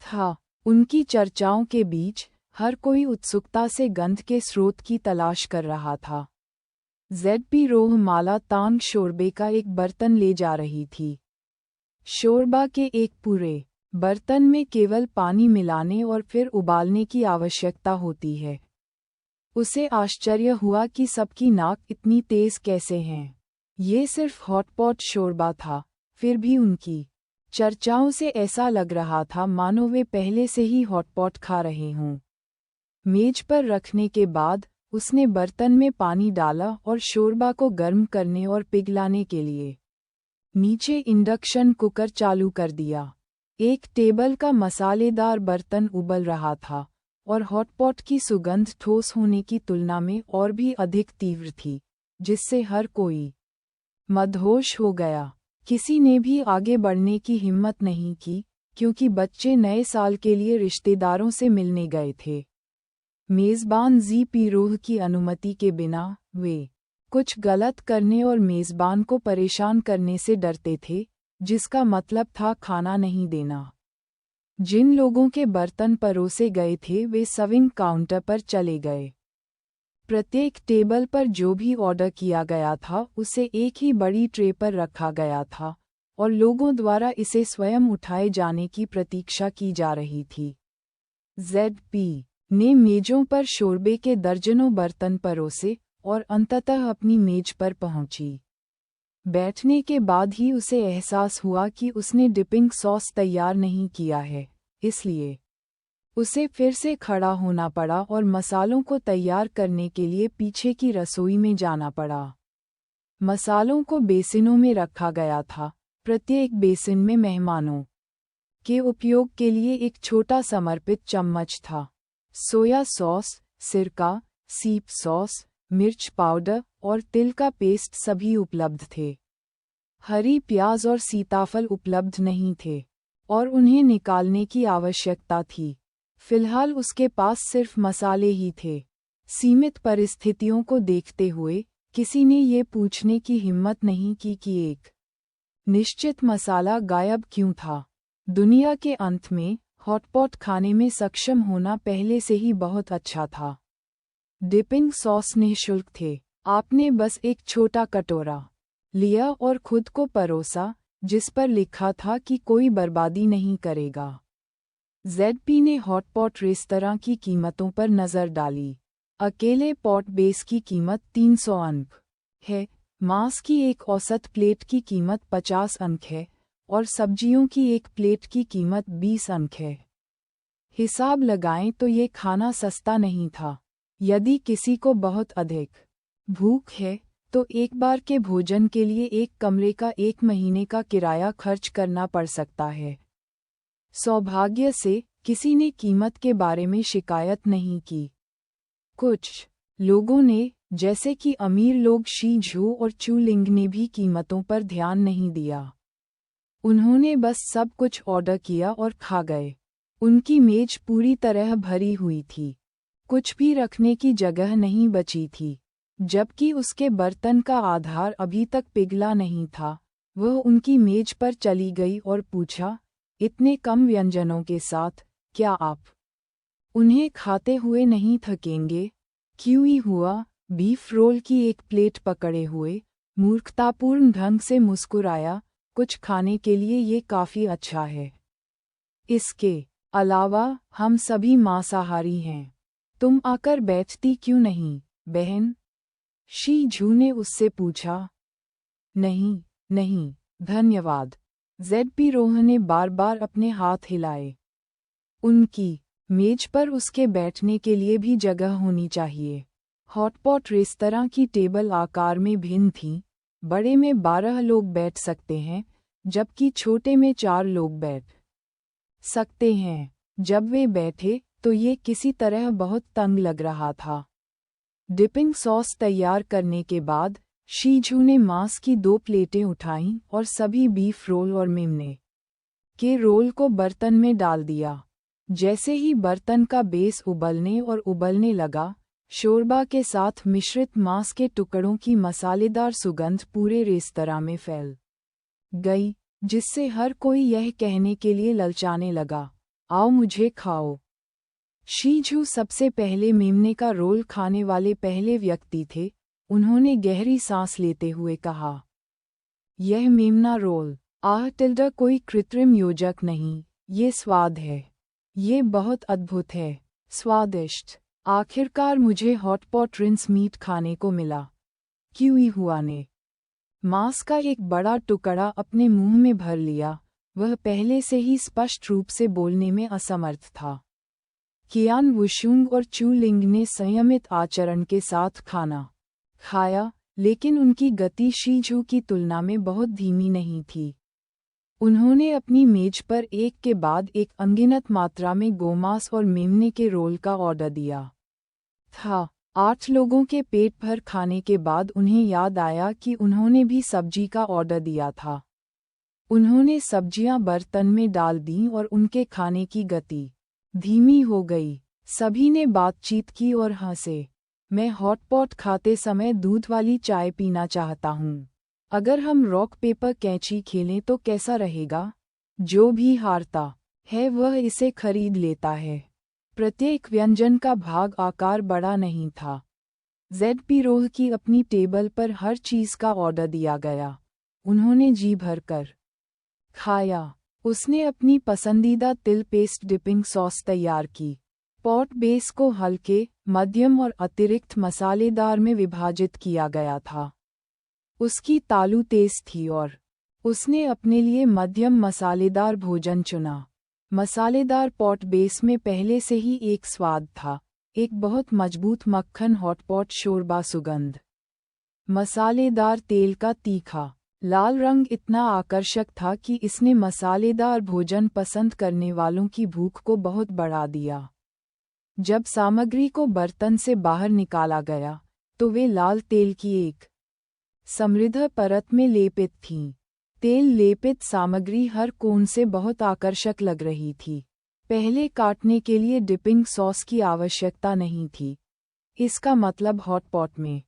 था। उनकी चर्चाओं के बीच हर कोई उत्सुकता से गंध के स्रोत की तलाश कर रहा था। जेडपी रोहमाला तांग शोरबे का एक बर्तन ले जा रही थी। शोरबा के एक पूरे बर्तन में केवल पानी मिलाने और फिर उबालने की आवश्यकता होती है। उसे आश्चर्य हुआ कि सबकी नाक इतनी तेज कैसे हैं। ये सिर्फ हॉटपॉट शोरबा था, फिर भी उनकी चर्चाओं से ऐसा लग रहा था मानो वे पहले से ही हॉटपॉट खा रहे हों। मेज पर रखने के बाद उसने बर्तन में पानी डाला और शोरबा को गर्म करने और पिघलाने के लिए नीचे इंडक्शन कुकर चालू कर दिया। एक टेबल का मसालेदार बर्तन उबल रहा था, और हॉटपॉट की सुगंध ठोस होने की तुलना में और भी अधिक तीव्र थी, जिससे हर कोई मदहोश हो गया। किसी ने भी आगे बढ़ने की हिम्मत नहीं की, क्योंकि बच्चे नए साल के लिए रिश्तेदारों से मिलने गए थे। मेज़बान जी पीरोह की अनुमति के बिना वे कुछ गलत करने और मेज़बान को परेशान करने से डरते थे, जिसका मतलब था खाना नहीं देना। जिन लोगों के बर्तन परोसे गए थे वे सर्विंग काउंटर पर चले गए। प्रत्येक टेबल पर जो भी ऑर्डर किया गया था उसे एक ही बड़ी ट्रे पर रखा गया था, और लोगों द्वारा इसे स्वयं उठाए जाने की प्रतीक्षा की जा रही थी। जेडपी ने मेजों पर शोरबे के दर्जनों बर्तन परोसे और अंततः अपनी मेज पर पहुंची। बैठने के बाद ही उसे एहसास हुआ कि उसने डिपिंग सॉस तैयार नहीं किया है, इसलिए उसे फिर से खड़ा होना पड़ा और मसालों को तैयार करने के लिए पीछे की रसोई में जाना पड़ा। मसालों को बेसिनों में रखा गया था। प्रत्येक बेसिन में मेहमानों के उपयोग के लिए एक छोटा समर्पित चम्मच था। सोया सॉस, सिरका, सीप सॉस, मिर्च पाउडर और तिल का पेस्ट सभी उपलब्ध थे। हरी प्याज और सीताफल उपलब्ध नहीं थे, और उन्हें निकालने की आवश्यकता थी। फिलहाल उसके पास सिर्फ मसाले ही थे। सीमित परिस्थितियों को देखते हुए किसी ने ये पूछने की हिम्मत नहीं की कि एक निश्चित मसाला गायब क्यों था। दुनिया के अंत में हॉटपॉट खाने में सक्षम होना पहले से ही बहुत अच्छा था। डिपिंग सॉस निःशुल्क थे। आपने बस एक छोटा कटोरा लिया और खुद को परोसा, जिस पर लिखा था कि कोई बर्बादी नहीं करेगा। जेडपी ने हॉटपॉट रेस्तरां की कीमतों पर नज़र डाली। अकेले पॉट बेस की कीमत 300 अंक है, मांस की एक औसत प्लेट की कीमत 50 अंक है, और सब्जियों की एक प्लेट की कीमत 20 अंक है। हिसाब लगाएं तो ये खाना सस्ता नहीं था। यदि किसी को बहुत अधिक भूख है, तो एक बार के भोजन के लिए एक कमरे का 1 महीने का किराया खर्च करना पड़ सकता है। सौभाग्य से किसी ने कीमत के बारे में शिकायत नहीं की। कुछ लोगों ने, जैसे कि अमीर लोग शी झू और चू लिंग ने भी कीमतों पर ध्यान नहीं दिया। उन्होंने बस सब कुछ ऑर्डर किया और खा गए। उनकी मेज पूरी तरह भरी हुई थी। कुछ भी रखने की जगह नहीं बची थी। जबकि उसके बर्तन का आधार अभी तक पिघला नहीं था। वह उनकी मेज पर चली गई और पूछा, इतने कम व्यंजनों के साथ क्या आप उन्हें खाते हुए नहीं थकेंगे? क्यों ही हुआ? बीफ रोल की एक प्लेट पकड़े हुए मूर्खतापूर्ण ढंग से मुस्कुराया, कुछ खाने के लिए ये काफी अच्छा है। इसके अलावा हम सभी मांसाहारी हैं। तुम आकर बैठती क्यों नहीं, बहन? शी झू ने उससे पूछा। नहीं, नहीं, धन्यवाद। जेड.पी. रोह ने बार बार अपने हाथ हिलाए। उनकी मेज पर उसके बैठने के लिए भी जगह होनी चाहिए। हॉटपॉट रेस्तरां की टेबल आकार में भिन्न थी। बड़े में 12 लोग बैठ सकते हैं, जबकि छोटे में 4 लोग बैठ सकते हैं। जब वे बैठे तो ये किसी तरह बहुत तंग लग रहा था। डिपिंग सॉस तैयार करने के बाद शी झू ने मांस की 2 प्लेटें उठाईं और सभी बीफ रोल और मेमने के रोल को बर्तन में डाल दिया। जैसे ही बर्तन का बेस उबलने लगा, शोरबा के साथ मिश्रित मांस के टुकड़ों की मसालेदार सुगंध पूरे रेस्तरां में फैल गई, जिससे हर कोई यह कहने के लिए ललचाने लगा, आओ मुझे खाओ। शी झू सबसे पहले मेमने का रोल खाने वाले पहले व्यक्ति थे। उन्होंने गहरी सांस लेते हुए कहा, यह मेमना रोल कोई कृत्रिम योजक नहीं, ये स्वाद है। ये बहुत अद्भुत है, स्वादिष्ट। आखिरकार मुझे हॉटपॉट रिंस मीट खाने को मिला। क्यूई हुआ ने मांस का एक बड़ा टुकड़ा अपने मुंह में भर लिया। वह पहले से ही स्पष्ट रूप से बोलने में असमर्थ था। कियान वुशुंग और चू लिंग ने संयमित आचरण के साथ खाना खाया, लेकिन उनकी गति शी झू की तुलना में बहुत धीमी नहीं थी। उन्होंने अपनी मेज पर एक के बाद एक अनगिनत मात्रा में गोमांस और मेमने के रोल का ऑर्डर दिया था। 8 लोगों के पेट भर खाने के बाद उन्हें याद आया कि उन्होंने भी सब्जी का ऑर्डर दिया था। उन्होंने सब्जियां बर्तन में डाल दीं और उनके खाने की गति धीमी हो गई। सभी ने बातचीत की और हंसे। मैं हॉटपॉट खाते समय दूध वाली चाय पीना चाहता हूँ। अगर हम रॉक पेपर कैंची खेलें तो कैसा रहेगा? जो भी हारता है वह इसे खरीद लेता है। प्रत्येक व्यंजन का भाग आकार बड़ा नहीं था। जेड.पी. रोह की अपनी टेबल पर हर चीज का ऑर्डर दिया गया। उन्होंने जी भरकर खाया। उसने अपनी पसंदीदा तिल पेस्ट डिपिंग सॉस तैयार की। पॉट बेस को हल्के, मध्यम और अतिरिक्त मसालेदार में विभाजित किया गया था। उसकी तालू तेज थी और उसने अपने लिए मध्यम मसालेदार भोजन चुना। मसालेदार पॉट बेस में पहले से ही एक स्वाद था, एक बहुत मजबूत मक्खन हॉटपॉट शोरबा सुगंध। मसालेदार तेल का तीखा लाल रंग इतना आकर्षक था कि इसने मसालेदार भोजन पसंद करने वालों की भूख को बहुत बढ़ा दिया। जब सामग्री को बर्तन से बाहर निकाला गया, तो वे लाल तेल की एक समृद्ध परत में लेपित थीं। तेल लेपित सामग्री हर कोण से बहुत आकर्षक लग रही थी। पहले काटने के लिए डिपिंग सॉस की आवश्यकता नहीं थी। इसका मतलब हॉटपॉट में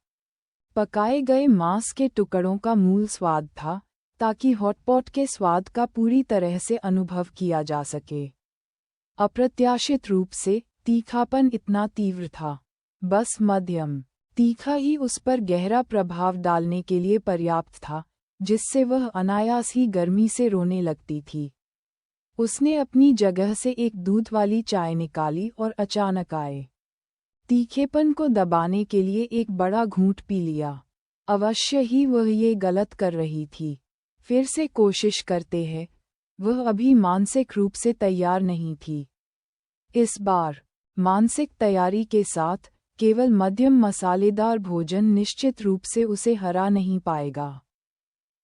पकाए गए मांस के टुकड़ों का मूल स्वाद था, ताकि हॉटपॉट के स्वाद का पूरी तरह से अनुभव किया जा सके। अप्रत्याशित रूप से तीखापन इतना तीव्र था, बस मध्यम तीखा ही उस पर गहरा प्रभाव डालने के लिए पर्याप्त था, जिससे वह अनायास ही गर्मी से रोने लगती थी। उसने अपनी जगह से एक दूध वाली चाय निकाली और अचानक आए तीखेपन को दबाने के लिए एक बड़ा घूंट पी लिया। अवश्य ही वह ये गलत कर रही थी। फिर से कोशिश करते हैं। वह अभी मानसिक रूप से तैयार नहीं थी। इस बार मानसिक तैयारी के साथ केवल मध्यम मसालेदार भोजन निश्चित रूप से उसे हरा नहीं पाएगा।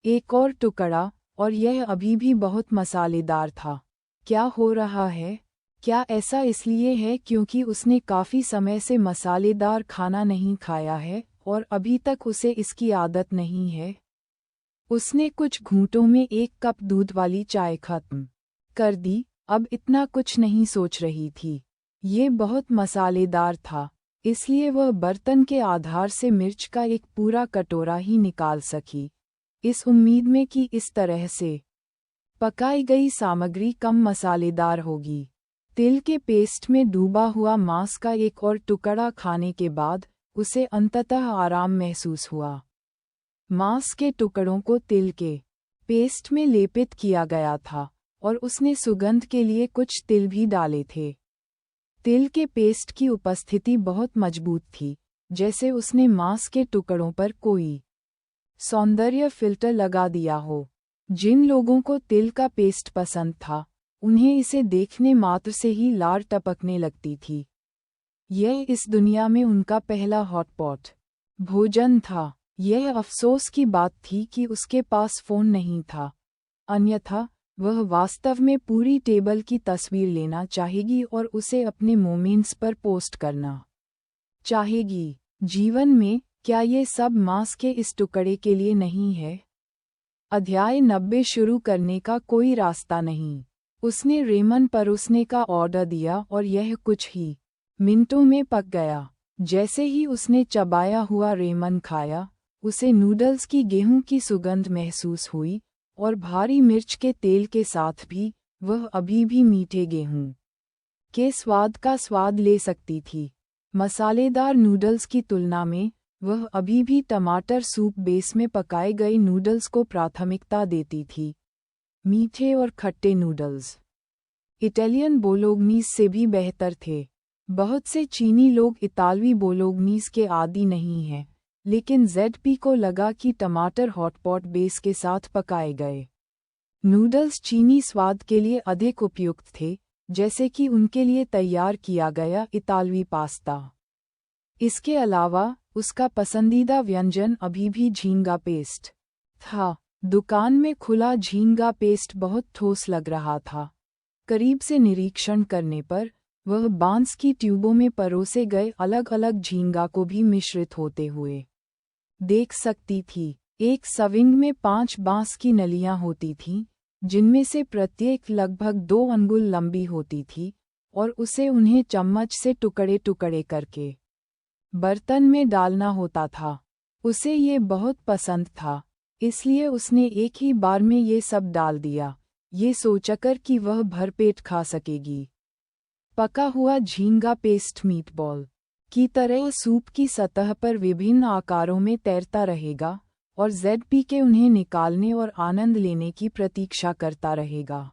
एक और टुकड़ा, और यह अभी भी बहुत मसालेदार था। क्या हो रहा है? क्या ऐसा इसलिए है क्योंकि उसने काफी समय से मसालेदार खाना नहीं खाया है और अभी तक उसे इसकी आदत नहीं है? उसने कुछ घूंटों में 1 कप दूध वाली चाय खत्म कर दी। अब इतना कुछ नहीं सोच रही थी। ये बहुत मसालेदार था, इसलिए वह बर्तन के आधार से मिर्च का एक पूरा कटोरा ही निकाल सकी, इस उम्मीद में कि इस तरह से पकाई गई सामग्री कम मसालेदार होगी। तिल के पेस्ट में डूबा हुआ मांस का एक और टुकड़ा खाने के बाद उसे अंततः आराम महसूस हुआ। मांस के टुकड़ों को तिल के पेस्ट में लेपित किया गया था और उसने सुगंध के लिए कुछ तिल भी डाले थे। तिल के पेस्ट की उपस्थिति बहुत मजबूत थी, जैसे उसने मांस के टुकड़ों पर कोई सौंदर्य फिल्टर लगा दिया हो। जिन लोगों को तिल का पेस्ट पसंद था, उन्हें इसे देखने मात्र से ही लार टपकने लगती थी। यह इस दुनिया में उनका पहला हॉटपॉट भोजन था। यह अफसोस की बात थी कि उसके पास फ़ोन नहीं था, अन्यथा वह वास्तव में पूरी टेबल की तस्वीर लेना चाहेगी और उसे अपने मोमेंट्स पर पोस्ट करना चाहेगी। जीवन में क्या ये सब मांस के इस टुकड़े के लिए नहीं है? अध्याय 90 शुरू करने का कोई रास्ता नहीं। उसने रेमन परोसने का ऑर्डर दिया और यह कुछ ही मिनटों में पक गया। जैसे ही उसने चबाया हुआ रेमन खाया, उसे नूडल्स की गेहूं की सुगंध महसूस हुई और भारी मिर्च के तेल के साथ भी वह अभी भी मीठे गेहूं के स्वाद का स्वाद ले सकती थी। मसालेदार नूडल्स की तुलना में वह अभी भी टमाटर सूप बेस में पकाए गए नूडल्स को प्राथमिकता देती थी। मीठे और खट्टे नूडल्स इटालियन बोलोग्नीज से भी बेहतर थे। बहुत से चीनी लोग इतालवी बोलोग्नीज के आदी नहीं हैं, लेकिन ZP को लगा कि टमाटर हॉटपॉट बेस के साथ पकाए गए नूडल्स चीनी स्वाद के लिए अधिक उपयुक्त थे, जैसे कि उनके लिए तैयार किया गया इतालवी पास्ता। इसके अलावा उसका पसंदीदा व्यंजन अभी भी झींगा पेस्ट था। दुकान में खुला झींगा पेस्ट बहुत ठोस लग रहा था। करीब से निरीक्षण करने पर वह बांस की ट्यूबों में परोसे गए अलग अलग झींगा को भी मिश्रित होते हुए देख सकती थी। एक सविंग में 5 बांस की नलियां होती थीं, जिनमें से प्रत्येक लगभग 2 अंगुल लंबी होती थी, और उसे उन्हें चम्मच से टुकड़े टुकड़े करके बर्तन में डालना होता था। उसे ये बहुत पसंद था, इसलिए उसने एक ही बार में ये सब डाल दिया, ये सोचकर कि वह भरपेट खा सकेगी। पका हुआ झींगा पेस्ट मीटबॉल की तरह सूप की सतह पर विभिन्न आकारों में तैरता रहेगा और ZP के उन्हें निकालने और आनंद लेने की प्रतीक्षा करता रहेगा।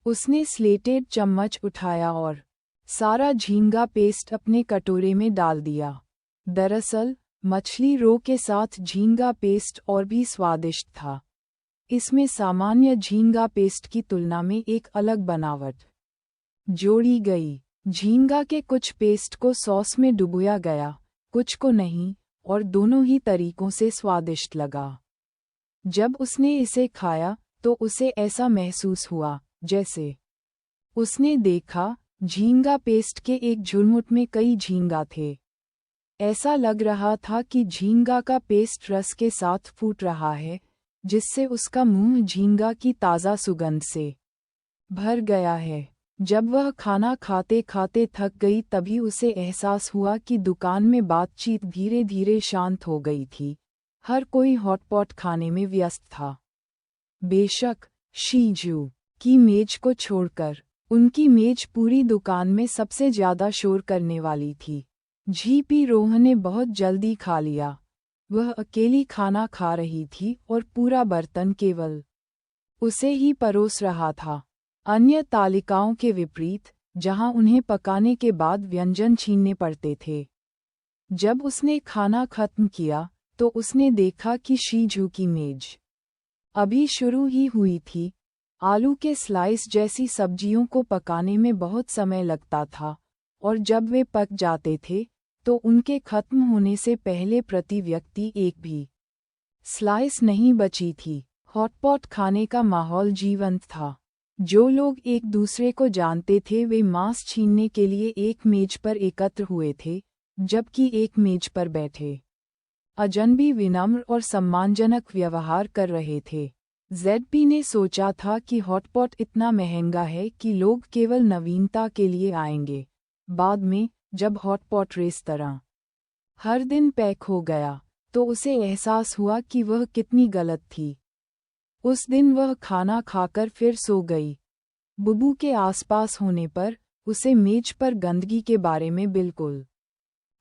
उसने स्लेटेड चम्मच उठाया और सारा झींगा पेस्ट अपने कटोरे में डाल दिया। दरअसल मछली रो के साथ झींगा पेस्ट और भी स्वादिष्ट था। इसमें सामान्य झींगा पेस्ट की तुलना में एक अलग बनावट जोड़ी गई। झींगा के कुछ पेस्ट को सॉस में डुबोया गया, कुछ को नहीं, और दोनों ही तरीकों से स्वादिष्ट लगा। जब उसने इसे खाया तो उसे ऐसा महसूस हुआ जैसे उसने देखा झींगा पेस्ट के एक झुरमुट में कई झींगा थे। ऐसा लग रहा था कि झींगा का पेस्ट रस के साथ फूट रहा है, जिससे उसका मुंह झींगा की ताज़ा सुगंध से भर गया है। जब वह खाना खाते खाते थक गई तभी उसे एहसास हुआ कि दुकान में बातचीत धीरे धीरे शांत हो गई थी। हर कोई हॉटपॉट खाने में व्यस्त था। बेशक शीजू की मेज को छोड़कर उनकी मेज पूरी दुकान में सबसे ज्यादा शोर करने वाली थी। GP रोह ने बहुत जल्दी खा लिया। वह अकेली खाना खा रही थी और पूरा बर्तन केवल उसे ही परोस रहा था। अन्य तालिकाओं के विपरीत, जहां उन्हें पकाने के बाद व्यंजन छीनने पड़ते थे। जब उसने खाना खत्म किया तो उसने देखा कि शीजू की मेज अभी शुरू ही हुई थी। आलू के स्लाइस जैसी सब्जियों को पकाने में बहुत समय लगता था, और जब वे पक जाते थे तो उनके खत्म होने से पहले प्रति व्यक्ति एक भी स्लाइस नहीं बची थी। हॉटपॉट खाने का माहौल जीवंत था। जो लोग एक दूसरे को जानते थे वे मांस छीनने के लिए एक मेज पर एकत्र हुए थे, जबकि एक मेज पर बैठे अजनबी विनम्र और सम्मानजनक व्यवहार कर रहे थे। ZP ने सोचा था कि हॉटपॉट इतना महंगा है कि लोग केवल नवीनता के लिए आएंगे, बाद में जब हॉटपॉट रेस्तरां हर दिन पैक हो गया तो उसे एहसास हुआ कि वह कितनी गलत थी। उस दिन वह खाना खाकर फिर सो गई। बुबू के आसपास होने पर उसे मेज पर गंदगी के बारे में बिल्कुल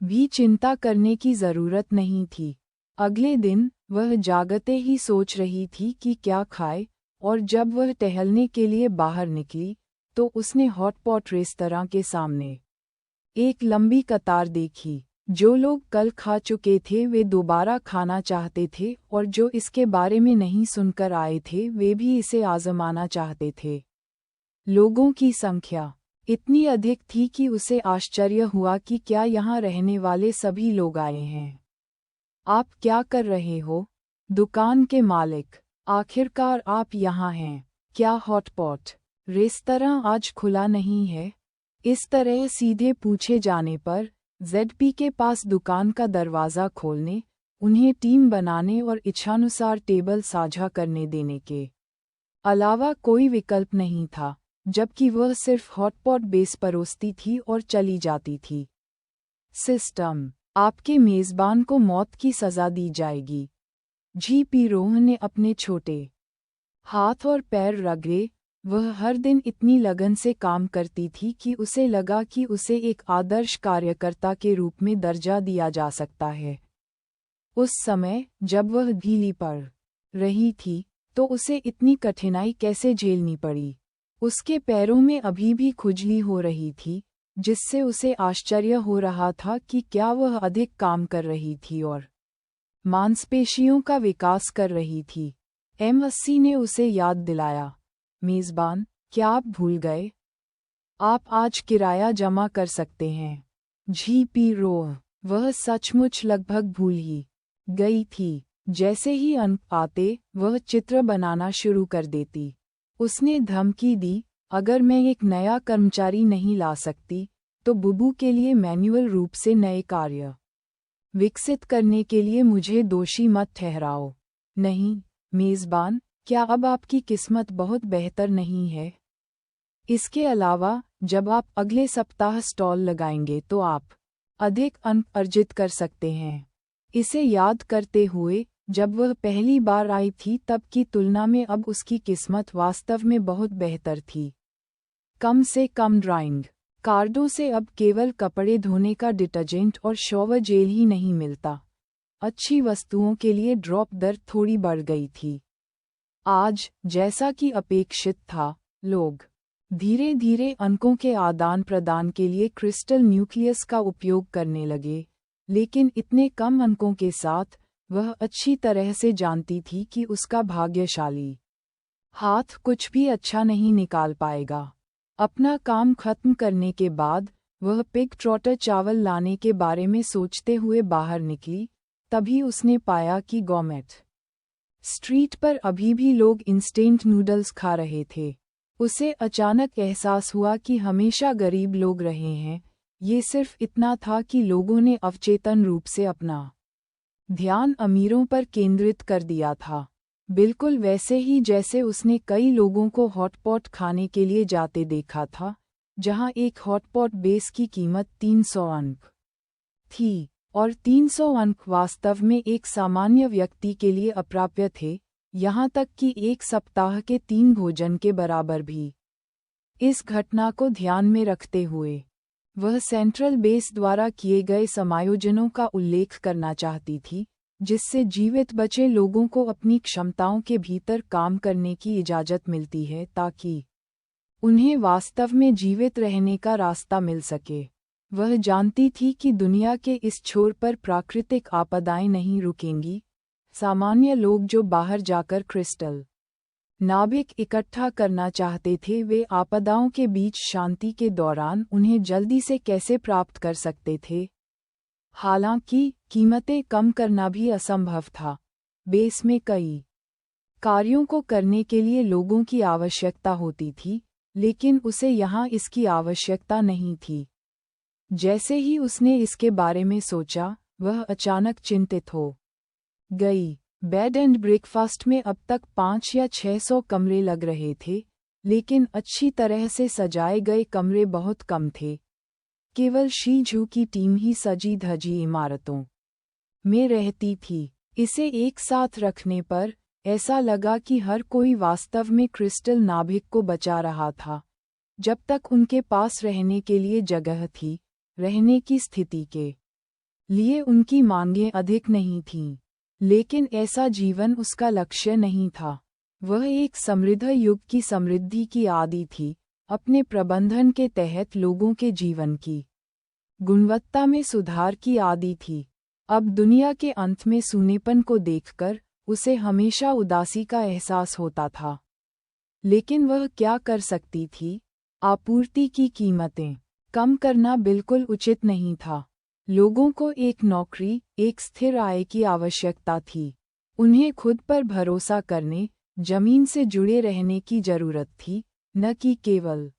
भी चिंता करने की जरूरत नहीं थी। अगले दिन वह जागते ही सोच रही थी कि क्या खाए, और जब वह टहलने के लिए बाहर निकली तो उसने हॉटपॉट रेस्तरां के सामने एक लंबी कतार देखी। जो लोग कल खा चुके थे वे दोबारा खाना चाहते थे, और जो इसके बारे में नहीं सुनकर आए थे वे भी इसे आजमाना चाहते थे। लोगों की संख्या इतनी अधिक थी कि उसे आश्चर्य हुआ कि क्या यहाँ रहने वाले सभी लोग आए हैं। आप क्या कर रहे हो? दुकान के मालिक, आखिरकार आप यहाँ हैं। क्या हॉटपॉट रेस्तरां आज खुला नहीं है? इस तरह सीधे पूछे जाने पर ZP के पास दुकान का दरवाज़ा खोलने, उन्हें टीम बनाने और इच्छानुसार टेबल साझा करने देने के अलावा कोई विकल्प नहीं था, जबकि वह सिर्फ हॉटपॉट बेस परोसती थी और चली जाती थी। सिस्टम, आपके मेज़बान को मौत की सज़ा दी जाएगी। GP रोहन ने अपने छोटे हाथ और पैर रगड़े। वह हर दिन इतनी लगन से काम करती थी कि उसे लगा कि उसे एक आदर्श कार्यकर्ता के रूप में दर्जा दिया जा सकता है। उस समय जब वह ढीली पड़ रही थी तो उसे इतनी कठिनाई कैसे झेलनी पड़ी। उसके पैरों में अभी भी खुजली हो रही थी, जिससे उसे आश्चर्य हो रहा था कि क्या वह अधिक काम कर रही थी और मांसपेशियों का विकास कर रही थी। M80 ने उसे याद दिलाया, मेज़बान, क्या आप भूल गए? आप आज किराया जमा कर सकते हैं। GP रोह, वह सचमुच लगभग भूल ही गई थी। जैसे ही अंक आते वह चित्र बनाना शुरू कर देती। उसने धमकी दी, अगर मैं एक नया कर्मचारी नहीं ला सकती तो बुबू के लिए मैन्युअल रूप से नए कार्य विकसित करने के लिए मुझे दोषी मत ठहराओ। नहीं, मेज़बान, क्या अब आपकी किस्मत बहुत बेहतर नहीं है? इसके अलावा जब आप अगले सप्ताह स्टॉल लगाएंगे तो आप अधिक अंक अर्जित कर सकते हैं। इसे याद करते हुए जब वह पहली बार आई थी तब की तुलना में अब उसकी किस्मत वास्तव में बहुत बेहतर थी। कम से कम ड्राइंग कार्डों से अब केवल कपड़े धोने का डिटर्जेंट और शॉवर जेल ही नहीं मिलता। अच्छी वस्तुओं के लिए ड्रॉप दर थोड़ी बढ़ गई थी। आज, जैसा कि अपेक्षित था, लोग धीरे धीरे अंकों के आदान प्रदान के लिए क्रिस्टल न्यूक्लियस का उपयोग करने लगे, लेकिन इतने कम अंकों के साथ वह अच्छी तरह से जानती थी कि उसका भाग्यशाली हाथ कुछ भी अच्छा नहीं निकाल पाएगा। अपना काम खत्म करने के बाद वह पिग ट्रॉटर चावल लाने के बारे में सोचते हुए बाहर निकली। तभी उसने पाया कि गॉर्मेट स्ट्रीट पर अभी भी लोग इंस्टेंट नूडल्स खा रहे थे। उसे अचानक एहसास हुआ कि हमेशा गरीब लोग रहे हैं। ये सिर्फ इतना था कि लोगों ने अवचेतन रूप से अपना ध्यान अमीरों पर केंद्रित कर दिया था, बिल्कुल वैसे ही जैसे उसने कई लोगों को हॉटपॉट खाने के लिए जाते देखा था, जहां एक हॉटपॉट बेस की कीमत 300 अंक थी, और 300 अंक वास्तव में एक सामान्य व्यक्ति के लिए अप्राप्य थे, यहाँ तक कि एक सप्ताह के 3 भोजन के बराबर भी। इस घटना को ध्यान में रखते हुए वह सेंट्रल बेस द्वारा किए गए समायोजनों का उल्लेख करना चाहती थी, जिससे जीवित बचे लोगों को अपनी क्षमताओं के भीतर काम करने की इजाज़त मिलती है ताकि उन्हें वास्तव में जीवित रहने का रास्ता मिल सके। वह जानती थी कि दुनिया के इस छोर पर प्राकृतिक आपदाएं नहीं रुकेंगी। सामान्य लोग जो बाहर जाकर क्रिस्टल नाभिक इकट्ठा करना चाहते थे, वे आपदाओं के बीच शांति के दौरान उन्हें जल्दी से कैसे प्राप्त कर सकते थे। हालांकि कीमतें कम करना भी असंभव था। बेस में कई कार्यों को करने के लिए लोगों की आवश्यकता होती थी, लेकिन उसे यहाँ इसकी आवश्यकता नहीं थी। जैसे ही उसने इसके बारे में सोचा, वह अचानक चिंतित हो गई। बेड एंड ब्रेकफास्ट में अब तक 500 या 600 कमरे लग रहे थे, लेकिन अच्छी तरह से सजाए गए कमरे बहुत कम थे। केवल शीझू की टीम ही सजी धजी इमारतों में रहती थी। इसे एक साथ रखने पर ऐसा लगा कि हर कोई वास्तव में क्रिस्टल नाभिक को बचा रहा था। जब तक उनके पास रहने के लिए जगह थी, रहने की स्थिति के लिए उनकी मांगें अधिक नहीं थीं। लेकिन ऐसा जीवन उसका लक्ष्य नहीं था। वह एक समृद्ध युग की समृद्धि की आदि थी, अपने प्रबंधन के तहत लोगों के जीवन की गुणवत्ता में सुधार की आदि थी। अब दुनिया के अंत में सूनेपन को देखकर उसे हमेशा उदासी का एहसास होता था। लेकिन वह क्या कर सकती थी? आपूर्ति की कीमतें कम करना बिल्कुल उचित नहीं था। लोगों को एक नौकरी, एक स्थिर आय की आवश्यकता थी। उन्हें खुद पर भरोसा करने, जमीन से जुड़े रहने की जरूरत थी, न कि केवल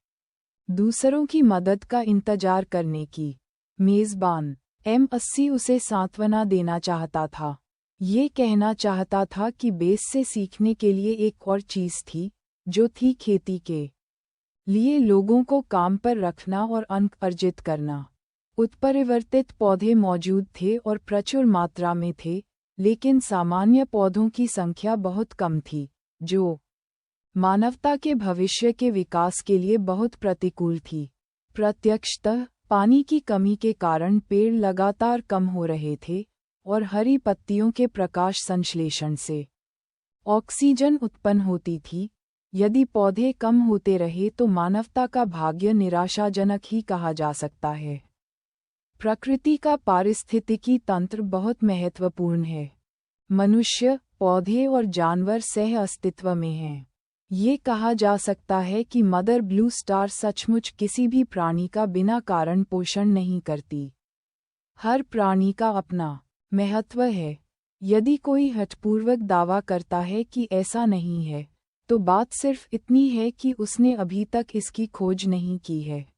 दूसरों की मदद का इंतजार करने की। मेजबान M80 उसे सांत्वना देना चाहता था। ये कहना चाहता था कि बेस से सीखने के लिए एक और चीज़ थी, जो थी खेती के लिए लोगों को काम पर रखना और अंक अर्जित करना। उत्परिवर्तित पौधे मौजूद थे और प्रचुर मात्रा में थे, लेकिन सामान्य पौधों की संख्या बहुत कम थी, जो मानवता के भविष्य के विकास के लिए बहुत प्रतिकूल थी। प्रत्यक्षतः पानी की कमी के कारण पेड़ लगातार कम हो रहे थे और हरी पत्तियों के प्रकाश संश्लेषण से ऑक्सीजन उत्पन्न होती थी। यदि पौधे कम होते रहे तो मानवता का भाग्य निराशाजनक ही कहा जा सकता है। प्रकृति का पारिस्थितिकी तंत्र बहुत महत्वपूर्ण है। मनुष्य, पौधे और जानवर सह अस्तित्व में हैं। ये कहा जा सकता है कि मदर ब्लू स्टार सचमुच किसी भी प्राणी का बिना कारण पोषण नहीं करती। हर प्राणी का अपना महत्व है। यदि कोई हठपूर्वक दावा करता है कि ऐसा नहीं है, तो बात सिर्फ इतनी है कि उसने अभी तक इसकी खोज नहीं की है।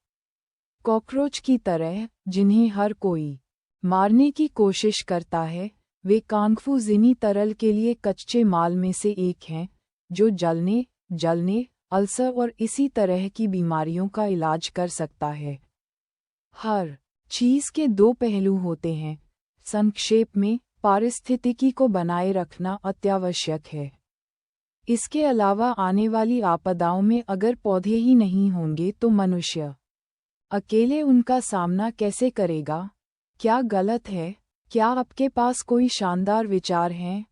कॉकरोच की तरह, जिन्हें हर कोई मारने की कोशिश करता है, वे कांगफू जिनी तरल के लिए कच्चे माल में से एक हैं, जो जलने, अल्सर और इसी तरह की बीमारियों का इलाज कर सकता है। हर चीज़ के दो पहलू होते हैं। संक्षेप में, पारिस्थितिकी को बनाए रखना अत्यावश्यक है। इसके अलावा आने वाली आपदाओं में अगर पौधे ही नहीं होंगे तो मनुष्य अकेले उनका सामना कैसे करेगा? क्या गलत है? क्या आपके पास कोई शानदार विचार हैं?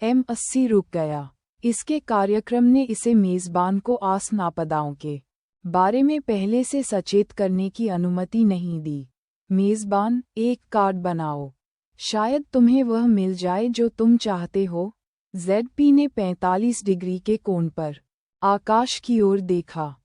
M80 रुक गया। इसके कार्यक्रम ने इसे मेज़बान को आसन आपदाओं के बारे में पहले से सचेत करने की अनुमति नहीं दी। मेज़बान, एक कार्ड बनाओ। शायद तुम्हें वह मिल जाए जो तुम चाहते हो। ZP ने 45 डिग्री के कोण पर आकाश की ओर देखा।